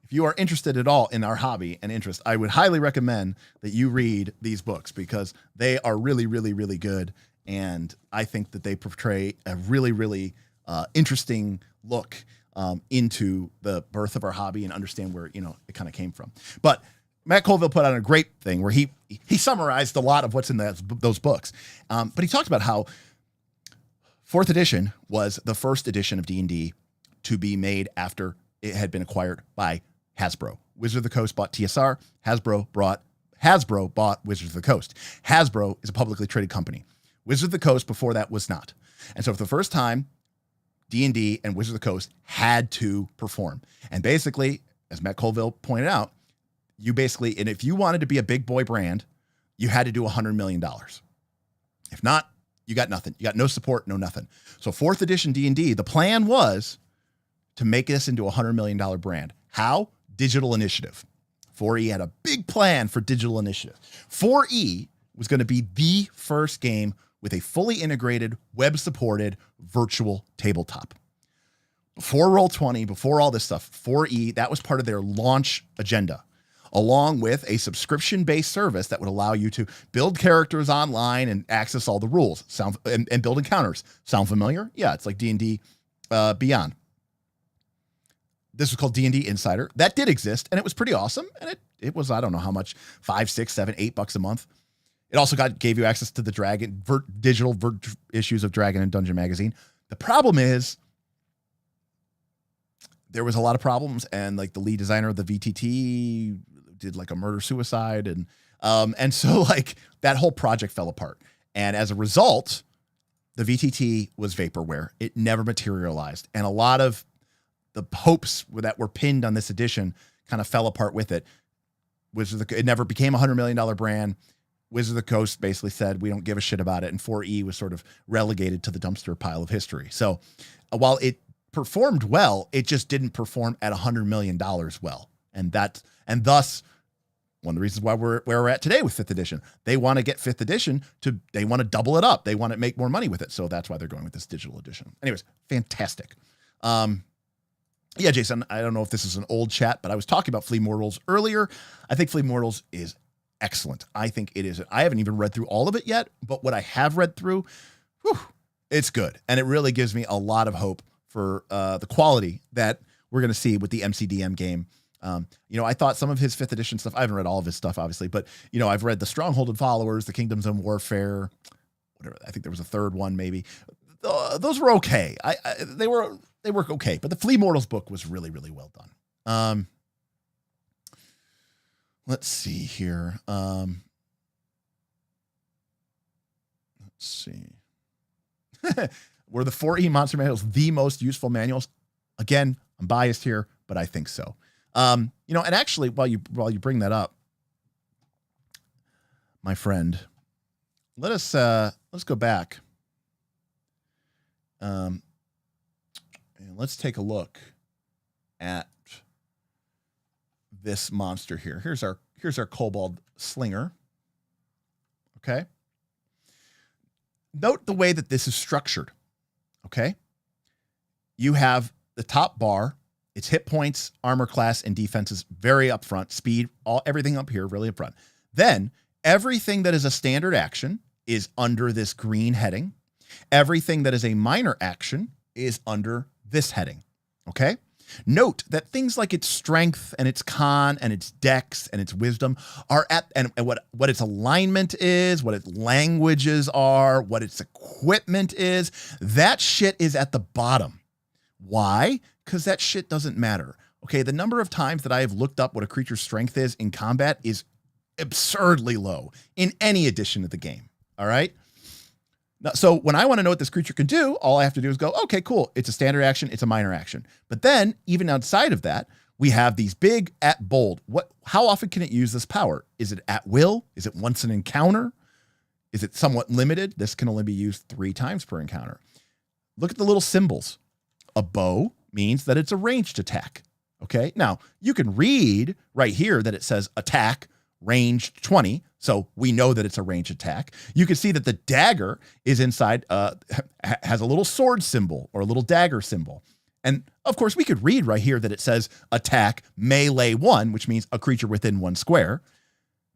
if you are interested at all in our hobby and interest, I would highly recommend that you read these books, because they are really, really, really good. And I think that they portray a really, really interesting look into the birth of our hobby and understand where, it kind of came from. But Matt Colville put out a great thing where he summarized a lot of what's in those books. But he talked about how 4th edition was the first edition of D&D to be made after it had been acquired by Hasbro. Wizards of the Coast bought TSR. Hasbro bought Wizards of the Coast. Hasbro is a publicly traded company. Wizards of the Coast before that was not. And so for the first time, D&D and Wizards of the Coast had to perform. And basically, as Matt Colville pointed out, and if you wanted to be a big boy brand, you had to do $100 million. If not, you got nothing. You got no support, no nothing. So 4th edition D&D, the plan was to make this into a $100 million brand. How? Digital Initiative. 4E had a big plan for Digital Initiative. 4E was going to be the first game with a fully integrated, web-supported virtual tabletop. Before Roll20, before all this stuff, 4E, that was part of their launch agenda, along with a subscription-based service that would allow you to build characters online and access all the rules and build encounters. Sound familiar? Yeah, it's like D&D Beyond. This was called D&D Insider. That did exist, and it was pretty awesome. And it was, I don't know how much, $5, $6, $7, $8 a month. It also gave you access to the digital issues of Dragon and Dungeon Magazine. The problem is there was a lot of problems, and like the lead designer of the VTT did like a murder-suicide, and so like that whole project fell apart. And as a result, the VTT was vaporware. It never materialized, and a lot of the hopes that were pinned on this edition kind of fell apart with it. It never became a $100 million brand. Wizards of the Coast basically said, we don't give a shit about it. And 4E was sort of relegated to the dumpster pile of history. So while it performed well, it just didn't perform at $100 million well. And thus one of the reasons why where we're at today with 5th edition. They want to get 5th edition they want to double it up. They want to make more money with it. So that's why they're going with this digital edition. Anyways, fantastic. Yeah, Jason, I don't know if this is an old chat, but I was talking about Flea Mortals earlier. I think Flea Mortals is excellent. I think it is. I haven't even read through all of it yet, but what I have read through, It's good. And it really gives me a lot of hope for the quality that we're going to see with the MCDM game. I thought some of his 5th edition stuff, I haven't read all of his stuff, obviously, but, I've read the Stronghold and Followers, the Kingdoms and Warfare, whatever. I think there was a 3rd one, maybe. Those were okay. They were okay, but the Flea Mortals book was really, really well done. Let's see here. Let's see. Were the 4E monster manuals the most useful manuals? Again, I'm biased here, but I think so. And actually, while you bring that up, my friend, let's go back. And let's take a look at this monster here. Here's our Kobold Slinger. Okay. Note the way that this is structured. Okay. You have the top bar, its hit points, armor class, and defenses very up front, speed, everything up here, really up front. Then everything that is a standard action is under this green heading. Everything that is a minor action is under this heading. Okay. Note that things like its strength and its con and its dex and its wisdom are and what its alignment is, what its languages are, what its equipment is, that shit is at the bottom. Why? Because that shit doesn't matter. Okay, the number of times that I have looked up what a creature's strength is in combat is absurdly low in any edition of the game. All right? Now, so when I want to know what this creature can do, all I have to do is go, okay, cool. It's a standard action. It's a minor action. But then even outside of that, we have these big at bold. How often can it use this power? Is it at will? Is it once an encounter? Is it somewhat limited? This can only be used 3 times per encounter. Look at the little symbols. A bow means that it's a ranged attack. Okay. Now you can read right here that it says attack ranged 20. So we know that it's a ranged attack. You can see that the dagger is inside, has a little sword symbol or a little dagger symbol. And of course we could read right here that it says attack melee 1, which means a creature within 1 square.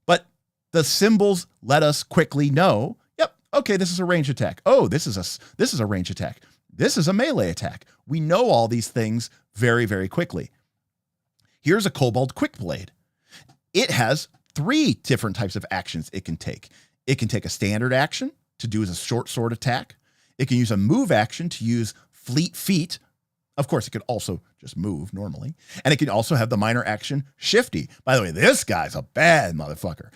But the symbols let us quickly know, yep, okay, this is a ranged attack. Oh, this is a ranged attack. This is a melee attack. We know all these things very, very quickly. Here's a Kobold Quickblade. It has 3 different types of actions it can take. It can take a standard action to do as a short sword attack. It can use a move action to use fleet feet. Of course, it could also just move normally. And it can also have the minor action Shifty. By the way, this guy's a bad motherfucker.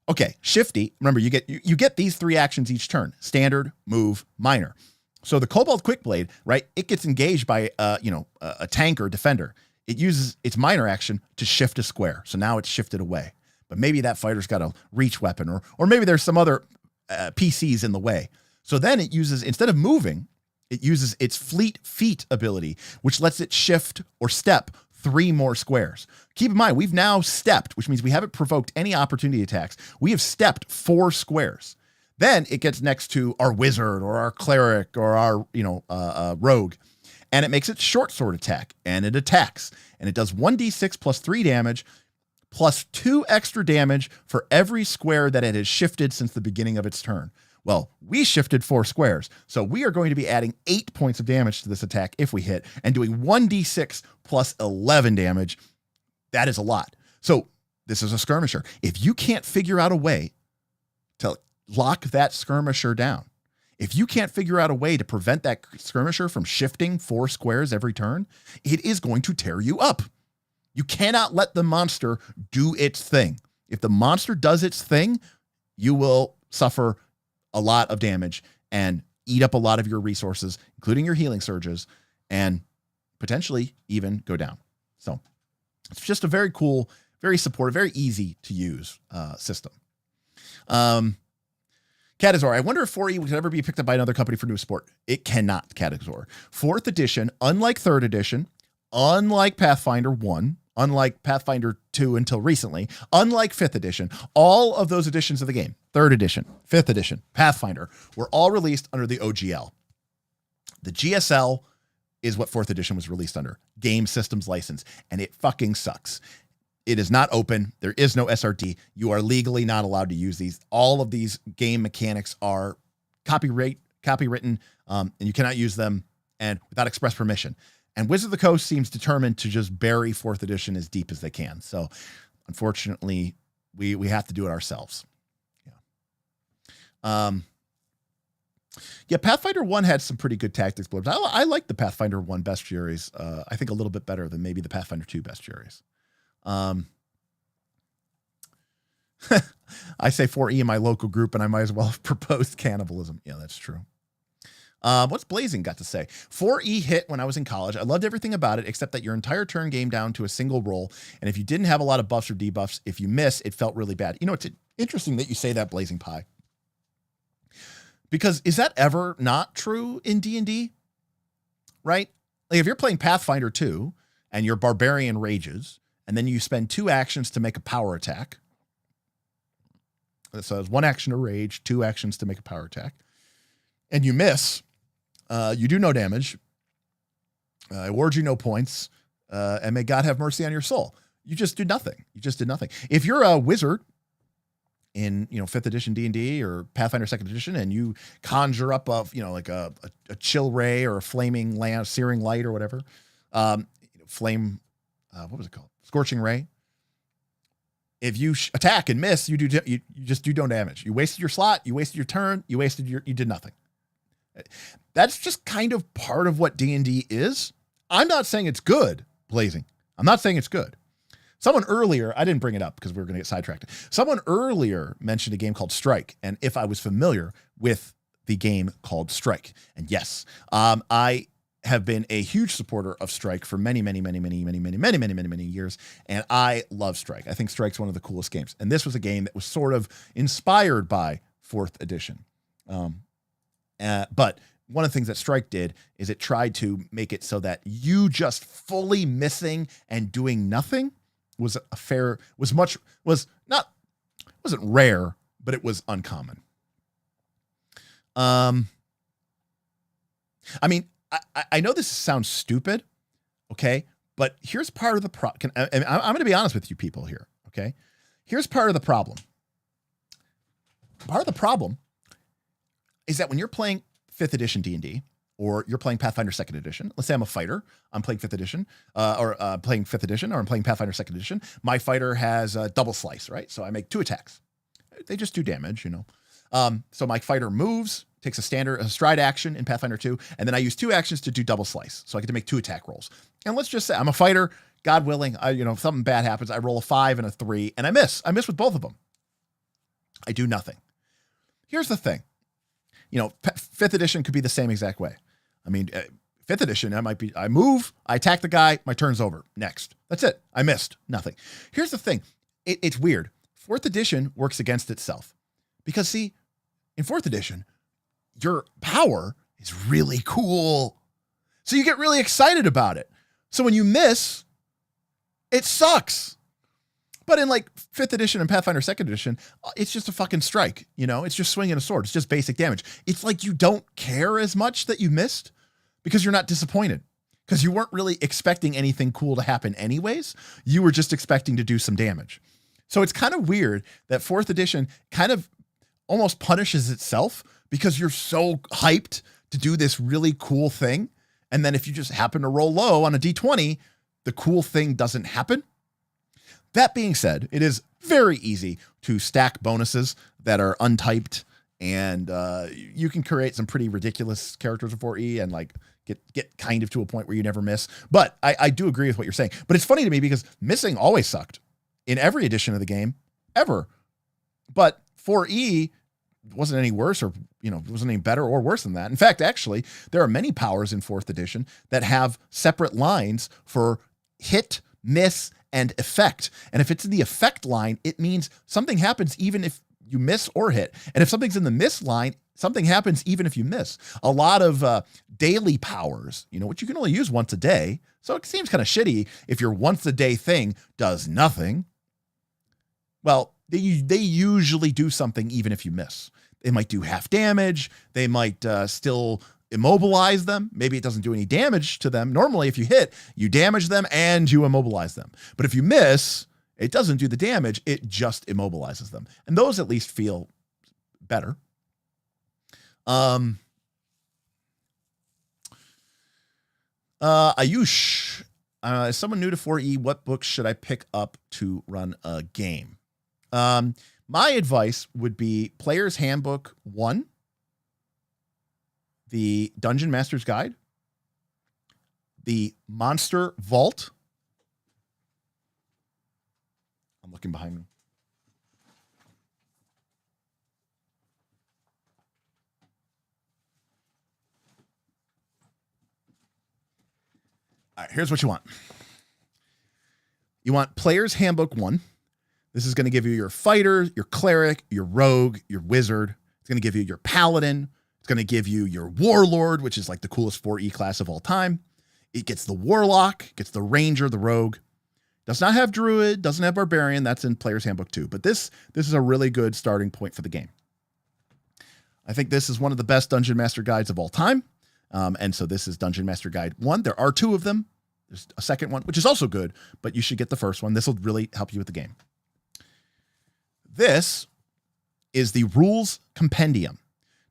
Okay, Shifty, remember you get these 3 actions each turn. Standard, move, minor. So the Kobold Quickblade, right, it gets engaged by a tank or defender. It uses its minor action to shift a square. So now it's shifted away. But maybe that fighter's got a reach weapon or maybe there's some other PCs in the way. So then it uses, instead of moving, it uses its fleet feet ability, which lets it shift or step 3 more squares. Keep in mind, we've now stepped, which means we haven't provoked any opportunity attacks. We have stepped 4 squares. Then it gets next to our wizard or our cleric or our, rogue. And it makes it short sword attack and it attacks and it does 1d6 plus 3 damage plus 2 extra damage for every square that it has shifted since the beginning of its turn. Well, we shifted 4 squares. So we are going to be adding 8 points of damage to this attack if we hit and doing 1d6 plus 11 damage. That is a lot. So this is a skirmisher. If you can't figure out a way to lock that skirmisher down, if you can't figure out a way to prevent that skirmisher from shifting 4 squares every turn, it is going to tear you up. You cannot let the monster do its thing. If the monster does its thing, you will suffer a lot of damage and eat up a lot of your resources, including your healing surges, and potentially even go down. So it's just a very cool, very supportive, very easy to use system. Catazor, I wonder if 4E could ever be picked up by another company for new support. It cannot, Catazor. 4th edition, unlike 3rd edition, unlike Pathfinder 1, unlike Pathfinder 2 until recently, unlike 5th edition, all of those editions of the game, 3rd edition, 5th edition, Pathfinder, were all released under the OGL. The GSL is what 4th edition was released under, Game Systems License, and it fucking sucks. It is not open. There is no SRD. You are legally not allowed to use these. All of these game mechanics are copyright copywritten, and you cannot use them and without express permission. And Wizard of the Coast seems determined to just bury 4th edition as deep as they can. So unfortunately, we have to do it ourselves. Yeah. Pathfinder 1 had some pretty good tactics blurbs. I like the Pathfinder 1 bestiaries. I think a little bit better than maybe the Pathfinder 2 bestiaries. I say 4E in my local group, and I might as well have proposed cannibalism. Yeah, that's true. What's Blazing got to say? 4E hit when I was in college. I loved everything about it, except that your entire turn game down to a single roll. And if you didn't have a lot of buffs or debuffs, if you miss, it felt really bad. You know, it's interesting that you say that, Blazing Pie. Because is that ever not true in D&D? Right? Like if you're playing Pathfinder 2 and your barbarian rages, and then you spend 2 actions to make a power attack. So it's 1 action to rage, 2 actions to make a power attack. And you miss, you do no damage. I award you no points. And may God have mercy on your soul. You just do nothing. You just did nothing. If you're a wizard in 5th edition D&D or Pathfinder 2nd edition, and you conjure up like a chill ray or a flaming lamp, searing light or whatever, flame, what was it called? Scorching ray. If you attack and miss, you just do no damage. You wasted your slot, you wasted your turn, you did nothing. That's just kind of part of what D&D is. I'm not saying it's good, Blazing. I'm not saying it's good. Someone earlier, I didn't bring it up because we were going to get sidetracked. Someone earlier mentioned a game called Strike, and if I was familiar with the game called Strike. And yes, I have been a huge supporter of Strike for many years, and I love Strike. I think Strike's one of the coolest games. And this was a game that was sort of inspired by 4th edition. But one of the things that Strike did is it tried to make it so that you just fully missing and doing nothing wasn't rare, but it was uncommon. I mean, I know this sounds stupid, okay, but here's part of the problem. I'm going to be honest with you people here, okay? Here's part of the problem. Part of the problem is that when you're playing 5th edition D&D, or you're playing Pathfinder 2nd edition. Let's say I'm a fighter. I'm playing 5th edition, or playing 5th edition, or I'm playing Pathfinder 2nd edition. My fighter has a double slice, right? So I make 2 attacks. They just do damage, So my fighter moves, takes a stride action in Pathfinder 2, and then I use 2 actions to do double slice. So I get to make 2 attack rolls. And let's just say I'm a fighter. God willing, if something bad happens, I roll a 5 and a 3, and I miss. I miss with both of them. I do nothing. Here's the thing. 5th edition could be the same exact way. I mean, 5th edition, I move, I attack the guy, my turn's over. Next. That's it. I missed. Nothing. Here's the thing. It's weird. 4th edition works against itself. Because, see, in 4th edition, your power is really cool. So you get really excited about it. So when you miss, it sucks. But in like 5th edition and Pathfinder 2nd edition, it's just a fucking strike. It's just swinging a sword. It's just basic damage. It's like you don't care as much that you missed because you're not disappointed, because you weren't really expecting anything cool to happen anyways. You were just expecting to do some damage. So it's kind of weird that 4th edition kind of almost punishes itself because you're so hyped to do this really cool thing. And then if you just happen to roll low on a D20, the cool thing doesn't happen. That being said, it is very easy to stack bonuses that are untyped, and you can create some pretty ridiculous characters in 4E and like get kind of to a point where you never miss. But I do agree with what you're saying. But it's funny to me because missing always sucked in every edition of the game ever. But 4E wasn't any worse or wasn't any better or worse than that. In fact, actually, there are many powers in 4th edition that have separate lines for hit, miss, and effect. And if it's in the effect line, it means something happens even if you miss or hit. And if something's in the miss line, something happens even if you miss. A lot of daily powers, which you can only use once a day. So it seems kind of shitty if your once a day thing does nothing. Well, they usually do something even if you miss. They might do half damage. They might still immobilize them. Maybe it doesn't do any damage to them. Normally, if you hit, you damage them and you immobilize them. But if you miss, it doesn't do the damage. It just immobilizes them. And those at least feel better. Ayush, as someone new to 4E, what books should I pick up to run a game? My advice would be Player's Handbook 1, the Dungeon Master's Guide, the Monster Vault. I'm looking behind me. All right, here's what you want. You want Player's Handbook 1. This is going to give you your fighter, your cleric, your rogue, your wizard. It's going to give you your paladin. It's going to give you your warlord, which is like the coolest 4E class of all time. It gets the warlock, gets the ranger, the rogue. Does not have druid, doesn't have barbarian. That's in Player's Handbook 2. But this is a really good starting point for the game. I think this is one of the best Dungeon Master guides of all time. And so this is Dungeon Master Guide 1. There are 2 of them. There's a second one, which is also good, but you should get the first one. This will really help you with the game. This is the Rules Compendium.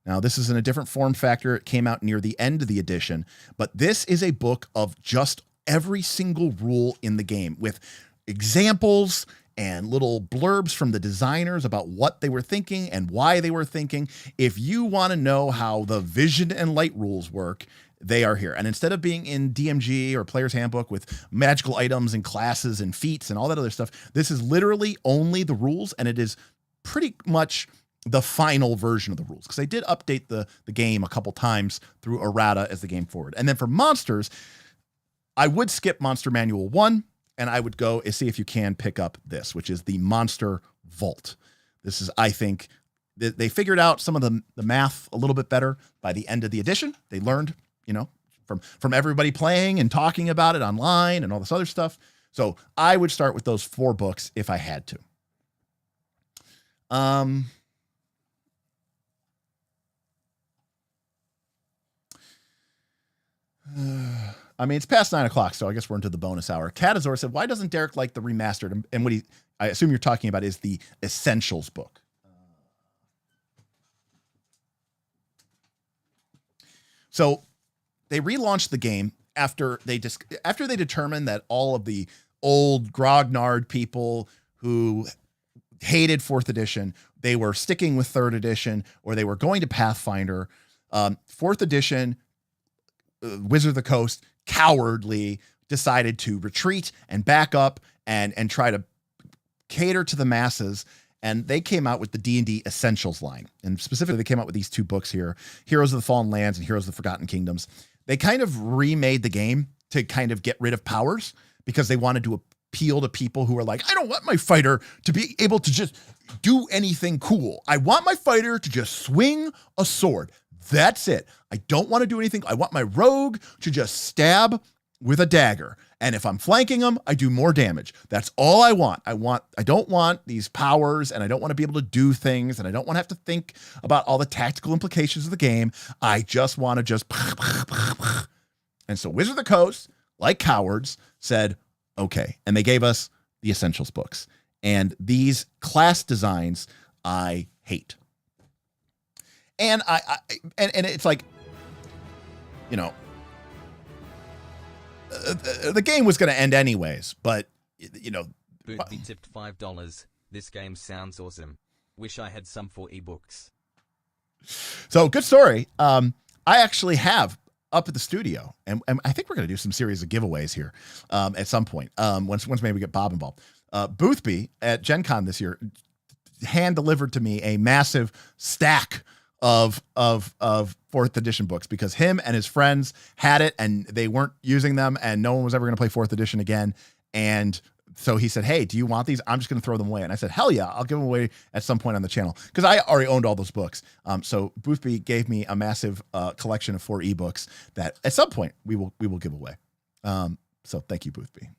Now, this is in a different form factor. It came out near the end of the edition, but this is a book of just every single rule in the game with examples and little blurbs from the designers about what they were thinking and why they were thinking. If you want to know how the vision and light rules work, they are here. And instead of being in DMG or Player's Handbook with magical items and classes and feats and all that other stuff, this is literally only the rules, and it is pretty much the final version of the rules, because they did update the game a couple times through errata as the game forward. And then for monsters, I would skip Monster Manual 1, and I would go and see if you can pick up this, which is the Monster Vault. This is, I think, they figured out some of the math a little bit better by the end of the edition. They learned, from everybody playing and talking about it online and all this other stuff. So I would start with those 4 books if I had to. I mean, it's past 9 o'clock, so I guess we're into the bonus hour. Catazor said, why doesn't Derek like the remastered? And what I assume you're talking about is the Essentials book. So they relaunched the game after they determined that all of the old grognard people who hated 4th edition, they were sticking with 3rd edition, or they were going to Pathfinder. 4th edition, Wizard of the Coast, cowardly decided to retreat and back up and try to cater to the masses. And they came out with the D&D Essentials line. And specifically, they came out with these 2 books here, Heroes of the Fallen Lands and Heroes of the Forgotten Kingdoms. They kind of remade the game to kind of get rid of powers, because they wanted to appeal to people who are like, I don't want my fighter to be able to just do anything cool. I want my fighter to just swing a sword. That's it. I don't want to do anything. I want my rogue to just stab with a dagger. And if I'm flanking them, I do more damage. That's all I want. I don't want these powers, and I don't want to be able to do things, and I don't want to have to think about all the tactical implications of the game. I just want to just. And so Wizard of the Coast, like cowards, said, okay. And they gave us the Essentials books. And these class designs I hate. And and it's like, the game was going to end anyways, but Boothby tipped $5. This game sounds awesome. Wish I had some for ebooks. So good story. I actually have up at the studio, and I think we're going to do some series of giveaways here at some point. Once maybe we get Bob involved. Boothby at Gen Con this year hand delivered to me a massive stack of 4th edition books, because him and his friends had it and they weren't using them, and no one was ever going to play 4th edition again. And so he said, hey, do you want these? I'm just going to throw them away. And I said, hell yeah, I'll give them away at some point on the channel, because I already owned all those books. So Boothby gave me a massive collection of 4 ebooks that at some point we will give away. So thank you, Boothby.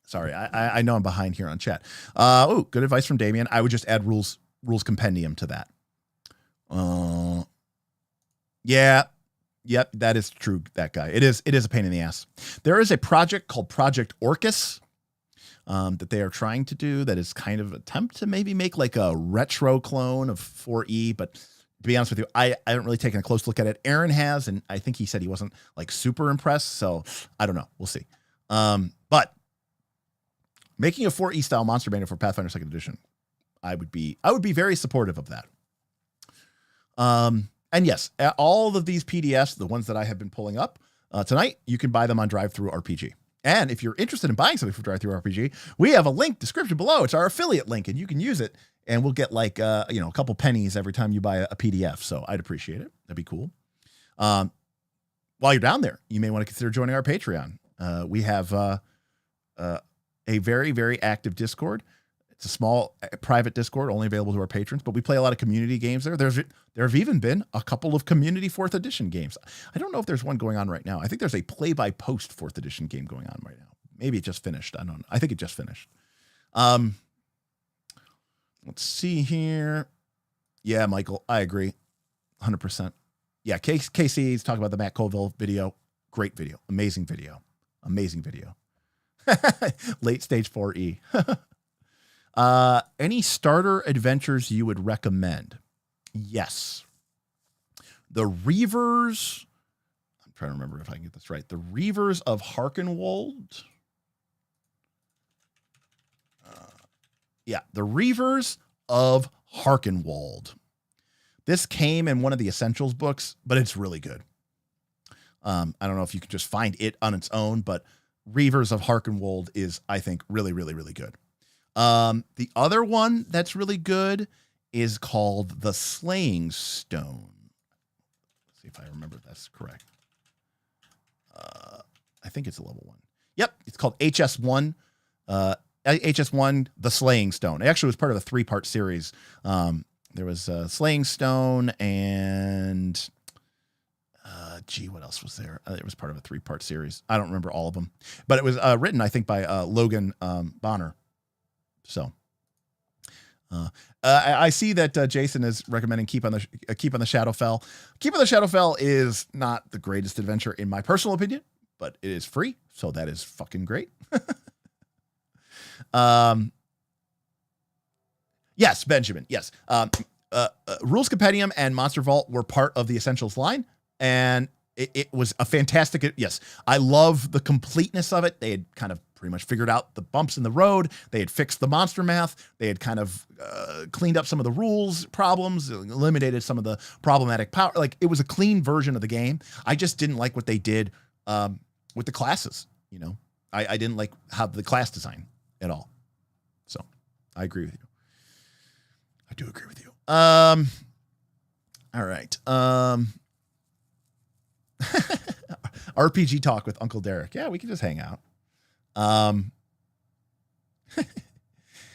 Sorry, I know I'm behind here on chat. Good advice from Damien. I would just add rules compendium to that. Yep, that is true. That guy. It is a pain in the ass. There is a project called Project Orcus that they are trying to do that is kind of an attempt to maybe make like a retro clone of 4E, but to be honest with you, I haven't really taken a close look at it. Aaron has, and I think he said he wasn't like super impressed. So I don't know. We'll see. But making a 4E style monster manual for Pathfinder 2nd Edition, I would be very supportive of that. And yes, all of these PDFs, the ones that I have been pulling up tonight, you can buy them on DriveThruRPG. And if you're interested in buying something from DriveThruRPG, we have a link description below. It's our affiliate link, and you can use it. And we'll get like, a couple pennies every time you buy a PDF. So I'd appreciate it. That'd be cool. While you're down there, you may want to consider joining our Patreon. We have a very, very active Discord. It's a small private Discord only available to our patrons, but we play a lot of community games there. There have even been a couple of community 4th edition games. I don't know if there's one going on right now. I think there's a play-by-post 4th edition game going on right now. Maybe it just finished. I don't know. I think it just finished. Let's see here. Yeah, Michael, I agree. 100%. Yeah, KC's talking about the Matt Colville video. Great video. Amazing video. Amazing video. Late stage 4E. Any starter adventures you would recommend? Yes. The Reavers. I'm trying to remember if I can get this right. The Reavers of Harkenwald. Yeah, the Reavers of Harkenwald. This came in one of the Essentials books, but it's really good. I don't know if you could just find it on its own, but Reavers of Harkenwald is, I think, really, really, really good. The other one that's really good is called The Slaying Stone. Let's see if I remember if that's correct. I think it's a level 1. Yep, it's called HS1. HS1, The Slaying Stone. It actually was part of a 3-part series. There was Slaying Stone and what else was there? It was part of a 3-part series. I don't remember all of them, but it was written, I think, by Logan Bonner. So I see that Jason is recommending Keep on the Shadowfell. Keep on the Shadowfell is not the greatest adventure in my personal opinion, but it is free, so that is fucking great. Yes, Benjamin. Yes. Rules Compendium and Monster Vault were part of the Essentials line, and it was a fantastic. Yes, I love the completeness of it. They had kind of pretty much figured out the bumps in the road. They had fixed the monster math. They had kind of cleaned up some of the rules problems, eliminated some of the problematic power. Like, it was a clean version of the game. I just didn't like what they did with the classes. I didn't like how the class design at all. So I agree with you. I do agree with you. All right. RPG talk with Uncle Derek. Yeah, we can just hang out.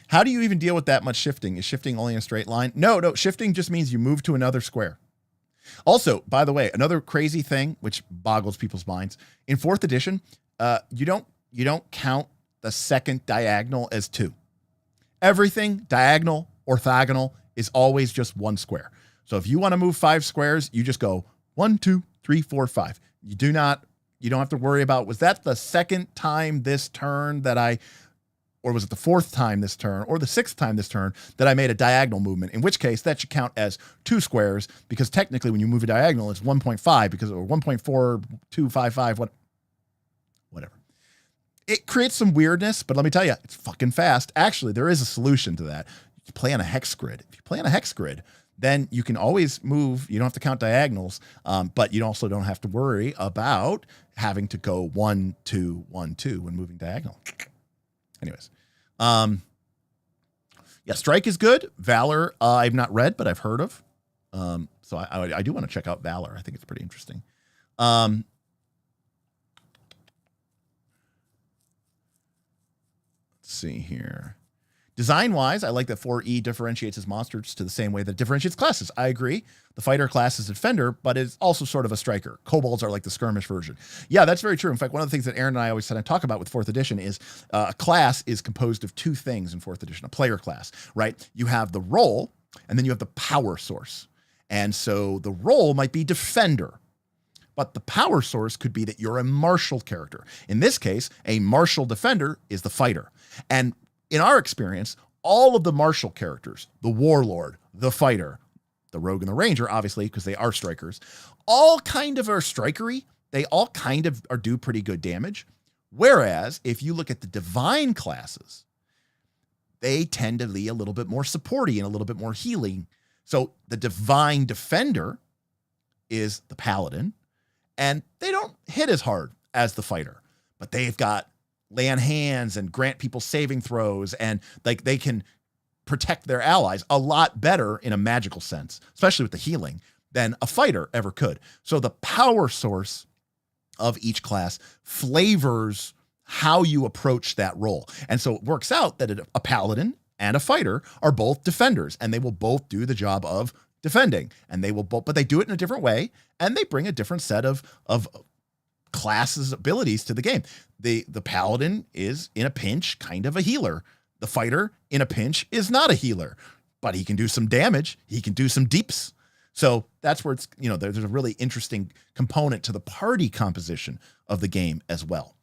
How do you even deal with that much shifting? Is shifting only in a straight line? No, shifting just means you move to another square. Also, by the way, another crazy thing which boggles people's minds, in 4th edition, you don't count the second diagonal as 2. Everything diagonal, orthogonal is always just 1 square. So if you want to move 5 squares, you just go 1, 2, 3, 4, 5. You don't have to worry about, was that the second time this turn or was it the 4th time this turn or the 6th time this turn that I made a diagonal movement, in which case that should count as 2 squares, because technically when you move a diagonal, it's 1.5 or 1.4255, whatever. It creates some weirdness, but let me tell you, it's fucking fast. Actually, there is a solution to that. You play on a hex grid. If you play on a hex grid, then you can always move. You don't have to count diagonals, but you also don't have to worry about having to go 1, 2, 1, 2 when moving diagonal. Anyways, yeah, Strike is good. Valor, I've not read, but I've heard of. So I do want to check out Valor. I think it's pretty interesting. Let's see here. Design-wise, I like that 4E differentiates its monsters to the same way that it differentiates classes. I agree. The fighter class is a defender, but it's also sort of a striker. Kobolds are like the skirmish version. Yeah, that's very true. In fact, one of the things that Aaron and I always kind of talk about with 4th edition is a class is composed of 2 things in 4th edition, a player class, right? You have the role, and then you have the power source. And so the role might be defender, but the power source could be that you're a martial character. In this case, a martial defender is the fighter. And in our experience, all of the martial characters, the warlord, the fighter, The rogue and the ranger, obviously, because they are strikers, all kind of are strikery. They all kind of do pretty good damage. Whereas if you look at the divine classes, they tend to be a little bit more supporty and a little bit more healing. So the divine defender is the paladin, and they don't hit as hard as the fighter, but they've got lay on hands and grant people saving throws, and like they can protect their allies a lot better in a magical sense, especially with the healing, than a fighter ever could. So the power source of each class flavors how you approach that role. And so it works out that a paladin and a fighter are both defenders, and they will both do the job of defending, and they will both, but they do it in a different way, and they bring a different set of classes abilities to the game. The paladin is in a pinch kind of a healer. The fighter in a pinch is not a healer, but he can do some damage. He can do some deeps. So that's where it's, there's a really interesting component to the party composition of the game as well.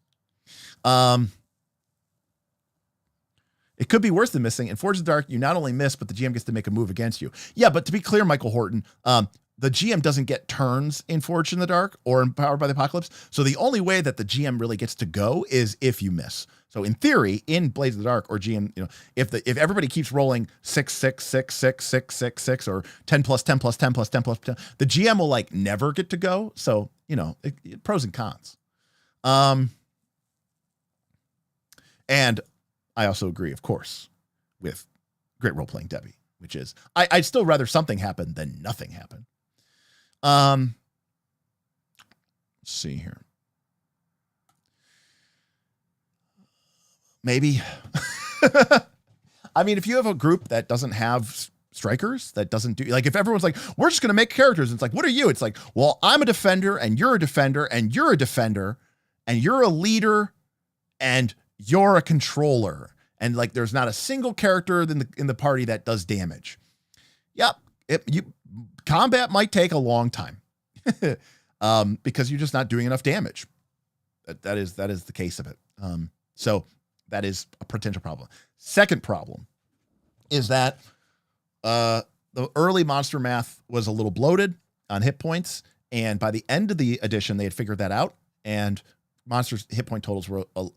It could be worse than missing. In Forge of the Dark, you not only miss, but the GM gets to make a move against you. Yeah, but to be clear, Michael Horton, the GM doesn't get turns in Forge in the Dark or in Powered by the Apocalypse. So the only way that the GM really gets to go is if you miss. So in theory, in Blades of the Dark or GM, if everybody keeps rolling 6, 6, 6, 6, 6, 6, 6, or 10 plus 10 plus 10 plus 10 plus 10, the GM will like never get to go. So, pros and cons. And I also agree, of course, with Great Role Playing Debbie, which is I'd still rather something happen than nothing happen. Let's see here. Maybe. I mean, if you have a group that doesn't have strikers, that doesn't do, like if everyone's like, we're just going to make characters. It's like, what are you? It's like, well, I'm a defender and you're a defender and you're a defender and you're a leader and you're a controller. And like, there's not a single character in the party that does damage. Yep. Combat might take a long time because you're just not doing enough damage. That is the case of it. So that is a potential problem. Second problem is that the early monster math was a little bloated on hit points, and by the end of the edition, they had figured that out, and monsters' hit point totals were a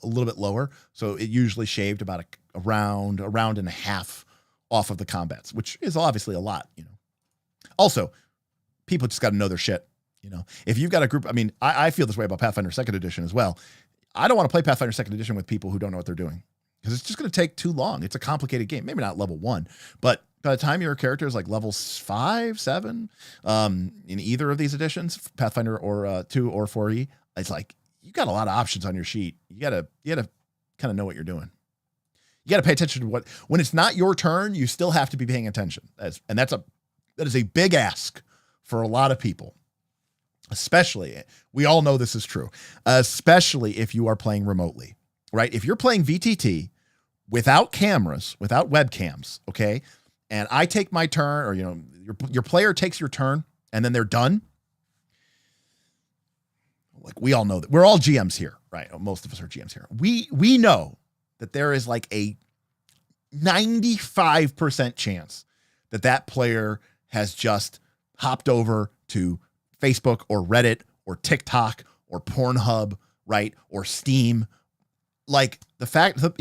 little bit lower, so it usually shaved about a round and a half off of the combats, which is obviously a lot. Also, people just got to know their shit. If you've got a group, I mean, I feel this way about Pathfinder 2nd Edition as well. I don't want to play Pathfinder 2nd Edition with people who don't know what they're doing, because it's just going to take too long. It's a complicated game. Maybe not level 1, but by the time your character is like level 5, 7, in either of these editions, Pathfinder or 2 or 4E, it's like you got a lot of options on your sheet. You gotta kind of know what you're doing. You got to pay attention to when it's not your turn, you still have to be paying attention. That is a big ask for a lot of people. Especially, we all know this is true, especially if you are playing remotely, right? If you're playing VTT without cameras, without webcams, okay, and I take my turn, or your player takes your turn, and then they're done. Like, we all know that we're all GMs here, right? Most of us are GMs here. We know that there is like a 95% chance that player has just hopped over to Facebook or Reddit or TikTok or Pornhub, right? Or Steam. Like, the fact that,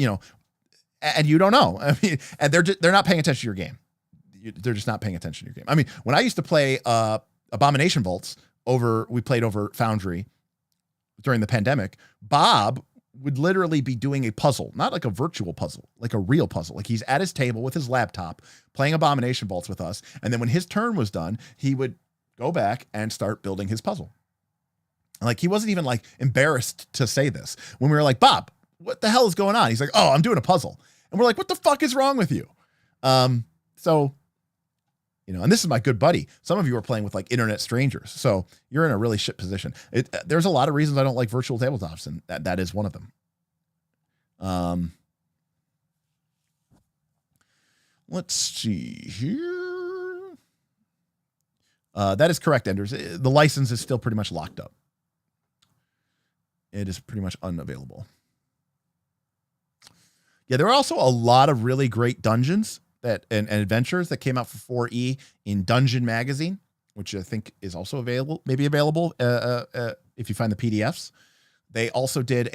and you don't know. I mean, and they're not paying attention to your game. They're just not paying attention to your game. I mean, when I used to play Abomination Vaults we played over Foundry during the pandemic, Bob would literally be doing a puzzle, not like a virtual puzzle, like a real puzzle. Like, he's at his table with his laptop playing Abomination Vaults with us. And then when his turn was done, he would go back and start building his puzzle. Like, he wasn't even like embarrassed to say this. When we were like, Bob, what the hell is going on? He's like, oh, I'm doing a puzzle. And we're like, what the fuck is wrong with you? So, and this is my good buddy. Some of you are playing with like internet strangers. So you're in a really shit position. There's a lot of reasons I don't like virtual tabletops, and that is one of them. Let's see here. That is correct, Enders. The license is still pretty much locked up. It is pretty much unavailable. Yeah, there are also a lot of really great dungeons and adventures that came out for 4E in Dungeon Magazine, which I think is also available, if you find the PDFs. They also did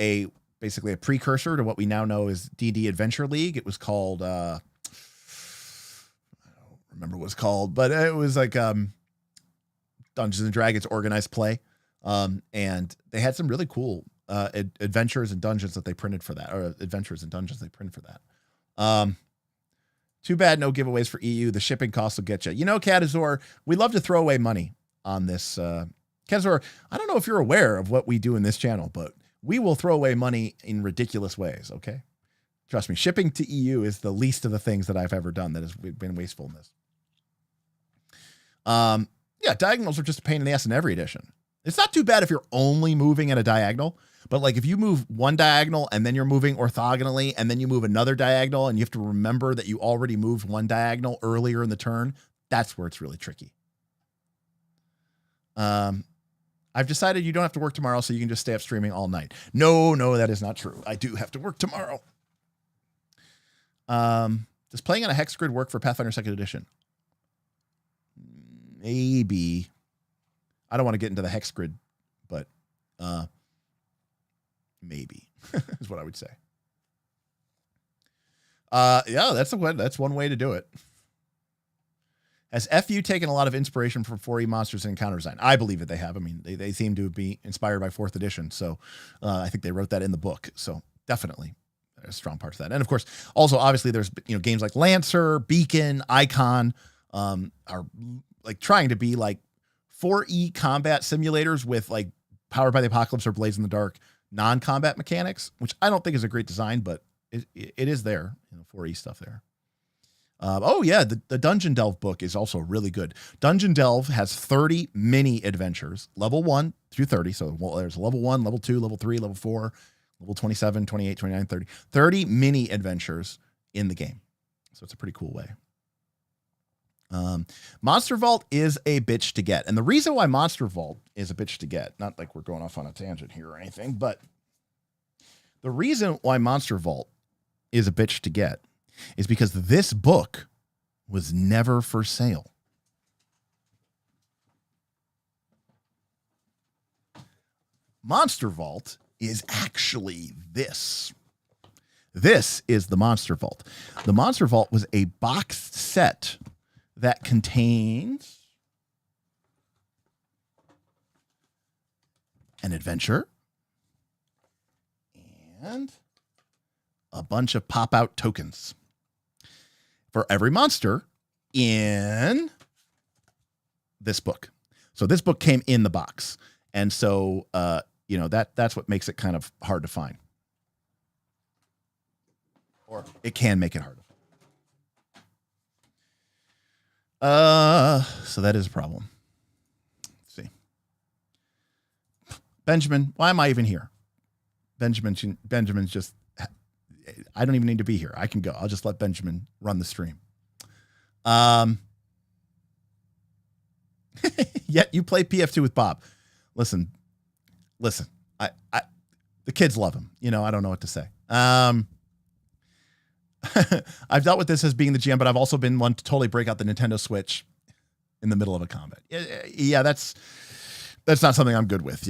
basically a precursor to what we now know as D&D Adventure League. It was called, I don't remember what it was called, but it was like Dungeons and Dragons organized play. And they had some really cool adventures and dungeons that they printed for that, or adventures and dungeons they printed for that. Too bad no giveaways for EU. The shipping costs will get you. You know, Catazor, we love to throw away money on this. Catazor, I don't know if you're aware of what we do in this channel, but we will throw away money in ridiculous ways, okay? Trust me, shipping to EU is the least of the things that I've ever done that has been wasteful in this. Yeah, diagonals are just a pain in the ass in every edition. It's not too bad if you're only moving at a diagonal, but like if you move one diagonal and then you're moving orthogonally and then you move another diagonal and you have to remember that you already moved one diagonal earlier in the turn, that's where it's really tricky. I've decided you don't have to work tomorrow, so you can just stay up streaming all night. No, that is not true. I do have to work tomorrow. Does playing on a hex grid work for Pathfinder 2nd Edition? Maybe. I don't want to get into the hex grid, but maybe is what I would say. Yeah, that's one way to do it. Has FU taken a lot of inspiration from 4E monsters and encounter design? I believe that they have. I mean, they seem to be inspired by 4th edition. So I think they wrote that in the book. So definitely a strong part of that. And of course, also obviously there's, games like Lancer, Beacon, Icon are like trying to be like 4E combat simulators with like Powered by the Apocalypse or Blades in the Dark non-combat mechanics, which I don't think is a great design, but it is there, 4E stuff there. Oh yeah, the Dungeon Delve book is also really good. Dungeon Delve has 30 mini adventures, level 1 through 30. So there's level 1, level 2, level 3, level 4, level 27, 28, 29, 30. 30 mini adventures in the game. So it's a pretty cool way. Monster Vault is a bitch to get. And the reason why Monster Vault is a bitch to get, not like we're going off on a tangent here or anything, but the reason why Monster Vault is a bitch to get is because this book was never for sale. Monster Vault is actually this. This is the Monster Vault. The Monster Vault was a boxed set that contains an adventure and a bunch of pop-out tokens for every monster in this book. So this book came in the box. And so, that's what makes it kind of hard to find. Or it can make it hard. So that is a problem. Let's see. Benjamin, why am I even here? Benjamin's just, I don't even need to be here. I can go. I'll just let Benjamin run the stream. Yet you play PF2 with Bob. Listen, I the kids love him. I don't know what to say. I've dealt with this as being the GM, but I've also been one to totally break out the Nintendo Switch in the middle of a combat. Yeah, that's not something I'm good with,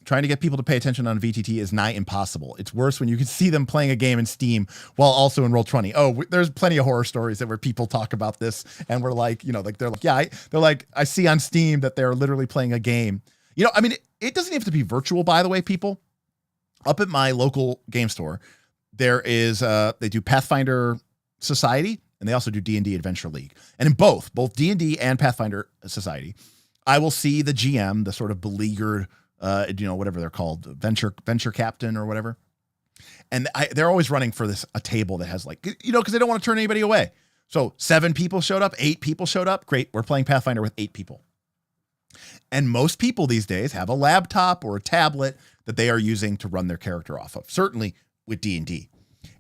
Trying to get people to pay attention on VTT is nigh impossible. It's worse when you can see them playing a game in Steam while also in Roll20. Oh, there's plenty of horror stories where people talk about this and we're like, they're like, yeah, they're like, I see on Steam that they're literally playing a game. It doesn't have to be virtual, by the way, people. Up at my local game store, there is, they do Pathfinder Society and they also do D&D Adventure League. And in both D&D and Pathfinder Society, I will see the GM, the sort of beleaguered, whatever they're called, venture captain or whatever. And they're always running for a table that has because they don't want to turn anybody away. So 7 people showed up, 8 people showed up. Great. We're playing Pathfinder with 8 people. And most people these days have a laptop or a tablet that they are using to run their character off of, certainly with D&D.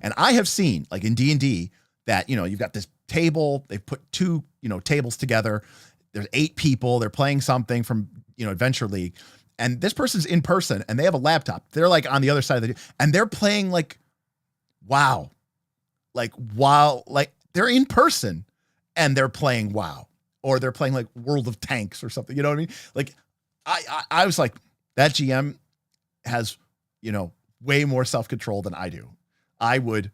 And I have seen in D&D that, you've got this table, they've put 2, tables together. There's 8 people. They're playing something from, Adventure League. And this person's in person and they have a laptop. They're on the other side of and they're playing WoW. they're in person and they're playing WoW, or they're playing like World of Tanks or something. You know what I mean? Like I was like, that GM has, way more self-control than I do. I would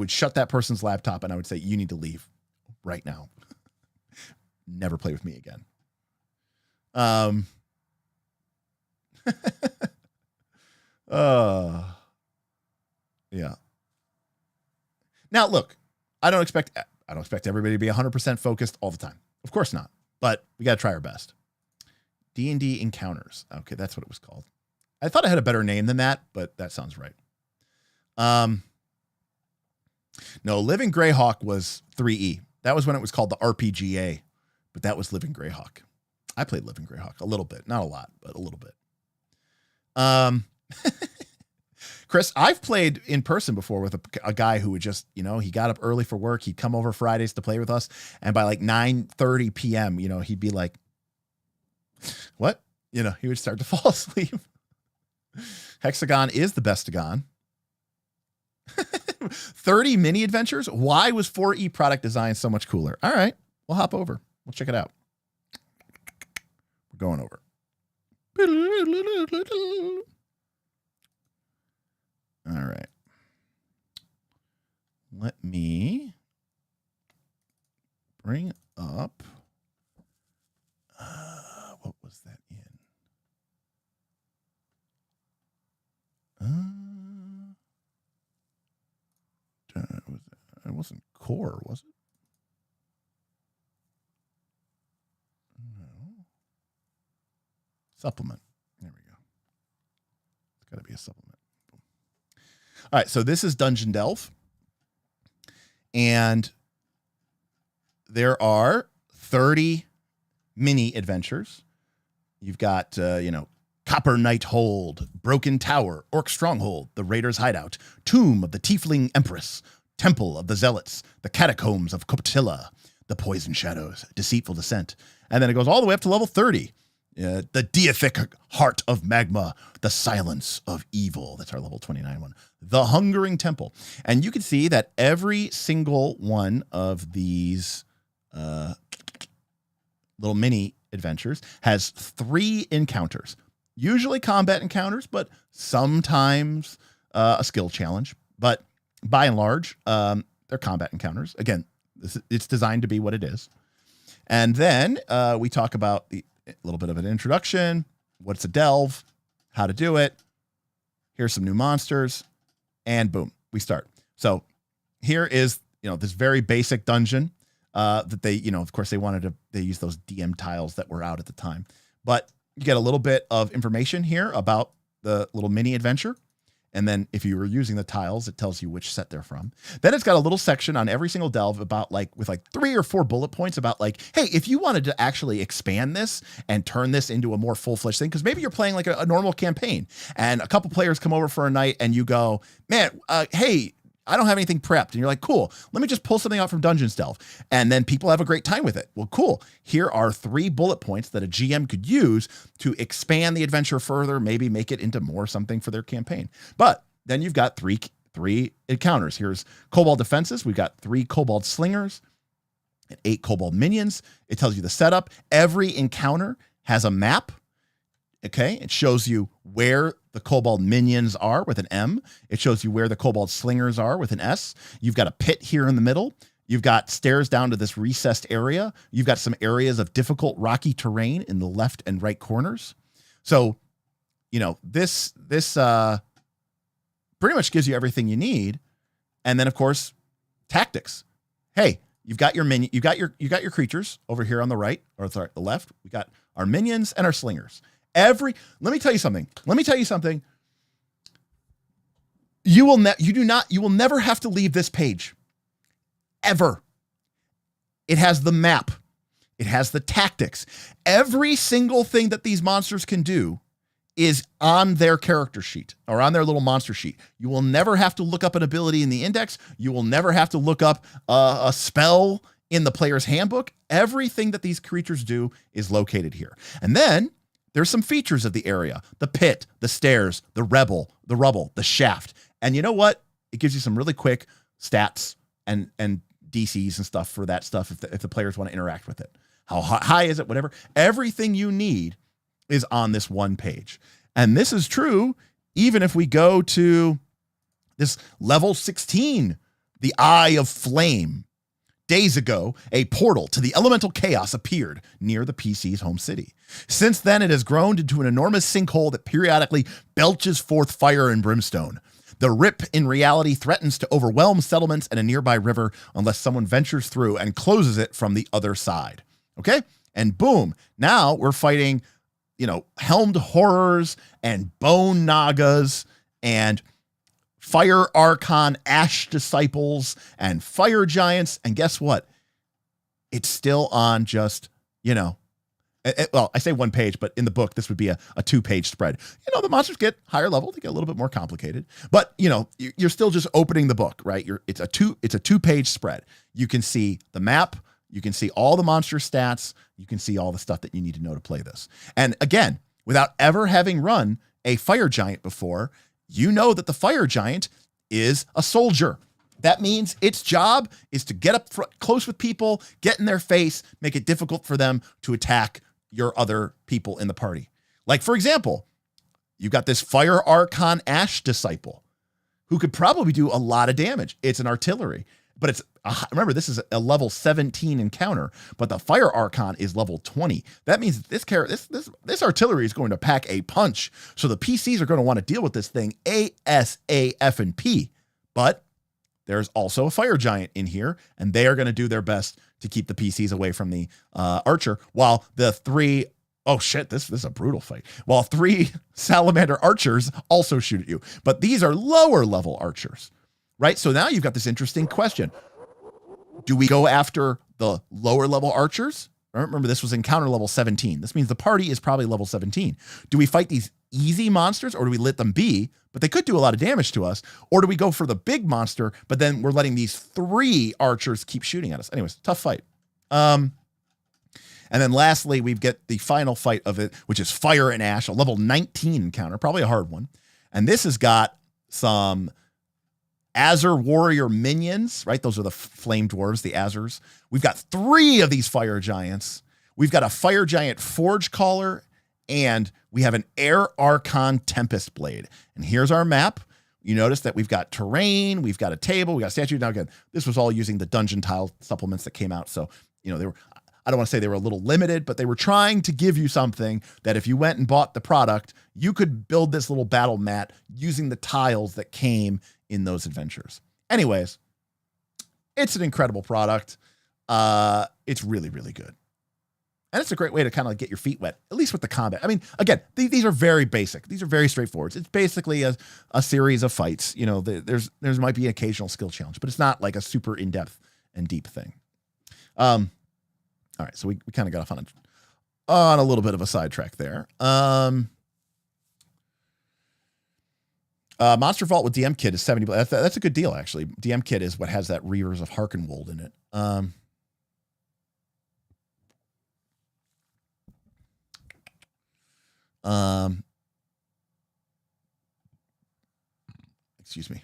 shut that person's laptop and I would say, you need to leave right now. Never play with me again. Yeah. Now look, I don't expect everybody to be 100% focused all the time. Of course not. But we got to try our best. D&D Encounters. Okay, that's what it was called. I thought it had a better name than that, but that sounds right. No, Living Greyhawk was 3E. That was when it was called the RPGA, but that was Living Greyhawk. I played Living Greyhawk a little bit, not a lot, but a little bit. Chris, I've played in person before with a guy who would just, he got up early for work. He'd come over Fridays to play with us. And by like 9:30 PM, he'd be like, what? He would start to fall asleep. Hexagon is the bestagon. 30 mini adventures. Why was 4E product design so much cooler? All right, we'll hop over. We'll check it out. We're going over. All right. Let me bring up. What was that in? It wasn't core, was it? No. Supplement. There we go. It's got to be a supplement. Boom. All right, so this is Dungeon Delve. And there are 30 mini adventures. You've got, Copper Knight Hold, Broken Tower, Orc Stronghold, The Raiders Hideout, Tomb of the Tiefling Empress, Temple of the Zealots, The Catacombs of Coptilla, The Poison Shadows, Deceitful Descent. And then it goes all the way up to level 30. The Deithic Heart of Magma, The Silence of Evil. That's our level 29 one. The Hungering Temple. And you can see that every single one of these little mini adventures has 3 encounters. Usually combat encounters, but sometimes a skill challenge. But by and large, they're combat encounters. Again, it's designed to be what it is. And then we talk about a little bit of an introduction, what's a delve, how to do it. Here's some new monsters, and boom, we start. So here is, this very basic dungeon that they, of course they use those DM tiles that were out at the time. But you get a little bit of information here about the little mini adventure. And then if you were using the tiles, it tells you which set they're from. Then it's got a little section on every single delve about with 3 or 4 bullet points about hey, if you wanted to actually expand this and turn this into a more full-fledged thing, because maybe you're playing like a normal campaign and a couple players come over for a night and you go, man, hey, I don't have anything prepped. And you're like, cool, let me just pull something out from Dungeons Delve. And then people have a great time with it. Well, cool. Here are 3 bullet points that a GM could use to expand the adventure further, maybe make it into more something for their campaign. But then you've got three encounters. Here's Kobold Defenses. We've got 3 Kobold Slingers and 8 Kobold Minions. It tells you the setup. Every encounter has a map. Okay, it shows you where the Kobold Minions are with an M. It shows you where the Kobold Slingers are with an S. You've got a pit here in the middle. You've got stairs down to this recessed area. You've got some areas of difficult rocky terrain in the left and right corners. So, this pretty much gives you everything you need. And then, of course, tactics. Hey, you've got your minion. You got your creatures over here on the right, or sorry, the left. We got our minions and our slingers. Let me tell you something. You will never have to leave this page. Ever. It has the map. It has the tactics. Every single thing that these monsters can do is on their character sheet or on their little monster sheet. You will never have to look up an ability in the index. You will never have to look up a spell in the player's handbook. Everything that these creatures do is located here. And then there's some features of the area: the pit, the stairs, the rubble, the shaft. And you know what? It gives you some really quick stats and DCs and stuff for that stuff if the players want to interact with it. How high is it? Whatever. Everything you need is on this one page. And this is true even if we go to this level 16, the Eye of Flame. Days ago, a portal to the elemental chaos appeared near the PC's home city. Since then, it has grown into an enormous sinkhole that periodically belches forth fire and brimstone. The rip in reality threatens to overwhelm settlements and a nearby river unless someone ventures through and closes it from the other side. Okay? And boom, now we're fighting, helmed horrors and bone nagas and fire archon ash disciples and fire giants. And guess what? It's still on just, well, I say one page, but in the book, this would be a 2-page spread. The monsters get higher level. They get a little bit more complicated, but you're still just opening the book, right? It's a 2-page spread. You can see the map. You can see all the monster stats. You can see all the stuff that you need to know to play this. And again, without ever having run a fire giant before, you know that the fire giant is a soldier. That means its job is to get up close with people, get in their face, make it difficult for them to attack your other people in the party. Like, for example, you've got this fire archon ash disciple who could probably do a lot of damage. It's an artillery, but remember, this is a level 17 encounter, but the fire archon is level 20. That means this artillery is going to pack a punch. So the PCs are going to want to deal with this thing ASAP. But there's also a fire giant in here, and they are going to do their best to keep the PCs away from the archer, while the 3 this is a brutal fight. While 3 salamander archers also shoot at you. But these are lower level archers. Right? So now you've got this interesting question. Do we go after the lower level archers? Remember, this was encounter level 17. This means the party is probably level 17. Do we fight these easy monsters, or do we let them be, but they could do a lot of damage to us? Or do we go for the big monster, but then we're letting these 3 archers keep shooting at us? Anyways, tough fight. And then lastly, we get the final fight of it, which is Fire and Ash, a level 19 encounter, probably a hard one. And this has got some Azure warrior minions, right? Those are the flame dwarves, the Azures. We've got 3 of these fire giants. We've got a fire giant forge caller, and we have an air archon tempest blade. And here's our map. You notice that we've got terrain, we've got a table, we got a statue. Now again, this was all using the dungeon tile supplements that came out. So, they were, I don't want to say they were a little limited, but they were trying to give you something that if you went and bought the product, you could build this little battle mat using the tiles that came in those adventures. Anyways, it's an incredible product. It's really, really good. And it's a great way to kind of get your feet wet, at least with the combat. I mean, again, these are very basic. These are very straightforward. It's basically a series of fights. There's might be an occasional skill challenge, but it's not like a super in-depth and deep thing. All right, so we kind of got off on a little bit of a sidetrack there. Monster Vault with DM Kit is $70. That's a good deal, actually. DM Kit is what has that Reavers of Harkenwold in it. Excuse me.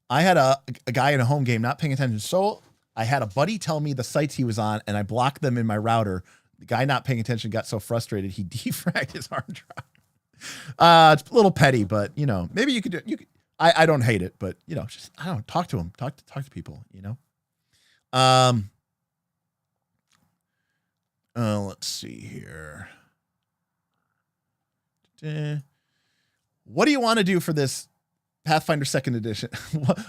I had a guy in a home game not paying attention. So I had a buddy tell me the sites he was on, and I blocked them in my router. The guy not paying attention got so frustrated he defragged his hard drive. It's a little petty, but maybe you could do it. I don't hate it, but just, I don't know, talk to him, talk to people, let's see here. What do you want to do for this Pathfinder 2nd edition?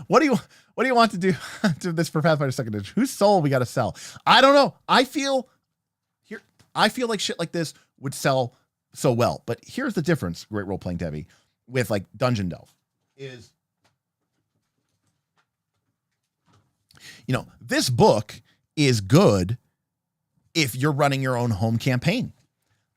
What do you want to do to this for Pathfinder 2nd edition? Whose soul we got to sell? I don't know. I feel like shit like this would sell so well, but here's the difference, Great Role Playing Debbie, with like Dungeon Delve is, this book is good if you're running your own home campaign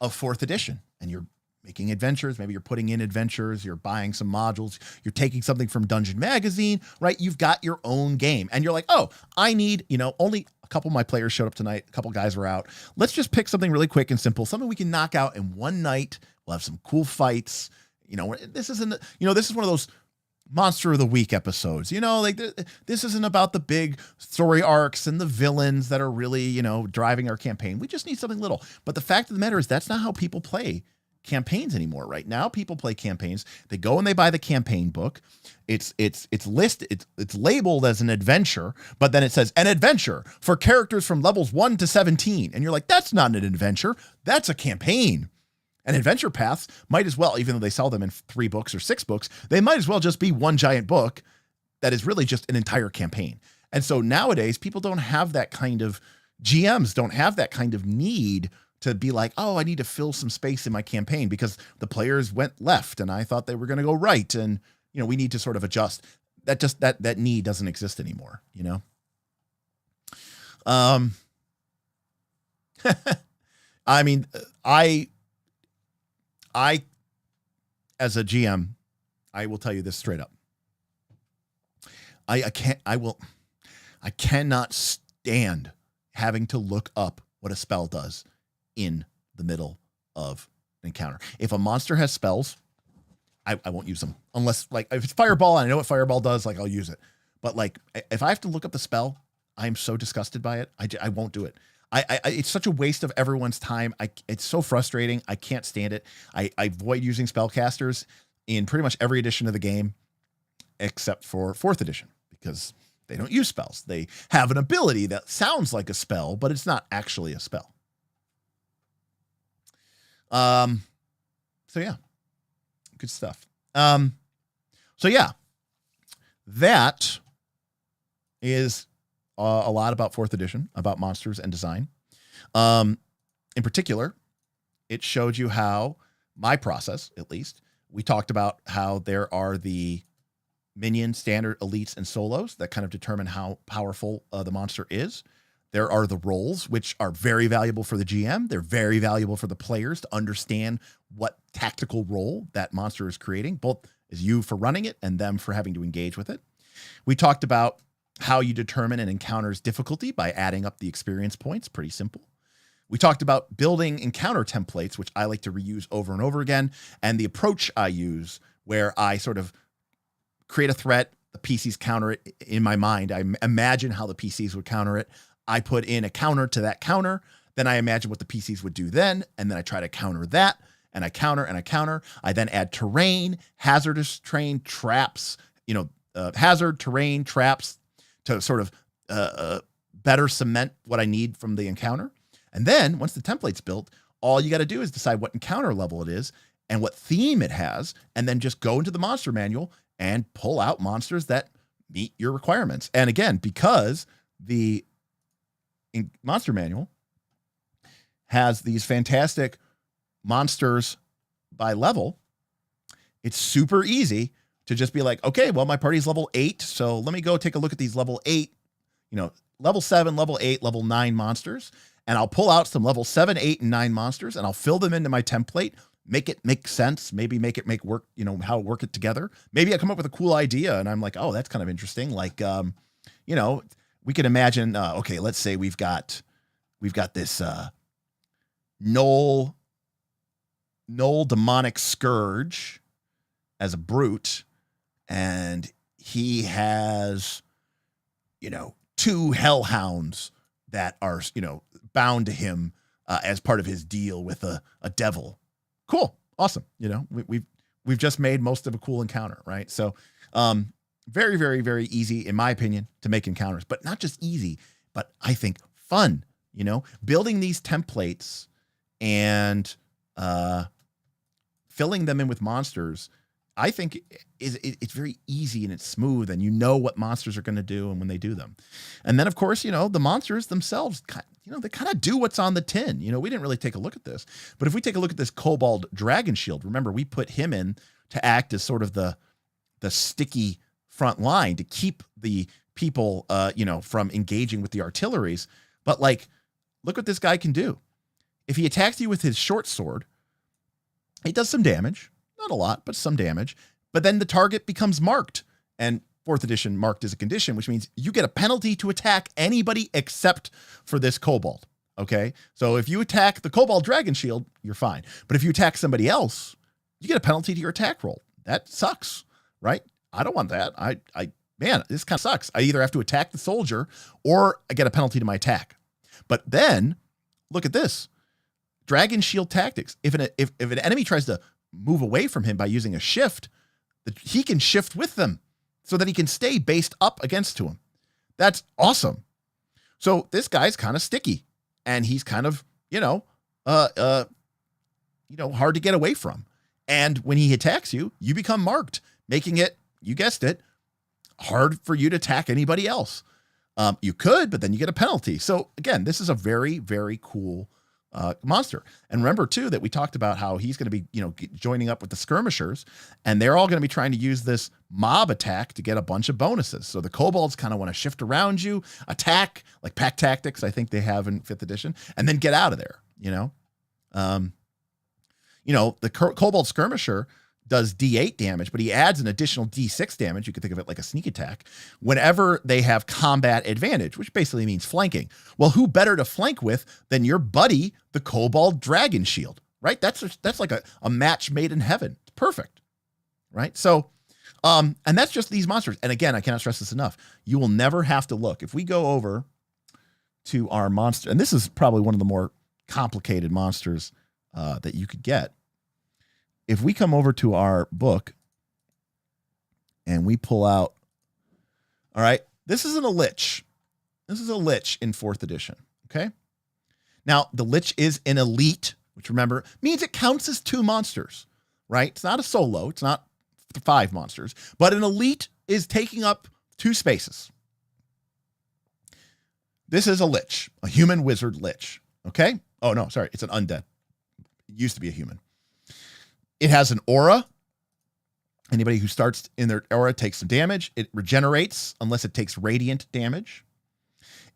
of 4th edition and you're making adventures. Maybe you're putting in adventures, you're buying some modules, you're taking something from Dungeon Magazine, right? You've got your own game and you're like, oh, I need, only a couple of my players showed up tonight. A couple guys were out. Let's just pick something really quick and simple, something we can knock out in one night. We'll have some cool fights. This is one of those Monster of the Week episodes. Like this isn't about the big story arcs and the villains that are really, driving our campaign. We just need something little. But the fact of the matter is that's not how people play campaigns anymore. Right now, people play campaigns. They go and they buy the campaign book. It's labeled as an adventure, but then it says an adventure for characters from levels 1 to 17. And you're like, that's not an adventure. That's a campaign. And adventure paths might as well, even though they sell them in 3 books or 6 books, they might as well just be one giant book that is really just an entire campaign. And so nowadays, people don't have that kind of, GMs don't have that kind of need to be like, oh, I need to fill some space in my campaign because the players went left and I thought they were going to go right. And, we need to sort of adjust. That need doesn't exist anymore, I mean, I, as a GM, I will tell you this straight up. I cannot stand having to look up what a spell does in the middle of an encounter. If a monster has spells, I won't use them unless, like, if it's Fireball and I know what Fireball does, like, I'll use it. But like, if I have to look up the spell, I'm so disgusted by it. I won't do it. It's such a waste of everyone's time. It's so frustrating. I can't stand it. I avoid using spellcasters in pretty much every edition of the game, except for 4th edition, because they don't use spells. They have an ability that sounds like a spell, but it's not actually a spell. So yeah, good stuff. So yeah, that is a lot about 4th edition, about monsters and design. In particular, it showed you how my process, at least, we talked about how there are the minion, standard, elites, and solos that kind of determine how powerful the monster is. There are the roles, which are very valuable for the GM. They're very valuable for the players to understand what tactical role that monster is creating, both as you for running it and them for having to engage with it. We talked about how you determine an encounter's difficulty by adding up the experience points. Pretty simple. We talked about building encounter templates, which I like to reuse over and over again, and the approach I use where I sort of create a threat, the PCs counter it in my mind. I imagine how the PCs would counter it. I put in a counter to that counter. Then I imagine what the PCs would do then. And then I try to counter that, and I counter and I counter. I then add terrain, hazardous terrain, traps, hazard, terrain, traps to sort of better cement what I need from the encounter. And then once the template's built, all you got to do is decide what encounter level it is and what theme it has, and then just go into the monster manual and pull out monsters that meet your requirements. And again, because the monster manual has these fantastic monsters by level, it's super easy to just be like, okay, well, my party's level 8, so let me go take a look at these level 8, level 7, level 8, level 9 monsters, and I'll pull out some level 7, 8, and 9 monsters, and I'll fill them into my template, make it make sense, maybe make it make work, how to work it together. Maybe I come up with a cool idea, and I'm like, oh, that's kind of interesting. Like, we could imagine, okay, let's say we've got this Knoll demonic scourge as a brute, and he has, 2 hellhounds that are, bound to him as part of his deal with a devil. Cool, awesome. We've just made most of a cool encounter, right? So, very, very, very easy, in my opinion, to make encounters, but not just easy, but I think fun. Building these templates and filling them in with monsters, I think it's very easy and it's smooth, and what monsters are going to do and when they do them. And then, of course, the monsters themselves, they kind of do what's on the tin. We didn't really take a look at this, but if we take a look at this Kobold Dragon Shield, remember we put him in to act as sort of the sticky front line to keep the people, from engaging with the artilleries. But like, look what this guy can do. If he attacks you with his short sword, he does some damage. Not a lot, but some damage. But then the target becomes marked. And 4th edition, marked is a condition, which means you get a penalty to attack anybody except for this kobold. Okay? So if you attack the Kobold Dragon Shield, you're fine. But if you attack somebody else, you get a penalty to your attack roll. That sucks, right? I don't want that. Man, this kind of sucks. I either have to attack the soldier or I get a penalty to my attack. But then look at this. Dragon Shield Tactics. If an enemy tries to move away from him by using a shift, he can shift with them so that he can stay based up against to him. That's awesome. So this guy's kind of sticky and he's kind of, hard to get away from. And when he attacks you, you become marked, making it, you guessed it, hard for you to attack anybody else. You could, but then you get a penalty. So again, this is a very, very cool monster. And remember too, that we talked about how he's going to be, joining up with the skirmishers, and they're all going to be trying to use this mob attack to get a bunch of bonuses. So the kobolds kind of want to shift around you, attack, like pack tactics, I think they have in 5th edition, and then get out of there, the kobold skirmisher does D8 damage, but he adds an additional D6 damage. You could think of it like a sneak attack whenever they have combat advantage, which basically means flanking. Well, who better to flank with than your buddy, the Kobold Dragon Shield, right? That's like a match made in heaven. It's perfect, right? So, and that's just these monsters. And again, I cannot stress this enough. You will never have to look. If we go over to our monster, and this is probably one of the more complicated monsters that you could get. If we come over to our book and we pull out, all right, this isn't a lich. This is a lich in 4th edition, okay? Now, the lich is an elite, which remember, means it counts as 2 monsters, right? It's not a solo. It's not 5 monsters. But an elite is taking up 2 spaces. This is a lich, a human wizard lich, okay? Oh, no, sorry. It's an undead. It used to be a human. It has an aura. Anybody who starts in their aura takes some damage. It regenerates unless it takes radiant damage.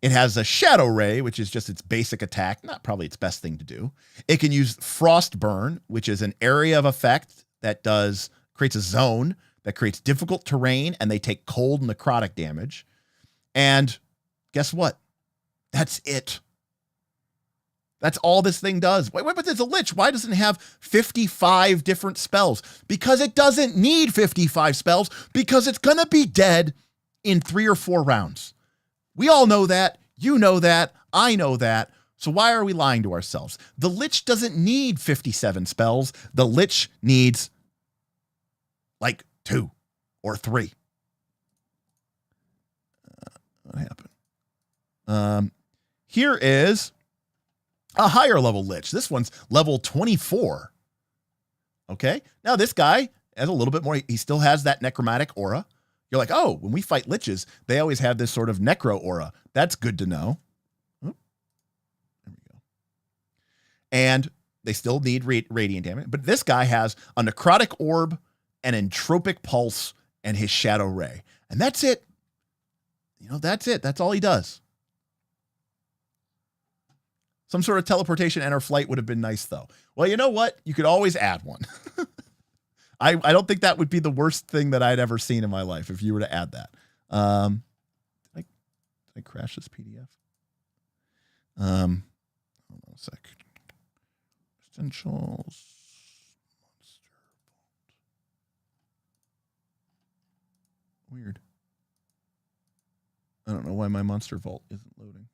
It has a shadow ray, which is just its basic attack. Not probably its best thing to do. It can use frost burn, which is an area of effect that creates a zone that creates difficult terrain, and they take cold necrotic damage. And guess what? That's it. That's all this thing does. Wait, but there's a lich. Why doesn't it have 55 different spells? Because it doesn't need 55 spells, because it's going to be dead in 3 or 4 rounds. We all know that. You know that. I know that. So why are we lying to ourselves? The lich doesn't need 57 spells. The lich needs like 2 or 3. What happened? Here is a higher level lich. This one's level 24. Okay. Now this guy has a little bit more. He still has that necromantic aura. You're like, oh, when we fight liches, they always have this sort of necro aura. That's good to know. Oh, there we go. And they still need radiant damage. But this guy has a necrotic orb, an entropic pulse, and his shadow ray. And that's it. That's it. That's all he does. Some sort of teleportation and or flight would have been nice, though. Well, you know what? You could always add one. I don't think that would be the worst thing that I'd ever seen in my life if you were to add that. Did I crash this PDF? Hold on a sec. Essentials. Weird. I don't know why my Monster Vault isn't loading.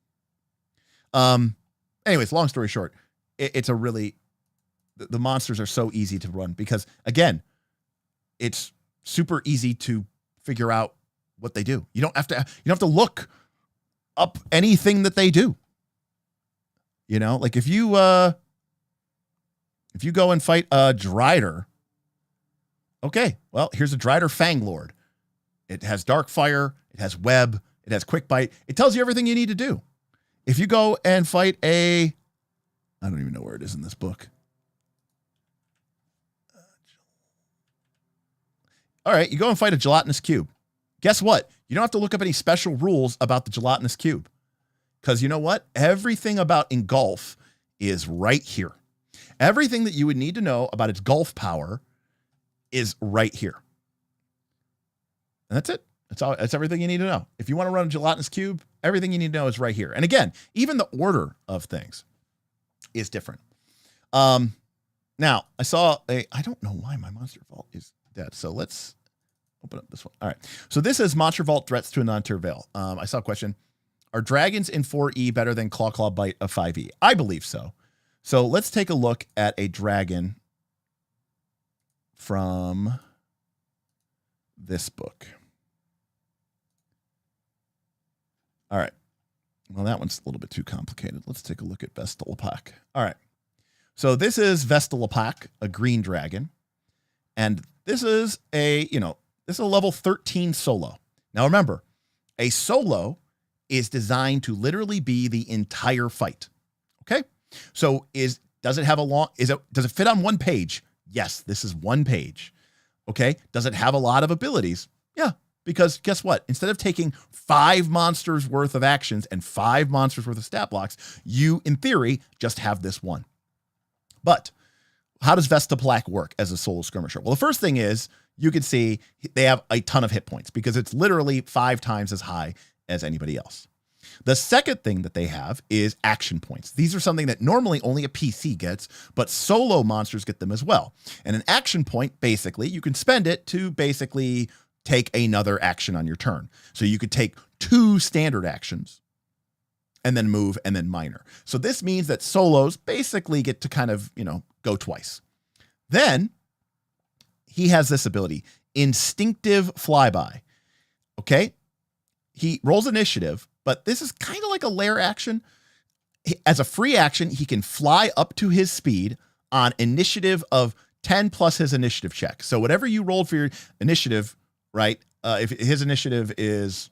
Anyways, long story short, it's a really, the monsters are so easy to run because, again, it's super easy to figure out what they do. You don't have to look up anything that they do. Like if you go and fight a Drider, okay, well, here's a Drider Fanglord. It has Dark Fire, it has Web, it has Quick Bite. It tells you everything you need to do. If you go and fight I don't even know where it is in this book. All right, you go and fight a gelatinous cube. Guess what? You don't have to look up any special rules about the gelatinous cube. Because you know what? Everything about Engulf is right here. Everything that you would need to know about its Gulf power is right here. And that's it. That's everything you need to know. If you want to run a gelatinous cube, everything you need to know is right here. And again, even the order of things is different. Now, I don't know why my Monster Vault is dead. So let's open up this one. All right. So this is Monster Vault threats to a non-tier veil. I saw a question. Are dragons in 4E better than Claw Bite of 5E? I believe so. So let's take a look at a dragon from this book. All right. Well, that one's a little bit too complicated. Let's take a look at Vestal Apak. All right. So this is Vestal Apak, a green dragon. And this is this is a level 13 solo. Now remember, a solo is designed to literally be the entire fight. Okay? So does it fit on one page? Yes, this is one page. Okay? Does it have a lot of abilities? Yeah, because guess what? Instead of taking 5 monsters worth of actions and 5 monsters worth of stat blocks, you in theory just have this one. But how does Vestal Apak work as a solo skirmisher? Well, the first thing is you can see they have a ton of hit points because it's literally 5 times as high as anybody else. The second thing that they have is action points. These are something that normally only a PC gets, but solo monsters get them as well. And an action point, basically, you can spend it to basically take another action on your turn. So you could take 2 standard actions and then move and then minor. So this means that solos basically get to kind of, go twice. Then he has this ability, Instinctive Flyby. Okay? He rolls initiative, but this is kind of like a lair action. As a free action, he can fly up to his speed on initiative of 10 plus his initiative check. So whatever you rolled for your initiative, right? If his initiative is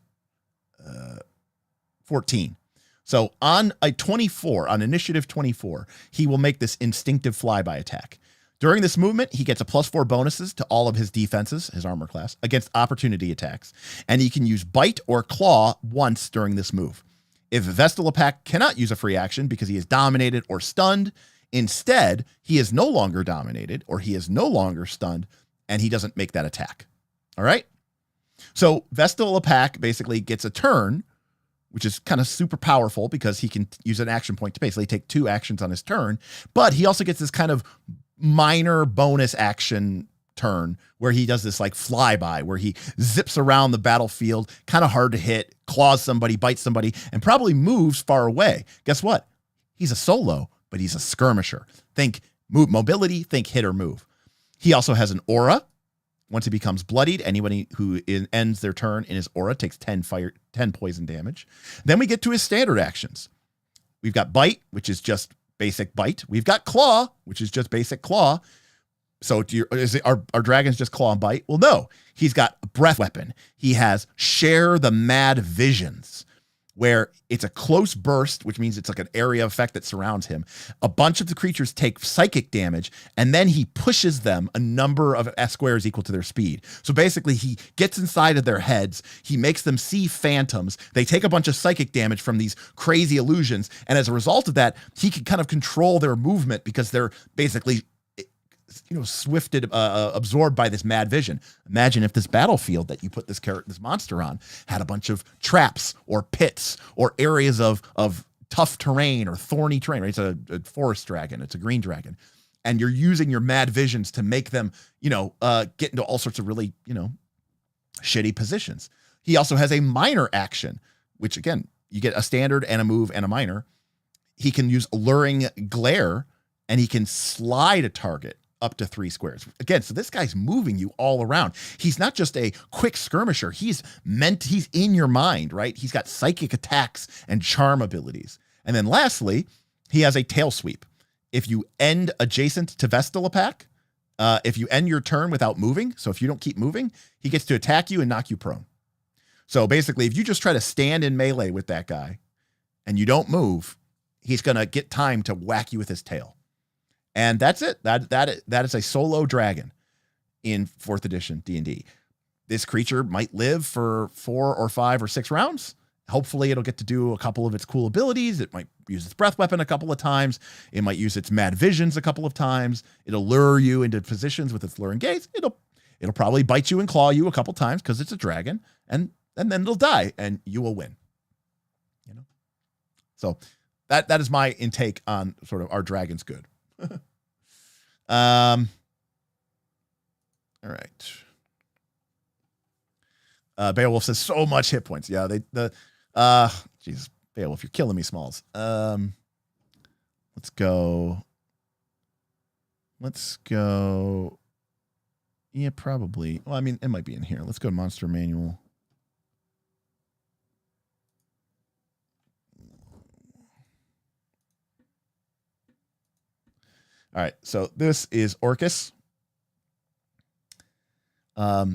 14. So on a 24, on initiative 24, he will make this instinctive flyby attack. During this movement, he gets a +4 bonuses to all of his defenses, his armor class, against opportunity attacks. And he can use Bite or Claw once during this move. If Vestal Apak cannot use a free action because he is dominated or stunned, instead, he is no longer dominated or he is no longer stunned, and he doesn't make that attack. All right? So Vestal Apak basically gets a turn, which is kind of super powerful because he can use an action point to basically take 2 actions on his turn. But he also gets this kind of minor bonus action turn where he does this like flyby where he zips around the battlefield, kind of hard to hit, claws somebody, bites somebody, and probably moves far away. Guess what? He's a solo, but he's a skirmisher. Think move mobility, think hit or move. He also has an aura. Once he becomes bloodied, anybody who ends their turn in his aura takes 10 poison damage. Then we get to his standard actions. We've got Bite, which is just basic Bite. We've got Claw, which is just basic Claw. So are dragons just Claw and Bite? Well, no. He's got a Breath Weapon. He has Share the Mad Visions, where it's a close burst, which means it's like an area effect that surrounds him. A bunch of the creatures take psychic damage, and then he pushes them a number of squares equal to their speed. So basically, he gets inside of their heads. He makes them see phantoms. They take a bunch of psychic damage from these crazy illusions, and as a result of that, he can kind of control their movement because they're basically swifted, absorbed by this mad vision. Imagine if this battlefield that you put this monster on had a bunch of traps or pits or areas of tough terrain or thorny terrain, right? It's a forest dragon. It's a green dragon. And you're using your mad visions to make them, get into all sorts of really, shitty positions. He also has a minor action, which again, you get a standard and a move and a minor. He can use Alluring Glare and he can slide a target up to 3 squares. Again, so this guy's moving you all around. He's not just a quick skirmisher. He's in your mind, right? He's got psychic attacks and charm abilities. And then lastly, he has a tail sweep. If you end adjacent to Vestal Apak, if you end your turn without moving, so if you don't keep moving, he gets to attack you and knock you prone. So basically, if you just try to stand in melee with that guy and you don't move, he's going to get time to whack you with his tail. And that's it. That is a solo dragon in 4th edition D&D. This creature might live for 4 or 5 or 6 rounds. Hopefully it'll get to do a couple of its cool abilities. It might use its breath weapon a couple of times. It might use its mad visions a couple of times. It'll lure you into positions with its luring gaze. It'll probably bite you and claw you a couple of times because it's a dragon, and then it'll die and you will win. So that is my intake on sort of our dragon's good. All right. Beowulf says so much hit points. Yeah, Jesus, Beowulf, you're killing me, Smalls. Let's go. Yeah, probably. Well, I mean, it might be in here. Let's go to Monster Manual. All right, so this is Orcus. A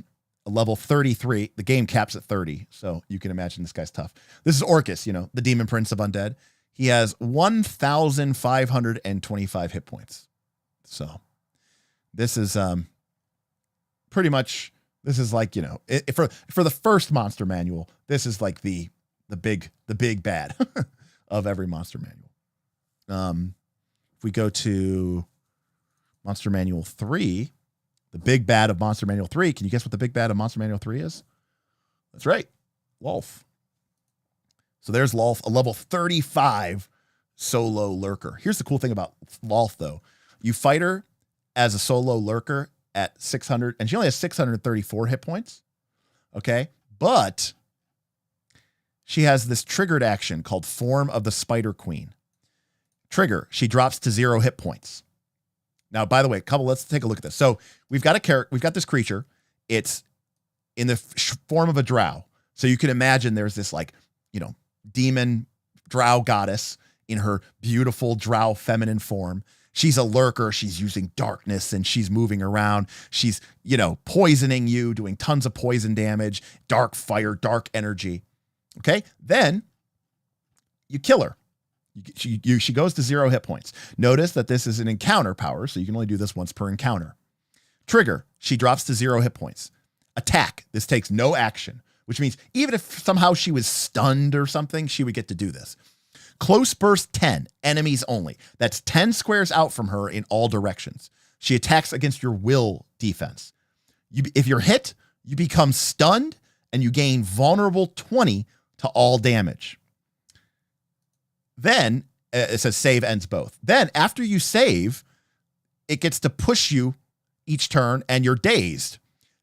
level 33. The game caps at 30, so you can imagine this guy's tough. This is Orcus, the demon prince of undead. He has 1,525 hit points. So this is pretty much, this is like, for the first monster manual, this is like the big bad of every monster manual. If we go to Monster Manual 3, the big bad of Monster Manual 3, can you guess what the big bad of Monster Manual 3 is? That's right, Lolth. So there's Lolth, a level 35 solo lurker. Here's the cool thing about Lolth, though. You fight her as a solo lurker at 600, and she only has 634 hit points. Okay, but she has this triggered action called Form of the Spider Queen. Trigger, she drops to 0 hit points. Now, by the way, let's take a look at this. So we've got this creature. It's in the form of a drow. So you can imagine there's this demon drow goddess in her beautiful drow feminine form. She's a lurker. She's using darkness and she's moving around. She's, poisoning you, doing tons of poison damage, dark fire, dark energy. Okay. Then you kill her. She goes to 0 hit points. Notice that this is an encounter power, so you can only do this once per encounter. Trigger, she drops to 0 hit points. Attack, this takes no action, which means even if somehow she was stunned or something, she would get to do this. Close burst 10, enemies only. That's 10 squares out from her in all directions. She attacks against your will defense. If you're hit, you become stunned and you gain vulnerable 20 to all damage. Then it says save ends both. Then after you save, it gets to push you each turn and you're dazed.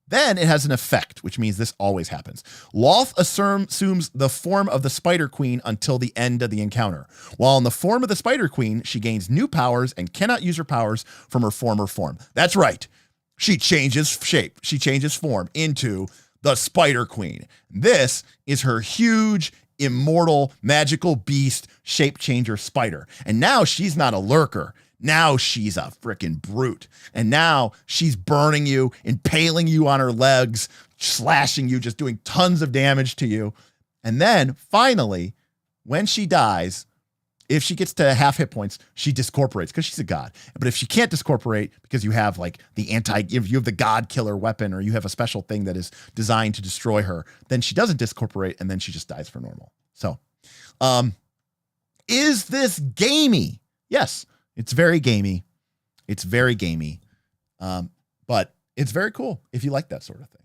Then it has an effect, which means this always happens. Lolth assumes the form of the Spider Queen until the end of the encounter. While in the form of the Spider Queen, she gains new powers and cannot use her powers from her former form. That's right. She changes shape. She changes form into the Spider Queen. This is her huge, immortal, magical beast, shape changer spider. And now she's not a lurker. Now she's a freaking brute. And now she's burning you, impaling you on her legs, slashing you, just doing tons of damage to you. And then finally, when she dies, if she gets to half hit points, she discorporates because she's a god. But if she can't discorporate because you have if you have the god killer weapon or you have a special thing that is designed to destroy her, then she doesn't discorporate and then she just dies for normal. So, is this gamey? Yes, it's very gamey. It's very gamey. But it's very cool if you like that sort of thing,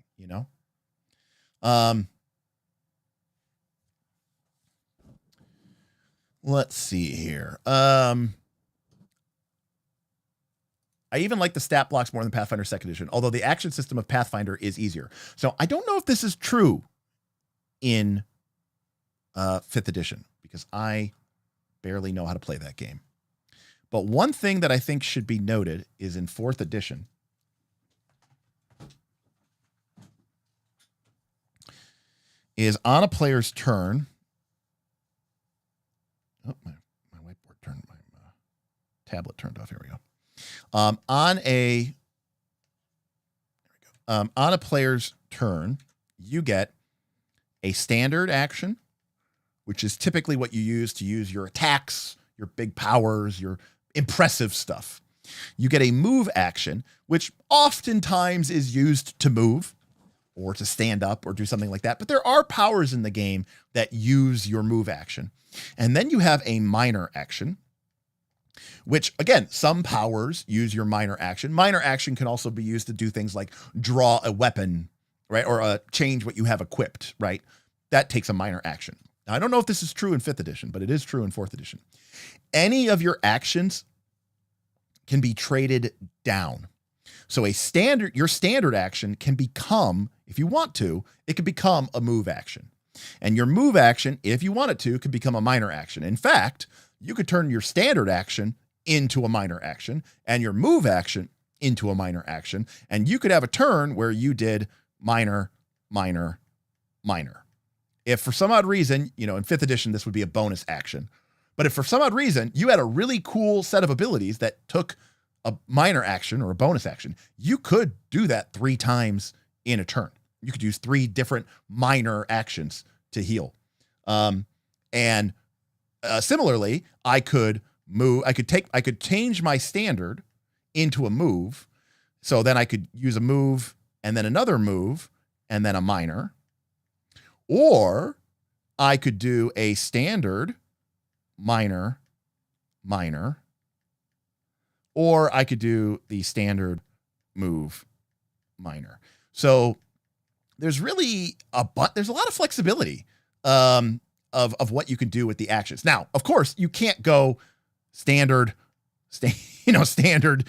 Let's see here. I even like the stat blocks more than Pathfinder 2nd Edition, although the action system of Pathfinder is easier. So I don't know if this is true in 5th Edition because I barely know how to play that game. But one thing that I think should be noted is in 4th Edition, is on a player's turn. Oh, my whiteboard turned, my tablet turned off. Here we go. On a player's turn, you get a standard action, which is typically what you use your attacks, your big powers, your impressive stuff. You get a move action, which oftentimes is used to move or to stand up or do something like that. But there are powers in the game that use your move action. And then you have a minor action, which, again, some powers use your minor action. Minor action can also be used to do things like draw a weapon, right? Or change what you have equipped, right? That takes a minor action. Now, I don't know if this is true in 5th Edition, but it is true in 4th Edition. Any of your actions can be traded down. So your standard action can become if you want to, it could become a move action. And your move action, if you want it to, could become a minor action. In fact, you could turn your standard action into a minor action and your move action into a minor action. And you could have a turn where you did minor, minor, minor. If for some odd reason, in 5th edition, this would be a bonus action. But if for some odd reason you had a really cool set of abilities that took a minor action or a bonus action, you could do that 3 times in a turn. You could use 3 different minor actions to heal. Similarly, I could change my standard into a move. So then I could use a move and then another move and then a minor. Or I could do a standard, minor, minor. Or I could do the standard move, minor. So there's really there's a lot of flexibility of what you can do with the actions. Now, of course, you can't go standard, standard,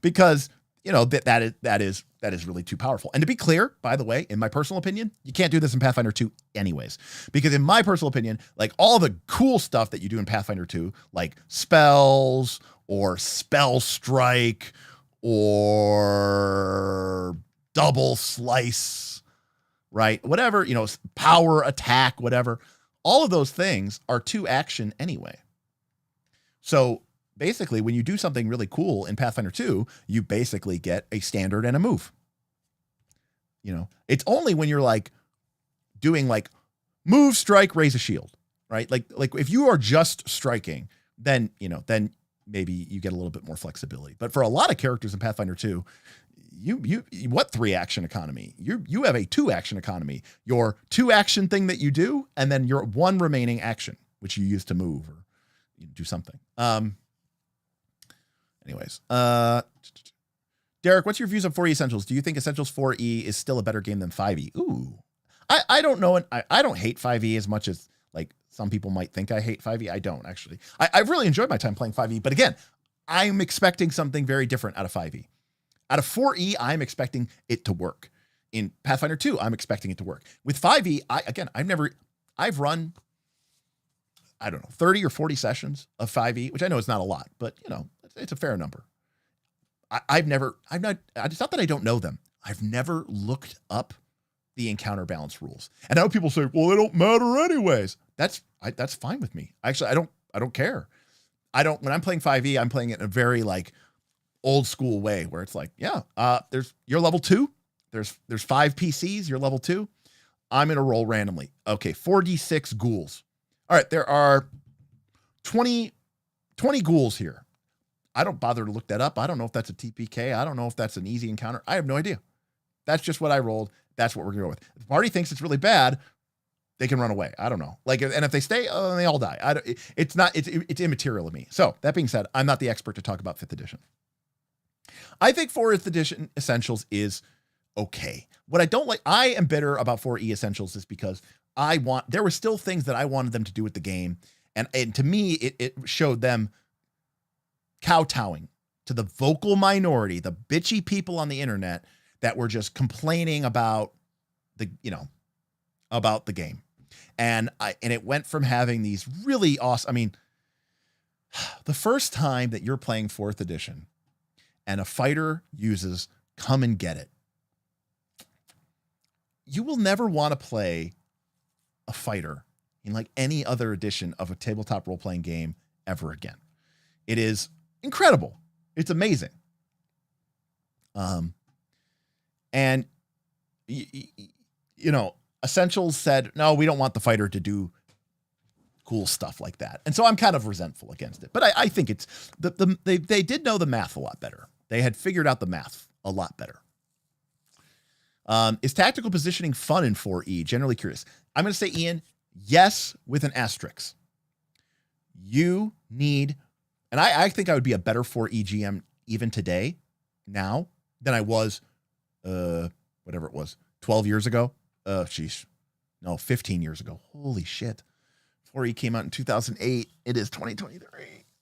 because that is really too powerful. And to be clear, by the way, in my personal opinion, you can't do this in Pathfinder 2 anyways, because in my personal opinion, like all the cool stuff that you do in Pathfinder 2, like spells or spell strike or double slice, right? Whatever, power attack, whatever. All of those things are 2 action anyway. So basically, when you do something really cool in Pathfinder 2, you basically get a standard and a move. It's only when you're like doing like move, strike, raise a shield, right? Like if you are just striking, then maybe you get a little bit more flexibility. But for a lot of characters in Pathfinder 2, you what 3 action economy? You have a 2 action economy. Your 2 action thing that you do, and then your 1 remaining action, which you use to move or do something. Anyways, Derek, what's your views on 4E Essentials? Do you think Essentials 4E is still a better game than 5E? Ooh, I don't know. I don't hate 5E as much as like some people might think I hate 5E. I don't actually. I've really enjoyed my time playing 5E, but again, I'm expecting something very different out of 5E. Out of 4E, I'm expecting it to work. In Pathfinder 2, I'm expecting it to work. With 5E, I've run, I don't know, 30 or 40 sessions of 5E, which I know is not a lot, but it's a fair number. It's not that I don't know them. I've never looked up the encounter balance rules. And I know people say, well, they don't matter anyways. That's fine with me. Actually, I don't care. When I'm playing 5E, I'm playing it in a very like old school way where it's like, you're level 2. There's 5 PCs, you're level 2. I'm going to roll randomly. Okay. 4d6 ghouls. All right. There are 20 ghouls here. I don't bother to look that up. I don't know if that's a TPK. I don't know if that's an easy encounter. I have no idea. That's just what I rolled. That's what we're going to go with. If the party thinks it's really bad, they can run away. I don't know. And if they stay, they all die. It's immaterial to me. So that being said, I'm not the expert to talk about 5th edition. I think 4th edition Essentials is okay. What I don't like, I am bitter about 4E Essentials is because there were still things that I wanted them to do with the game. And to me, it showed them kowtowing to the vocal minority, the bitchy people on the internet that were just complaining about the game. And it went from having these really awesome, the first time that you're playing 4th edition and a fighter uses come and get it, you will never want to play a fighter in like any other edition of a tabletop role-playing game ever again. It is incredible. It's amazing. And Essentials said, no, we don't want the fighter to do cool stuff like that. And so I'm kind of resentful against it, but I think it's they did know the math a lot better. They had figured out the math a lot better. Is tactical positioning fun in 4E? Generally curious. I'm going to say, Ian, yes, with an asterisk. You need, and I think I would be a better 4E GM even today, now, than I was, whatever it was, 12 years ago. 15 years ago. Holy shit. 4E came out in 2008. It is 2023.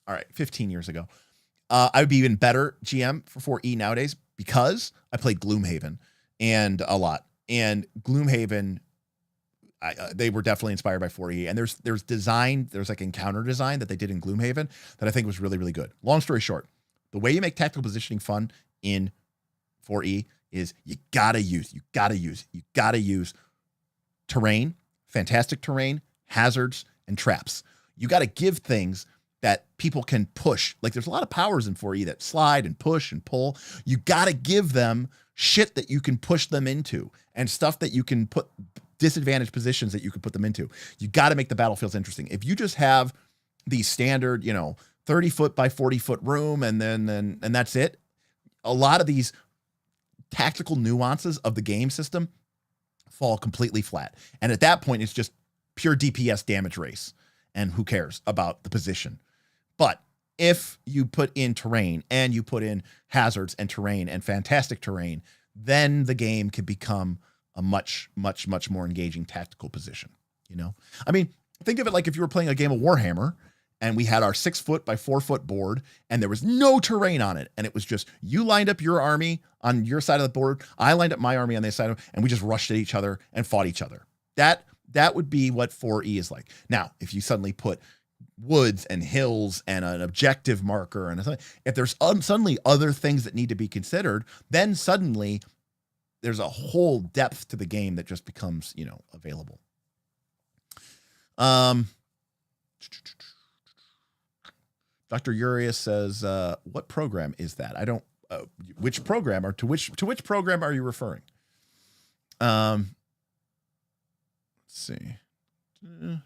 All right, 15 years ago. I would be even better GM for 4E nowadays because I played Gloomhaven. and a lot. And Gloomhaven, they were definitely inspired by 4E. And there's design, there's like encounter design that they did in Gloomhaven that I think was really, really good. Long story short, the way you make tactical positioning fun in 4E is you gotta use terrain, fantastic terrain, hazards, and traps. You gotta give things that people can push. Like there's a lot of powers in 4E that slide and push and pull. You gotta give them shit that you can push them into and stuff that you can put disadvantaged positions that you could put them into. You got to make the battlefields interesting. If you just have the standard, 30 foot by 40 foot room and that's it, a lot of these tactical nuances of the game system fall completely flat. And at that point, it's just pure DPS damage race. And who cares about the position? But if you put in terrain and you put in hazards and terrain and fantastic terrain, then the game can become a much, much, much more engaging tactical position. I mean, think of it like if you were playing a game of Warhammer and we had our 6 foot by 4 foot board and there was no terrain on it. And it was just, you lined up your army on your side of the board. I lined up my army on the side and we just rushed at each other and fought each other. That would be what 4E is like. Now, if you suddenly put woods and hills and an objective marker and if there's suddenly other things that need to be considered, then suddenly there's a whole depth to the game that just becomes, available. Dr. Urias says, what program is that? I don't, which program or to which program are you referring? Let's see. The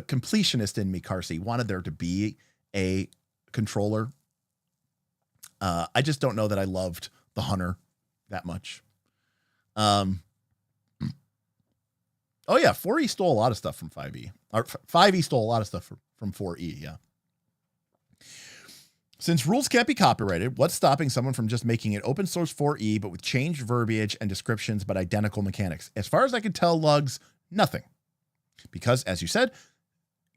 completionist in me, Carsey, wanted there to be a controller. I just don't know that I loved the Hunter that much. Oh yeah, 4E stole a lot of stuff from 5E. Or 5E stole a lot of stuff from 4E, yeah. Since rules can't be copyrighted, what's stopping someone from just making it open source 4E, but with changed verbiage and descriptions, but identical mechanics? As far as I can tell, Lugs, nothing. Because, as you said,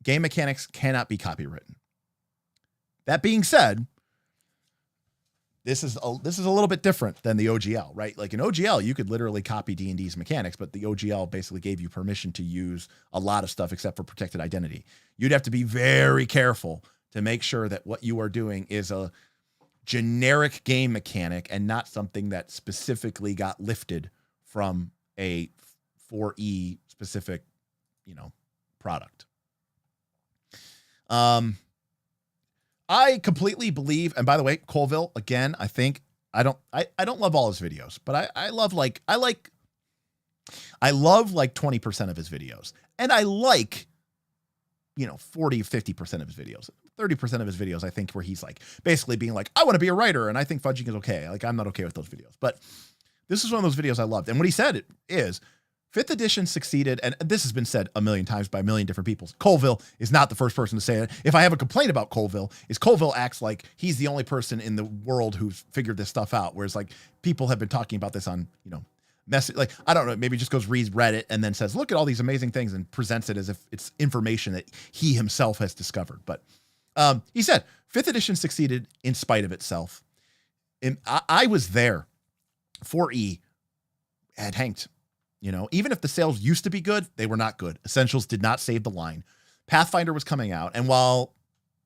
game mechanics cannot be copywritten. That being said, this is a little bit different than the OGL, right? Like in OGL, you could literally copy D&D's mechanics, but the OGL basically gave you permission to use a lot of stuff except for protected identity. You'd have to be very careful to make sure that what you are doing is a generic game mechanic and not something that specifically got lifted from a 4E specific, product. I completely believe, and by the way, Colville, again, I don't love all his videos, but I love 20% of his videos. And I like, 40, 50% of his videos. 30% of his videos, I think, where he's like basically being like, I want to be a writer and I think fudging is okay. Like, I'm not okay with those videos, but this is one of those videos I loved. And what he said is 5th edition succeeded. And this has been said a million times by a million different people. Colville is not the first person to say it. If I have a complaint about Colville, is Colville acts like he's the only person in the world who's figured this stuff out. Whereas like people have been talking about this on, message, like, I don't know, maybe just goes reads Reddit and then says, look at all these amazing things and presents it as if it's information that he himself has discovered. But he said 5th edition succeeded in spite of itself. And I was there. 4E had hanked, even if the sales used to be good, they were not good. Essentials did not save the line. Pathfinder was coming out. And while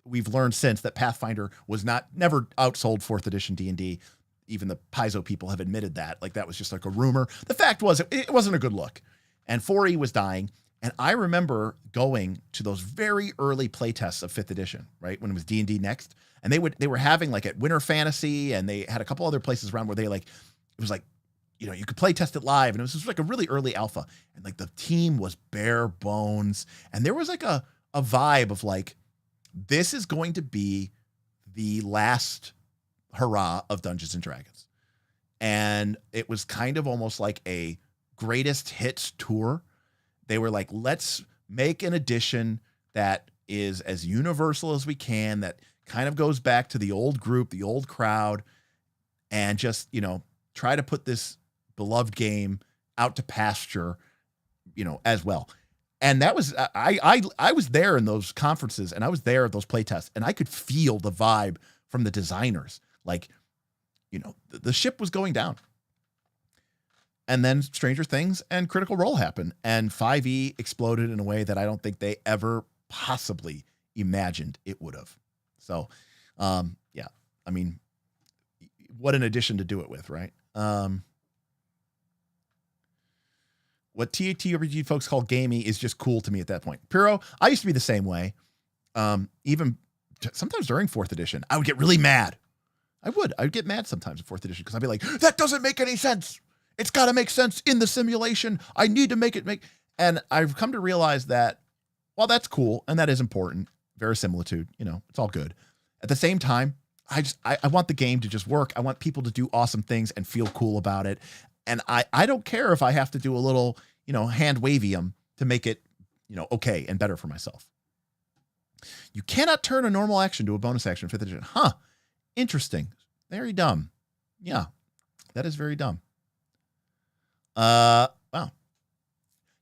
we've learned since that Pathfinder was never outsold 4th edition D&D, even the Paizo people have admitted that, like that was just like a rumor. The fact was it wasn't a good look, and 4E was dying. And I remember going to those very early playtests of 5th edition, right? When it was D&D Next, and they were having like at Winter Fantasy, and they had a couple other places around where it was like, you could play test it live, and it was just like a really early alpha, and like the team was bare bones, and there was like a vibe of like, this is going to be the last hurrah of Dungeons and Dragons. And it was kind of almost like a greatest hits tour. They were like, let's make an edition that is as universal as we can, that kind of goes back to the old group, the old crowd, and just, try to put this beloved game out to pasture, as well. And that was I was there in those conferences, and I was there at those play tests, and I could feel the vibe from the designers. Like, the ship was going down. And then Stranger Things and Critical Role happened, and 5e exploded in a way that I don't think they ever possibly imagined it would have. So, yeah, I mean, what an addition to do it with, right? What TTRPG folks call gamey is just cool to me at that point. Piro, I used to be the same way. Even sometimes during 4th edition, I would get really mad. I would get mad sometimes in 4th edition because I'd be like, that doesn't make any sense. It's got to make sense in the simulation. I need to make it make. And I've come to realize that, well, that's cool. And that is important. Verisimilitude, it's all good. At the same time, I want the game to just work. I want people to do awesome things and feel cool about it. And I don't care if I have to do a little, hand wavium to make it, okay and better for myself. You cannot turn a normal action to a bonus action in 5th edition. Huh. Interesting. Very dumb. Yeah, that is very dumb. Wow.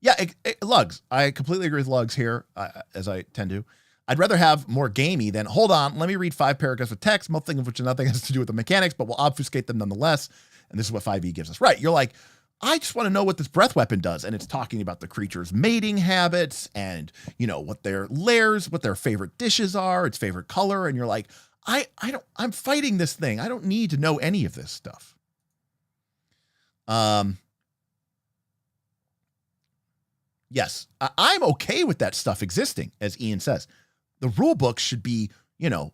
Yeah, Lugs. I completely agree with Lugs here, as I tend to. I'd rather have more gamey than, hold on, let me read 5 paragraphs of text, nothing of which nothing has to do with the mechanics, but we'll obfuscate them nonetheless. And this is what 5e gives us. Right. You're like, I just want to know what this breath weapon does. And it's talking about the creature's mating habits and, what their lairs, what their favorite dishes are, its favorite color. And you're like, I'm fighting this thing. I don't need to know any of this stuff. Yes, I'm okay with that stuff existing, as Ian says. The rule book should be, a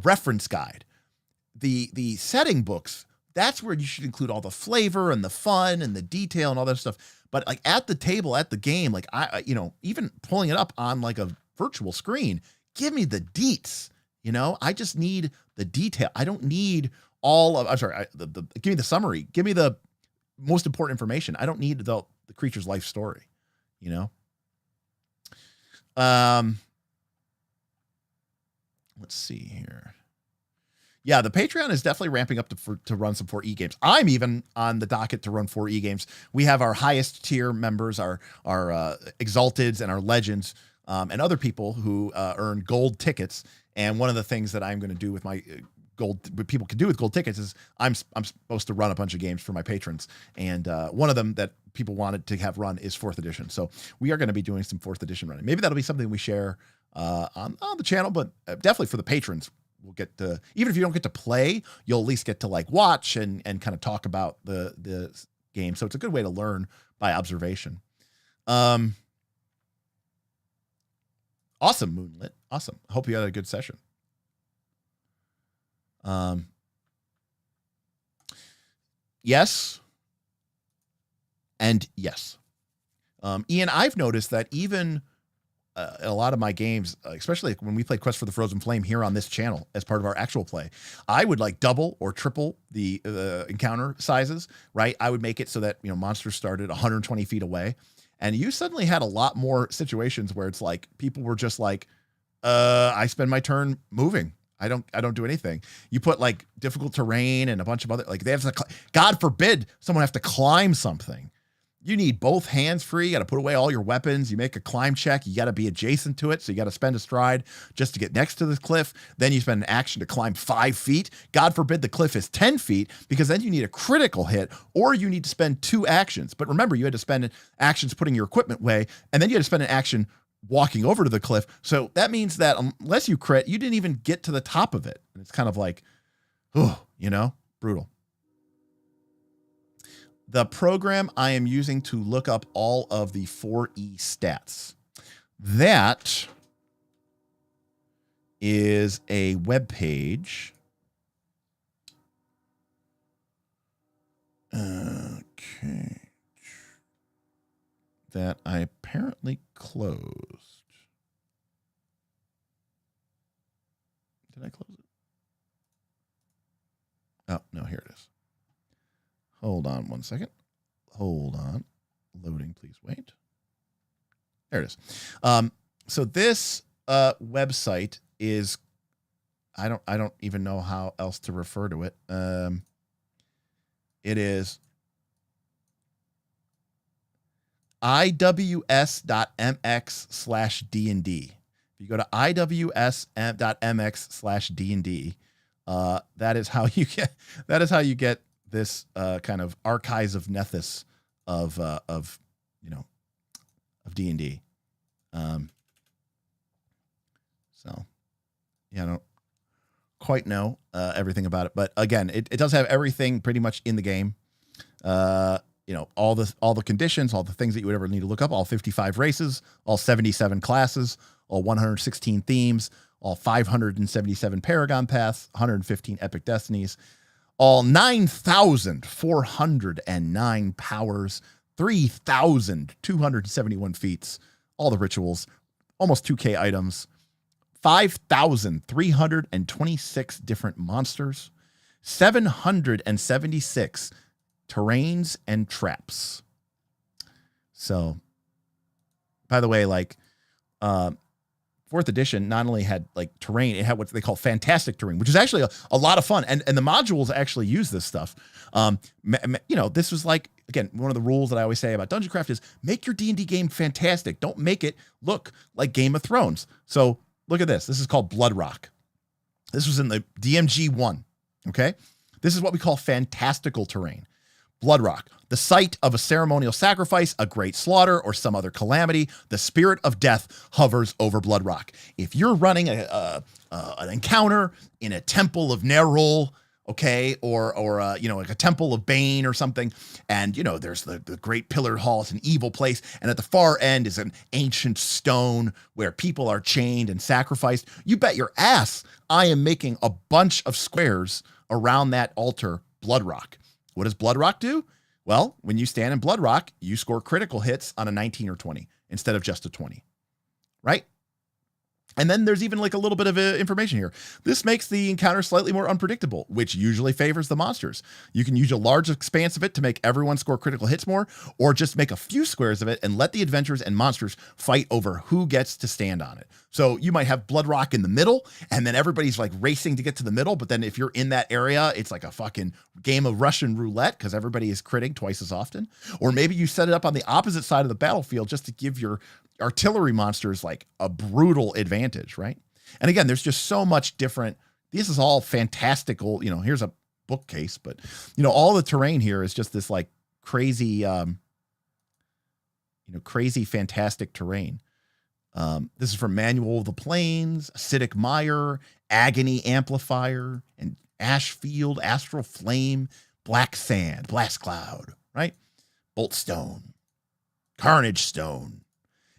reference guide. The setting books, that's where you should include all the flavor and the fun and the detail and all that stuff. But like at the table, at the game, like even pulling it up on like a virtual screen, give me the deets. I just need the detail. I don't need all of. I'm sorry. Give me the summary. Give me the most important information. I don't need the creature's life story. Let's see here. Yeah, the Patreon is definitely ramping up to run some 4E games. I'm even on the docket to run 4E games. We have our highest tier members, our Exalteds and our Legends, and other people who earn gold tickets. And one of the things that I'm going to do with my what people can do with gold tickets is I'm supposed to run a bunch of games for my patrons. And one of them that people wanted to have run is 4th edition. So we are going to be doing some 4th edition running. Maybe that'll be something we share on the channel, but definitely for the patrons, we'll get to, even if you don't get to play, you'll at least get to like watch and kind of talk about the game. So it's a good way to learn by observation. Awesome, Moonlit. Awesome. Hope you had a good session. Yes. And yes. Ian, I've noticed that even in a lot of my games, especially when we play Quest for the Frozen Flame here on this channel as part of our actual play, I would like double or triple the encounter sizes, right? I would make it so that, monsters started 120 feet away. And you suddenly had a lot more situations where it's like people were just like, I spend my turn moving. I don't do anything. You put like difficult terrain and a bunch of other, like they have to, God forbid someone have to climb something. You need both hands free. You got to put away all your weapons. You make a climb check. You got to be adjacent to it. So you got to spend a stride just to get next to the cliff. Then you spend an action to climb 5 feet. God forbid the cliff is 10 feet, because then you need a critical hit, or you need to spend 2 actions. But remember, you had to spend actions putting your equipment away, and then you had to spend an action walking over to the cliff. So that means that unless you crit, you didn't even get to the top of it. And it's kind of like, brutal. The program I am using to look up all of the 4E stats, that is a web page. Okay. That I apparently closed. Did I close it? Oh, no, here it is. Hold on 1 second. Hold on. Loading, please wait. There it is. So this website is, I don't even know how else to refer to it. It is iws.mx/D&D. If you go to iws.mx/D&D, that is how you get this kind of archives of Nethys of D&D. So yeah, I don't quite know everything about it, but again, it does have everything pretty much in the game. All the conditions, all the things that you would ever need to look up, all 55 races, all 77 classes, all 116 themes, all 577 Paragon paths, 115 epic destinies, all 9,409 powers, 3,271 feats, all the rituals, almost 2K items, 5,326 different monsters, 776 terrains and traps. So, by the way, like, 4th edition not only had like terrain, it had what they call fantastic terrain, which is actually a lot of fun. And the modules actually use this stuff. This was like, again, one of the rules that I always say about Dungeon Craft is make your D&D game fantastic. Don't make it look like Game of Thrones. So look at this. This is called Blood Rock. This was in the DMG 1. Okay. This is what we call fantastical terrain. Blood Rock, the site of a ceremonial sacrifice, a great slaughter, or some other calamity. The spirit of death hovers over Blood Rock. If you're running an encounter in a temple of Nerul, okay, or like a temple of Bane or something, and there's the great pillared hall. It's an evil place, and at the far end is an ancient stone where people are chained and sacrificed. You bet your ass I am making a bunch of squares around that altar, Blood Rock. What does Blood Rock do? Well, when you stand in Blood Rock, you score critical hits on a 19 or 20 instead of just a 20, right? And then there's even like a little bit of information here. This makes the encounter slightly more unpredictable, which usually favors the monsters. You can use a large expanse of it to make everyone score critical hits more, or just make a few squares of it and let the adventurers and monsters fight over who gets to stand on it. So you might have Blood Rock in the middle, and then everybody's like racing to get to the middle. But then if you're in that area, it's like a fucking game of Russian roulette because everybody is critting twice as often. Or maybe you set it up on the opposite side of the battlefield just to give your artillery monsters like a brutal advantage, right? And again, there's just so much different. This is all fantastical. Here's a bookcase, but all the terrain here is just this like crazy, crazy fantastic terrain. This is from Manual of the Plains, Acidic Mire, Agony Amplifier, and Ash Field, Astral Flame, Black Sand, Blast Cloud, right? Bolt Stone, Carnage Stone.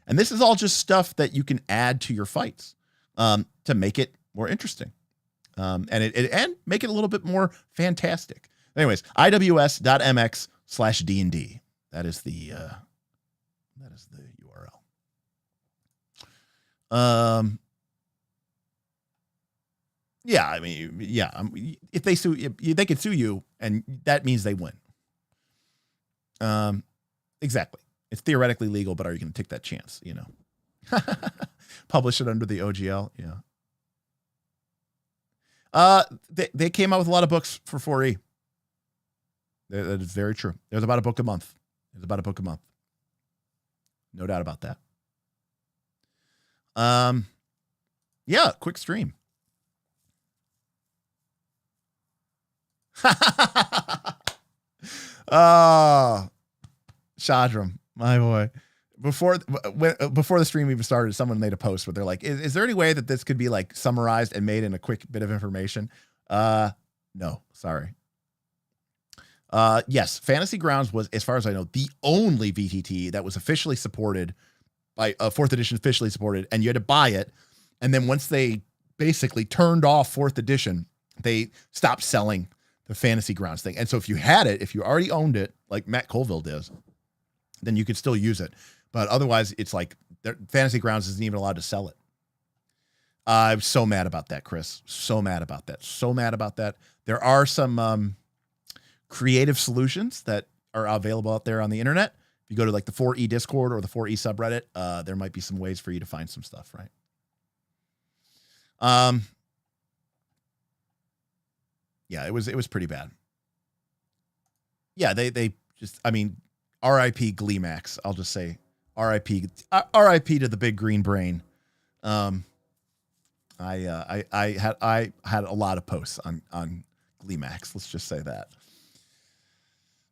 And this is all just stuff that you can add to your fights to make it more interesting, and make it a little bit more fantastic. Anyways, iws.mx/D&D. That is the URL. Yeah, I mean, yeah. If they sue, they could sue you, and that means they win. Exactly. It's theoretically legal, but are you going to take that chance? Publish it under the OGL. Yeah. They came out with a lot of books for 4E. That is very true. There's about a book a month. No doubt about that. Yeah, quick stream. Shadram, my boy. Before the stream even started, someone made a post where they're like, is there any way that this could be like summarized and made in a quick bit of information? No, sorry. Yes, Fantasy Grounds was, as far as I know, the only VTT that was officially supported by 4th edition, officially supported, and you had to buy it. And then once they basically turned off 4th edition, they stopped selling the Fantasy Grounds thing. And so if you had it, if you already owned it, like Matt Colville does, then you could still use it. But otherwise, it's like Fantasy Grounds isn't even allowed to sell it. I'm so mad about that, Chris. So mad about that. There are some creative solutions that are available out there on the internet. If you go to like the 4E Discord or the 4E subreddit, there might be some ways for you to find some stuff, right? Yeah, it was pretty bad. Yeah, they just, I mean, R.I.P. Gleemax. I'll just say R.I.P. R.I.P. to the big green brain. I had a lot of posts on Gleemax. Let's just say that.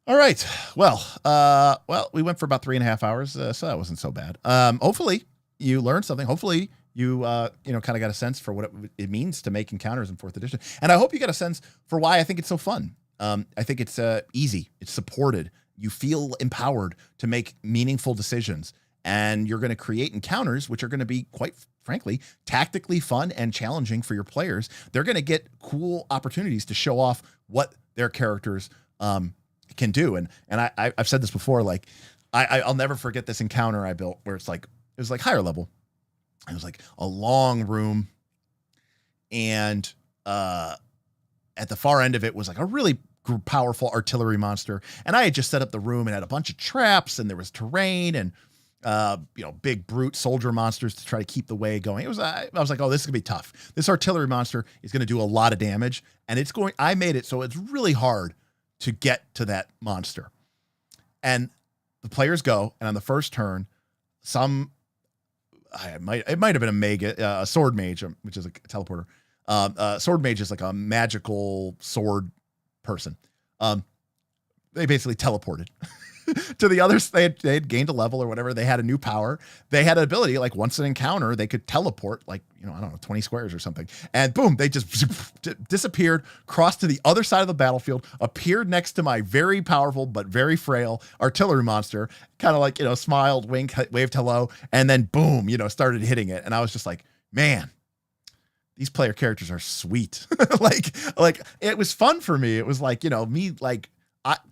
All right. Well, we went for about 3.5 hours, so that wasn't so bad. Hopefully you learned something. Hopefully you kind of got a sense for what it means to make encounters in 4th edition. And I hope you got a sense for why I think it's so fun. I think it's easy. It's supported. You feel empowered to make meaningful decisions, and you're going to create encounters which are going to be, quite frankly, tactically fun and challenging for your players. They're going to get cool opportunities to show off what their characters can do. And I've said this before, like I'll never forget this encounter I built where it was like higher level. It was like a long room, and at the far end of it was like a really powerful artillery monster. And I had just set up the room and had a bunch of traps, and there was terrain and big brute soldier monsters to try to keep the way going. I was like, oh, this is gonna be tough. This artillery monster is gonna do a lot of damage, and I made it so it's really hard to get to that monster. And the players go, and on the first turn, it might have been a sword mage, which is a teleporter. Sword mage is like a magical sword person. They basically teleported to the others. They had gained a level or whatever. They had a new power. They had an ability, like once an encounter, they could teleport, like, I don't know, 20 squares or something. And boom, they just disappeared, crossed to the other side of the battlefield, appeared next to my very powerful but very frail artillery monster, kind of like, smiled, winked, waved hello, and then boom, started hitting it. And I was just like, man, these player characters are sweet. like it was fun for me. It was like, me, like,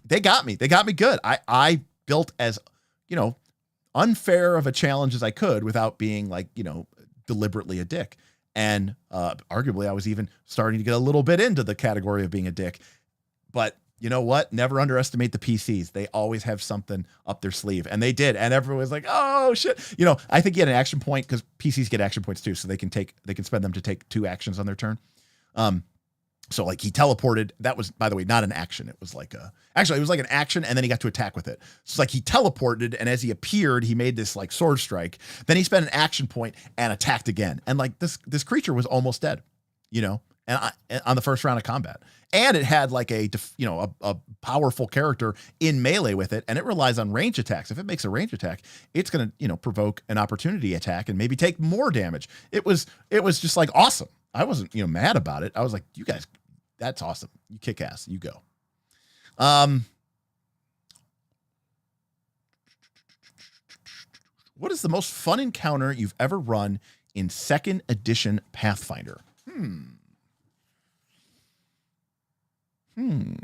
they got me good. I built as, unfair of a challenge as I could without being like, deliberately a dick. And arguably I was even starting to get a little bit into the category of being a dick. But you know what? Never underestimate the PCs. They always have something up their sleeve, and they did. And everyone was like, oh shit. I think he had an action point, because PCs get action points too. So they can spend them to take 2 actions on their turn. So like he teleported. That was, by the way, not an action. It was like it was like an action, and then he got to attack with it. So it's like he teleported, and as he appeared, he made this like sword strike. Then he spent an action point and attacked again. And like this creature was almost dead, and on the first round of combat. And it had like a powerful character in melee with it, and it relies on range attacks. If it makes a range attack, it's going to, provoke an opportunity attack and maybe take more damage. It was just like awesome. I wasn't, mad about it. I was like, you guys, that's awesome. You kick ass. You go. What is the most fun encounter you've ever run in 2nd edition Pathfinder? It's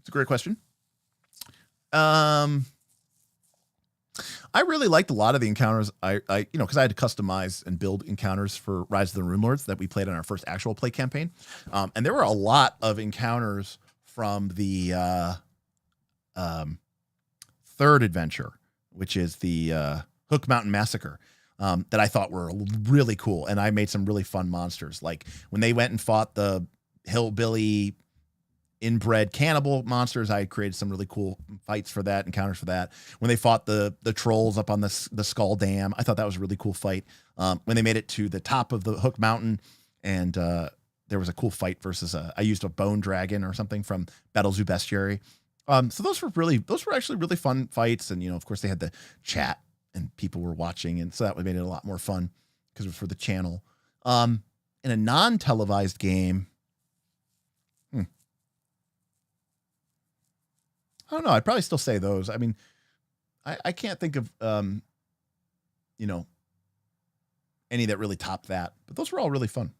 a great question. I really liked a lot of the encounters. Because I had to customize and build encounters for Rise of the Runelords that we played on our first actual play campaign. And there were a lot of encounters from the 3rd adventure, which is the Hook Mountain Massacre, that I thought were really cool. And I made some really fun monsters. Like when they went and fought the hillbilly inbred cannibal monsters, I created some really cool fights for that, encounters for that. When they fought the trolls up on the Skull Dam, I thought that was a really cool fight. When they made it to the top of the Hook Mountain, and there was a cool fight versus I used a bone dragon or something from Battle Zoo Bestiary. So those were actually really fun fights. And, of course they had the chat and people were watching. And so that made it a lot more fun because it was for the channel. In a non-televised game, I don't know. I'd probably still say those. I mean, I can't think of, any that really topped that, but those were all really fun.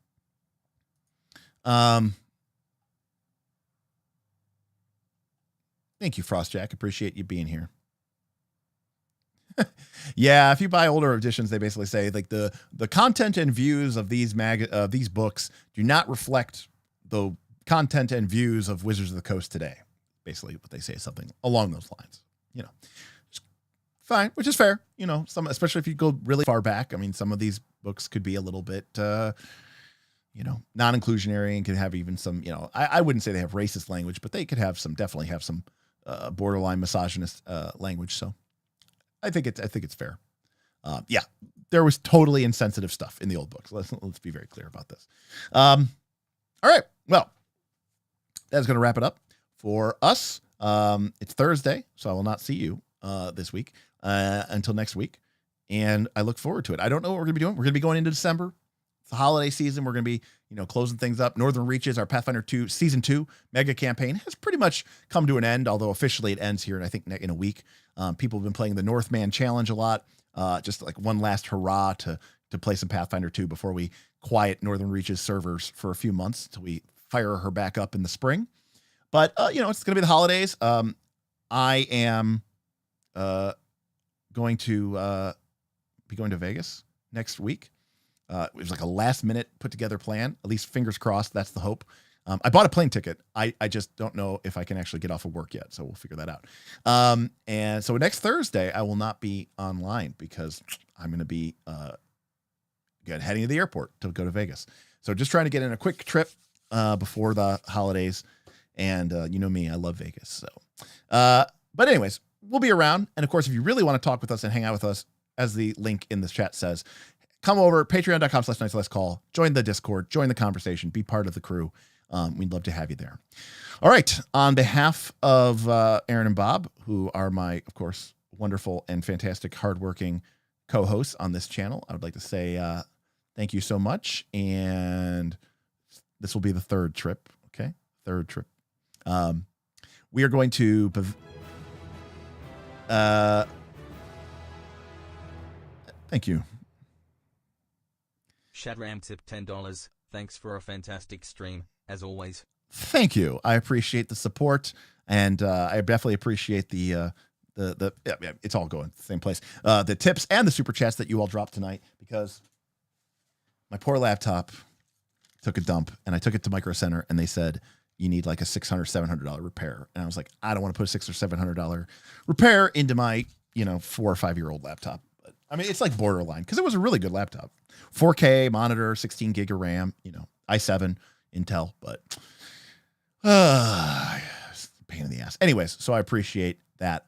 Thank you, Frostjack. Appreciate you being here. Yeah, if you buy older editions, they basically say like the content and views of these books do not reflect the content and views of Wizards of the Coast today. Basically what they say is something along those lines, fine, which is fair. Especially if you go really far back. I mean, some of these books could be a little bit, non-inclusionary and could have even some, I wouldn't say they have racist language, but they could have definitely have some borderline misogynist language. So I think it's fair. Yeah, there was totally insensitive stuff in the old books. Let's be very clear about this. All right. Well, that's going to wrap it up for us. It's Thursday, so I will not see you this week until next week. And I look forward to it. I don't know what we're going to be doing. We're going to be going into December. It's the holiday season. We're going to be, closing things up. Northern Reaches, our Pathfinder 2 Season 2 mega campaign has pretty much come to an end, although officially it ends here, I think, in a week. People have been playing the Northman Challenge a lot, just like one last hurrah to play some Pathfinder 2 before we quiet Northern Reaches servers for a few months until we fire her back up in the spring. But, it's going to be the holidays. I am going to be going to Vegas next week. It was like a last minute put together plan, at least fingers crossed. That's the hope. I bought a plane ticket. I just don't know if I can actually get off of work yet. So we'll figure that out. And so next Thursday, I will not be online because I'm going to be heading to the airport to go to Vegas. So just trying to get in a quick trip before the holidays. And you know me, I love Vegas. So, but anyways, we'll be around. And of course, if you really want to talk with us and hang out with us, as the link in the chat says, come over, patreon.com/nightslesscall, join the Discord, join the conversation, be part of the crew. We'd love to have you there. All right. On behalf of Aaron and Bob, who are my, of course, wonderful and fantastic, hardworking co-hosts on this channel, I would like to say thank you so much. And this will be the third trip. Okay. Third trip. We are going to thank you. Shadram tip $10. Thanks for a fantastic stream, as always. Thank you. I appreciate the support, and I definitely appreciate the it's all going to the same place. The tips and the super chats that you all dropped tonight, because my poor laptop took a dump, and I took it to Micro Center, and they said you need like a $600, $700 repair, and I was like, I don't want to put a $600 or $700 repair into my 4 or 5 year old laptop. But I mean, it's like borderline because it was a really good laptop, 4K monitor, 16 gig of RAM, i7 Intel, but pain in the ass. Anyways, so I appreciate that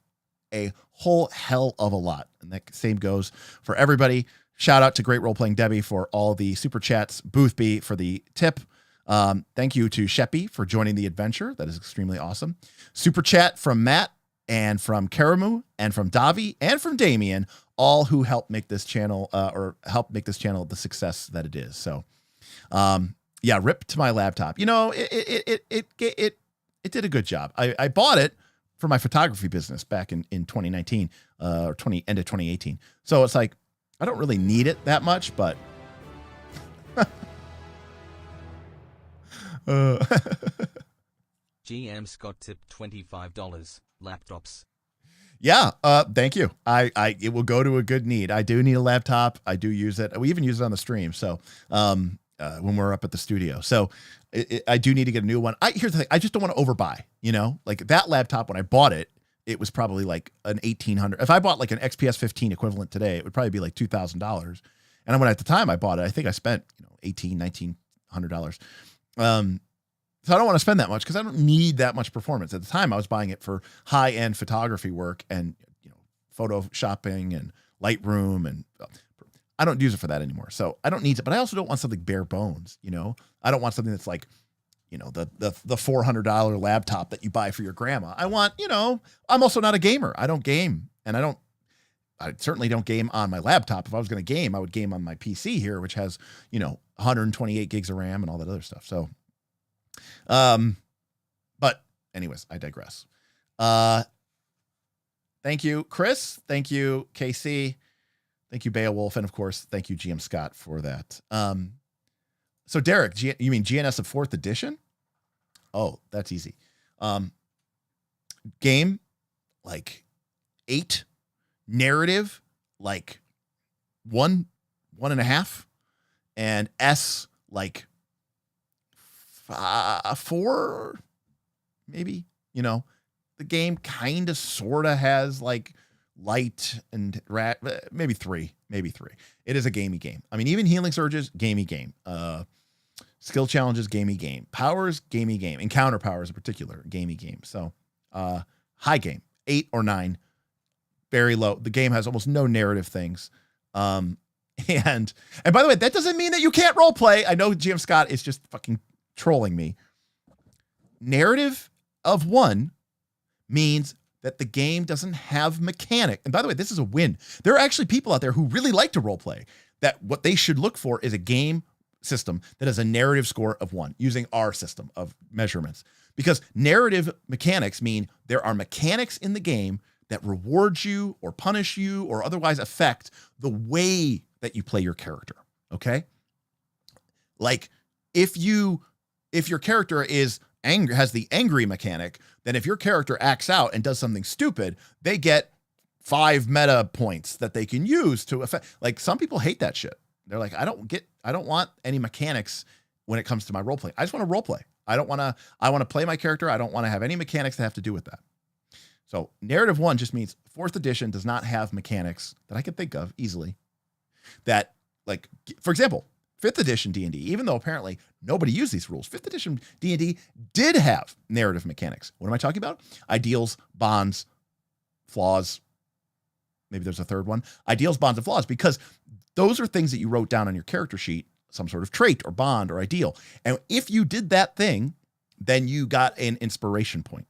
a whole hell of a lot. And that same goes for everybody. Shout out to Great Role Playing Debbie for all the super chats, Boothby for the tip. Thank you to Sheppy for joining the adventure. That is extremely awesome. Super chat from Matt and from Karamu and from Davi and from Damien, all who helped make this channel the success that it is. So, yeah, rip to my laptop. It did a good job. I bought it for my photography business back in 2019 or end of 2018. So it's like, I don't really need it that much, but GM Scott tipped $25. Laptops. Yeah, thank you. It will go to a good need. I do need a laptop. I do use it. We even use it on the stream. So, when we're up at the studio, so I do need to get a new one. Here's the thing. I just don't want to overbuy, like that laptop. When I bought it, it was probably like an $1,800. If I bought like an XPS 15 equivalent today, it would probably be like $2,000. And when at the time I bought it, I think I spent, $1,900. So I don't want to spend that much because I don't need that much performance. At the time, I was buying it for high-end photography work and photoshopping and Lightroom, and I don't use it for that anymore. So I don't need it, but I also don't want something bare bones. I don't want something that's like, the $400 laptop that you buy for your grandma. I want, I'm also not a gamer. I don't game, and I certainly don't game on my laptop. If I was going to game, I would game on my PC here, which has 128 gigs of RAM and all that other stuff. So. But anyways, I digress. Thank you, Chris. Thank you, KC. Thank you, Beowulf. And of course, thank you, GM Scott, for that. So Derek, you mean GNS of 4th edition? Oh, that's easy. Game like 8, narrative like 1.5, and S like 4, maybe. The game kind of sort of has like light and maybe 3. It is a gamey game. I mean, even healing surges, gamey game. Skill challenges, gamey game. Powers, gamey game. Encounter powers in particular, gamey game. So high game, 8 or 9, very low. The game has almost no narrative things. And by the way, that doesn't mean that you can't role play. I know GM Scott is just fucking trolling me. Narrative of 1 means that the game doesn't have mechanic. And by the way, this is a win. There are actually people out there who really like to role play, that what they should look for is a game system that has a narrative score of 1 using our system of measurements. Because narrative mechanics mean there are mechanics in the game that reward you or punish you or otherwise affect the way that you play your character. Okay? Like if your character is angry, has the angry mechanic, then if your character acts out and does something stupid, they get 5 meta points that they can use to affect. Like some people hate that shit. They're like, I don't want any mechanics when it comes to my role play. I just want to role play. I want to play my character. I don't want to have any mechanics that have to do with that. So narrative 1 just means 4th edition does not have mechanics that I can think of easily that, like, for example, 5th edition D&D, even though apparently nobody used these rules, 5th edition D&D did have narrative mechanics. What am I talking about? Ideals, bonds, flaws. Maybe there's a third one. Ideals, bonds, and flaws, because those are things that you wrote down on your character sheet, some sort of trait or bond or ideal. And if you did that thing, then you got an inspiration point,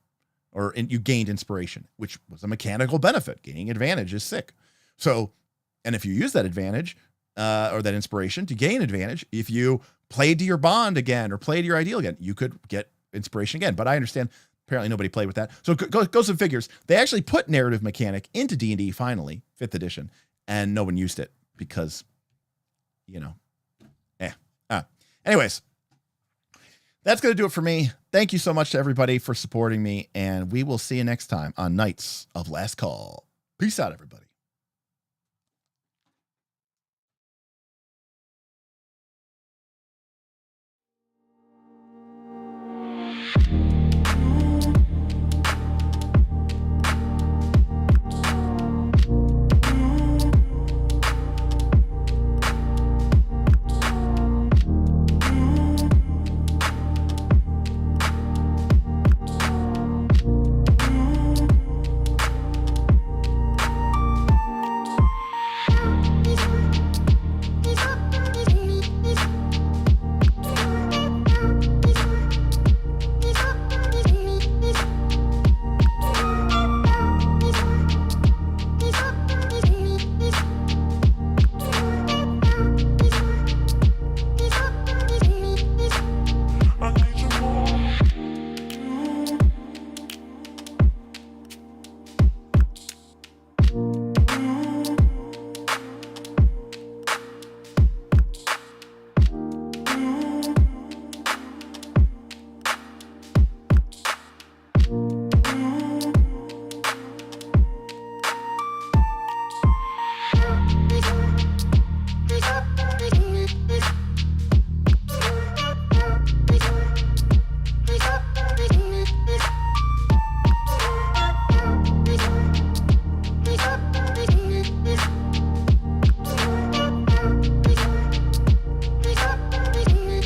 or you gained inspiration, which was a mechanical benefit. Gaining advantage is sick. So, and if you use that advantage or that inspiration to gain advantage, if you played to your bond again or played to your ideal again, you could get inspiration again. But I understand apparently nobody played with that. So go some figures. They actually put narrative mechanic into D&D finally, 5th edition, and no one used it because, anyways, that's going to do it for me. Thank you so much to everybody for supporting me, and we will see you next time on Knights of Last Call. Peace out, everybody.